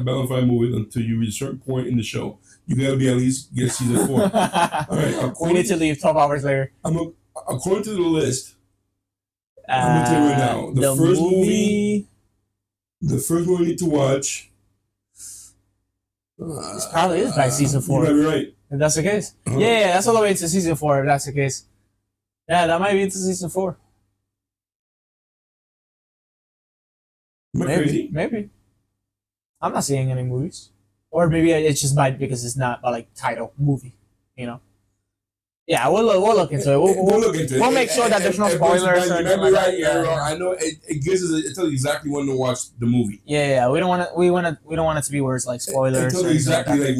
Babylon 5 movies until you reach a certain point in the show. You gotta be at least get season 4. All right. We need to leave 12 hours later. According to the list. I'm gonna tell you right now. The first movie we need to watch. It probably is by season 4. You might be right. If that's the case. Uh-huh. Yeah, that's all the way into season 4. If that's the case. Yeah, that might be into season 4. Am I crazy? Maybe. I'm not seeing any movies, or maybe it's just because it's not like title movie. You know. Yeah, we'll look into it. We'll look into it. We'll make sure that there's no spoilers. You might be right. Yeah, I know it gives us. It tells you exactly when to watch the movie. Yeah. We don't want it to be words like spoilers. It tells you exactly like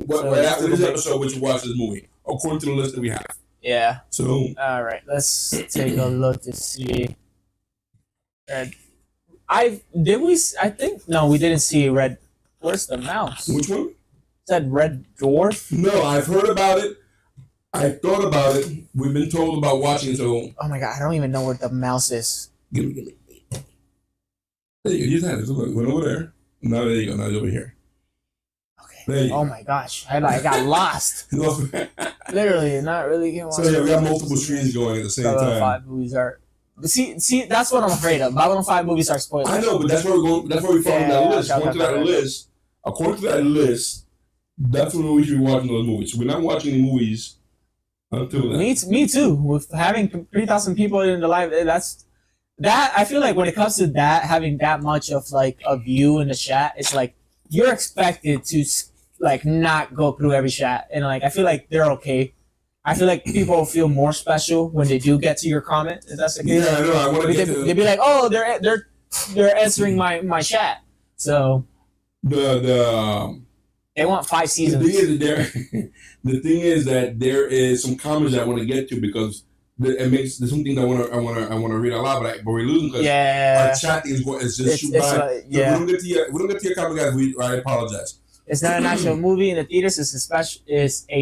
what after this episode we should watch this movie according to the list that we have. Yeah. So. All right. Let's take a look to see. I think no, we didn't see Red. Where's the mouse? Which one? It said Red Dwarf. No, I've heard about it. I thought about it. We've been told about watching it, so. Oh my god, I don't even know where the mouse is. Give me. There you go. You had it. Look, went over there. Now there you go. Now it's over here. Okay. Oh my gosh, I got lost. Literally, not really. So yeah, we got multiple screens going at the same time. 5 movies are. See, that's what I'm afraid of. Babylon 5 movies are spoilers. I know, but that's where we're going. That's where we found that list. According to that list, that's when we should be watching those movies. So we're not watching any movies. Me too. With having 3,000 people in the live, that I feel like when it comes to that, having that much of like a view in the chat, it's like you're expected to like not go through every chat, and like I feel like they're okay. I feel like people feel more special when they do get to your comment. If that's the case, yeah, I know. I want to get to. They'd be like, oh, they're answering my chat. So they want 5 seasons. The thing is that there is some comments that I want to get to because it makes there's something that I wanna read out loud, but we're losing because Yeah. our chat is just shoot It's by. So yeah. we don't get to your comment, guys. I apologize. It's not an actual movie in the theaters. It's a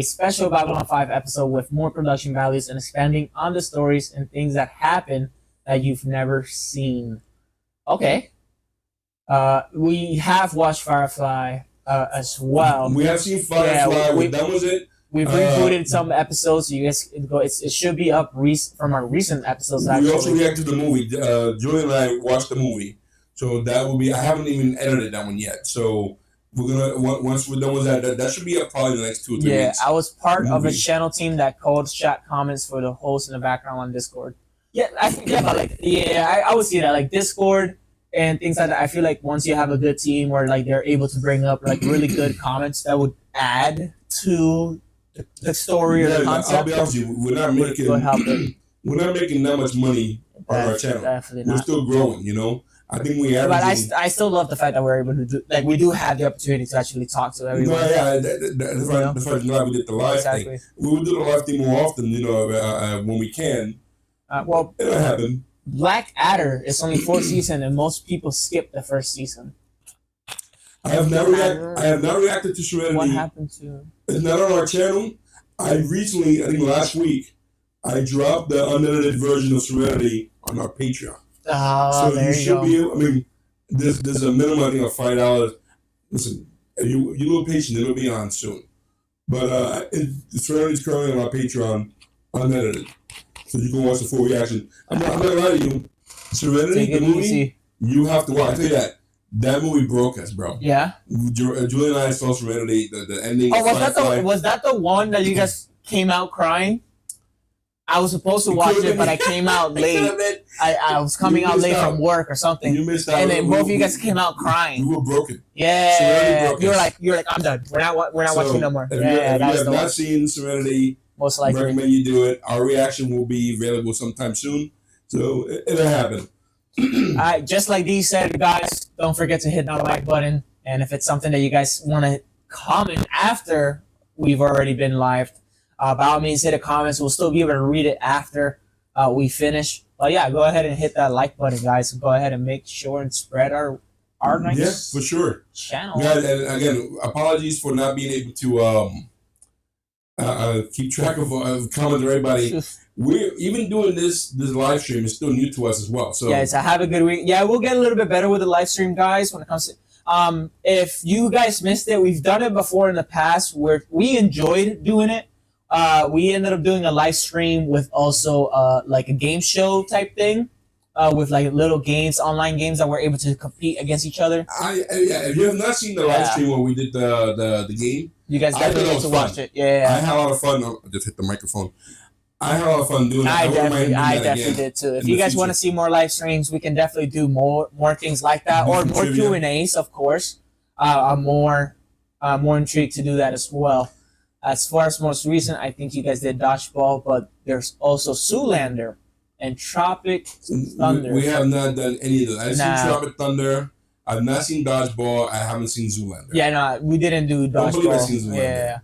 special Babylon 5 episode with more production values and expanding on the stories and things that happen that you've never seen. Okay. We have watched Firefly as well. We have seen Firefly. Yeah, We're done with it. We've rebooted some episodes. So you guys can go. It should be up from our recent episodes. Actually. We also reacted to the movie. Julian and I watched the movie, so that will be. I haven't even edited that one yet. So we're gonna once we're done with that should be up probably the next 2 or 3 weeks. Yeah, I was part of a channel team that called chat comments for the host in the background on Discord. Yeah, I forget about I would see that like Discord and things like that. I feel like once you have a good team where like they're able to bring up like really good comments that would add to the story or the concept. I'll be honest with you, we're not making that much money on our channel. Definitely not. We're still growing, you know. I think we have. But I still love the fact that we're able to do like we do have the opportunity to actually talk to everyone. No, yeah, that's why I'm glad we did the live thing. We will do the live thing more often, you know, when we can. Well, it'll happen. Black Adder is only 4 seasons, and most people skip the first season. I have not reacted to Serenity. What happened to? It's not on our channel. I recently, I think last week, I dropped the unedited version of Serenity on our Patreon. Oh, so there you should go. be able. I mean, there's a minimum I think of $5. Listen, if you're a little patient, it'll be on soon. But Serenity's currently on our Patreon, unedited, so you can watch the full reaction. I'm not gonna lie to you. Serenity, the movie, you have to watch. I tell you that. That movie broke us, bro. Yeah. Julian and I saw Serenity, the ending. Oh, was that the one that you guys came out crying? I was supposed to watch it, but I came out late. I was coming out late from work or something. You missed out. And then both of you guys came out crying. We were broken. Yeah. Serenity broke us. You're like, I'm done. We're not watching no more. If you have not seen Serenity, most likely, I recommend you do it. Our reaction will be available sometime soon, so it'll happen. Alright, just like Dee said, guys, don't forget to hit that like button. And if it's something that you guys want to comment after we've already been live, by all means, hit the comments. We'll still be able to read it after we finish. But yeah, go ahead and hit that like button, guys. Go ahead and make sure and spread our nice for sure channel. Guys, and again, apologies for not being able to keep track of comments or everybody. We're even doing this live stream is still new to us as well. So yeah, have a good week. Yeah, we'll get a little bit better with the live stream, guys. When it comes to if you guys missed it, we've done it before in the past where we enjoyed doing it. We ended up doing a live stream with also like a game show type thing. With like little games, online games that we're able to compete against each other. If you have not seen the live stream where we did the game, you guys definitely need to watch it. Yeah, I had a lot of fun. I just hit the microphone. I had a lot of fun doing it. I definitely did too. If you guys want to see more live streams, we can definitely do more things like that, or more Q&As, of course. I'm more intrigued to do that as well. As far as most recent, I think you guys did Dodgeball, but there's also Zoolander and Tropic Thunder. We have not done any of those. I've seen Tropic Thunder. I've not seen Dodgeball. I haven't seen Zoolander. Yeah, no, we didn't do Dodgeball. Don't believe I've seen Zoolander. Yeah.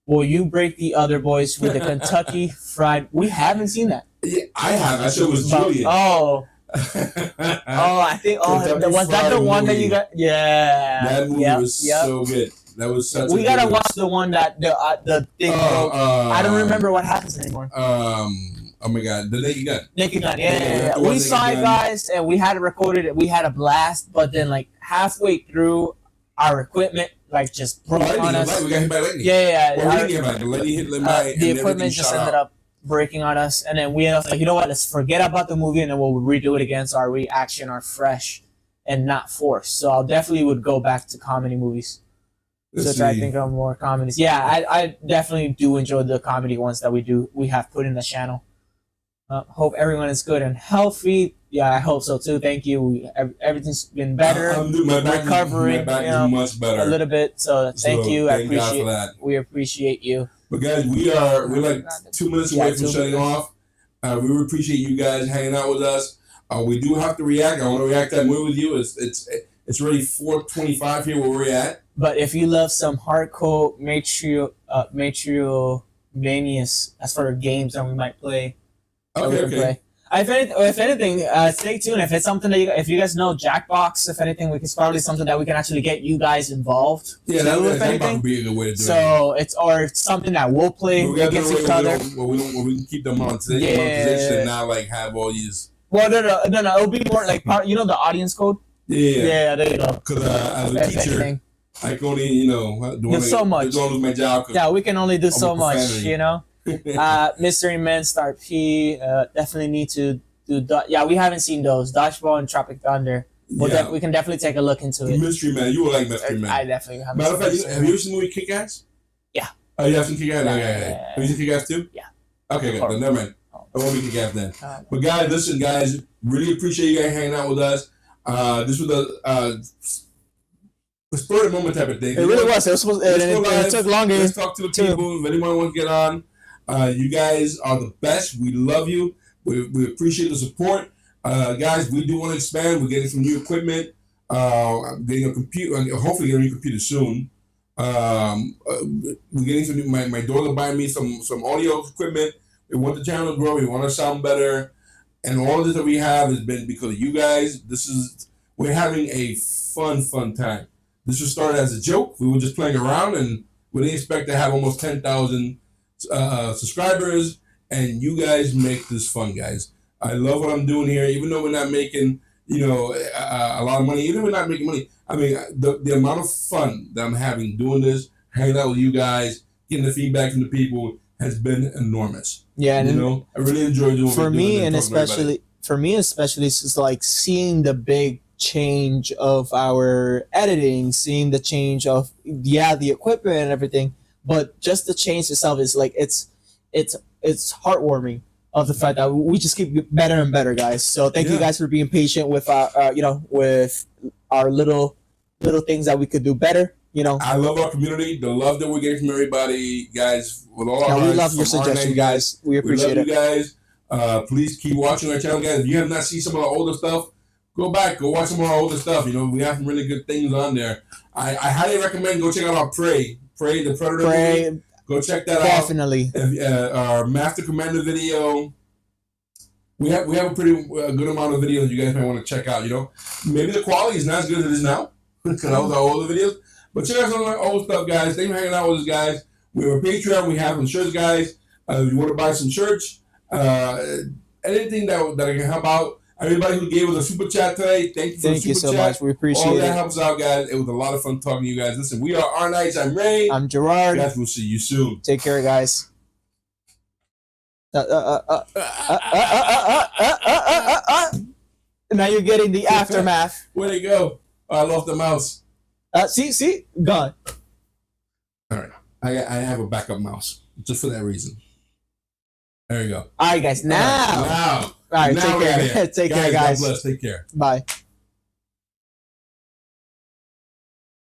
Will you break the other boys with the Kentucky Fried? We haven't seen that. Yeah, I have. I said it was Julian. Oh, I think. Was that the one that you got? Yeah. That movie was so good. That was such. We gotta watch the one that the thing. I don't remember what happens anymore. Oh my God, the Naked Gun. Naked Gun, yeah. We saw it, guys, and we had it recorded. We had a blast, but then like halfway through, our equipment like just broke on us. We got hit by lightning. Yeah. The equipment just ended up breaking on us, and then we ended up like, you know what? Let's forget about the movie, and then we'll redo it again. So our reaction are fresh and not forced. So I'll definitely would go back to comedy movies. So try to think of more comedies. Yeah, I definitely do enjoy the comedy ones that we have put in the channel. Hope everyone is good and healthy. Yeah, I hope so too. Thank you. Everything's been better. My back is much better. A little bit. So thank you. Thank God for that. We appreciate you. But guys, we're like 2 minutes away from shutting off. We really appreciate you guys hanging out with us. We do have to react. I want to react to that movie with you. It's already 4:25 here where we're at. But if you love some hardcore Metroidvanias as for games that we might play. that we can play. If anything, stay tuned. If it's something that if you guys know Jackbox, if anything, it's probably something that we can actually get you guys involved. Yeah, that would be a good way to do it. So it's something that we'll play against each other. We can keep them monetization and not like have all these. Well, no. It'll be more like the audience code. Yeah, there you go. Because as a teacher, I can only there's so much. Don't lose my job. Yeah, we can only do so much. Mystery Men, Star P, definitely need to do. We haven't seen those Dodgeball and Tropic Thunder. We can definitely take a look into it. Mystery Man, you will like Mystery Man. I definitely have. Matter of fact, have you ever seen the movie Kick-Ass? Yeah. Oh, you have seen Kick-Ass? Yeah. Have you seen Kick-Ass too? Yeah. Okay, good. Then never mind. I won't be Kick-Ass then. But guys, listen, guys, really appreciate you guys hanging out with us. This was a spur of the moment type of thing. It really was. It took longer. Let's talk to the people. If anyone wants to get on, you guys are the best. We love you. We appreciate the support. Guys, we do want to expand. We're getting some new equipment. Getting a computer. Hopefully, getting a new computer soon. We're getting some new. My daughter buying me some audio equipment. We want the channel to grow. We want to sound better. And all of this that we have has been because of you guys. We're having a fun time. This was started as a joke. We were just playing around, and we didn't expect to have almost 10,000 subscribers. And you guys make this fun, guys. I love what I'm doing here, even though we're not making, a lot of money. Even if we're not making money, I mean, the amount of fun that I'm having doing this, hanging out with you guys, getting the feedback from the people has been enormous. Yeah, and I really enjoy doing. For me, especially, it's just like seeing the big change of our editing, seeing the change of the equipment and everything, but just the change itself is like it's heartwarming of the fact that we just keep better and better, guys. So thank you guys for being patient with with our little things that we could do better. I love our community, the love that we're getting from everybody, guys. With all our we love your suggestions, guys. We appreciate it. You guys. Please keep watching our channel, guys. If you have not seen some of our older stuff, go back, go watch some of our older stuff. We have some really good things on there. I highly recommend go check out our Prey the Predator movie. Go check that Definitely. out. Our Master Commander video. We have a pretty good amount of videos you guys might want to check out. Maybe the quality is not as good as it is now because that was our older videos. But check out some of our old stuff, guys. Thanks for hanging out with us, guys. We have a Patreon. We have some shirts, guys. If you want to buy some shirts, anything that I can help out. Everybody who gave us a super chat today, thank you for the super so chat. much. We appreciate it. All that helps out, guys. It was a lot of fun talking to you guys. Listen, we are R Nights. I'm Ray. I'm Gerard. Guys, we'll see you soon. Take care, guys. Now you're getting the aftermath. Where'd it go? Oh, I lost the mouse. See, gone. All right, I have a backup mouse just for that reason. There you go. All right, guys. Now. All All right, take care. Take care, guys. God bless. Take care. Bye.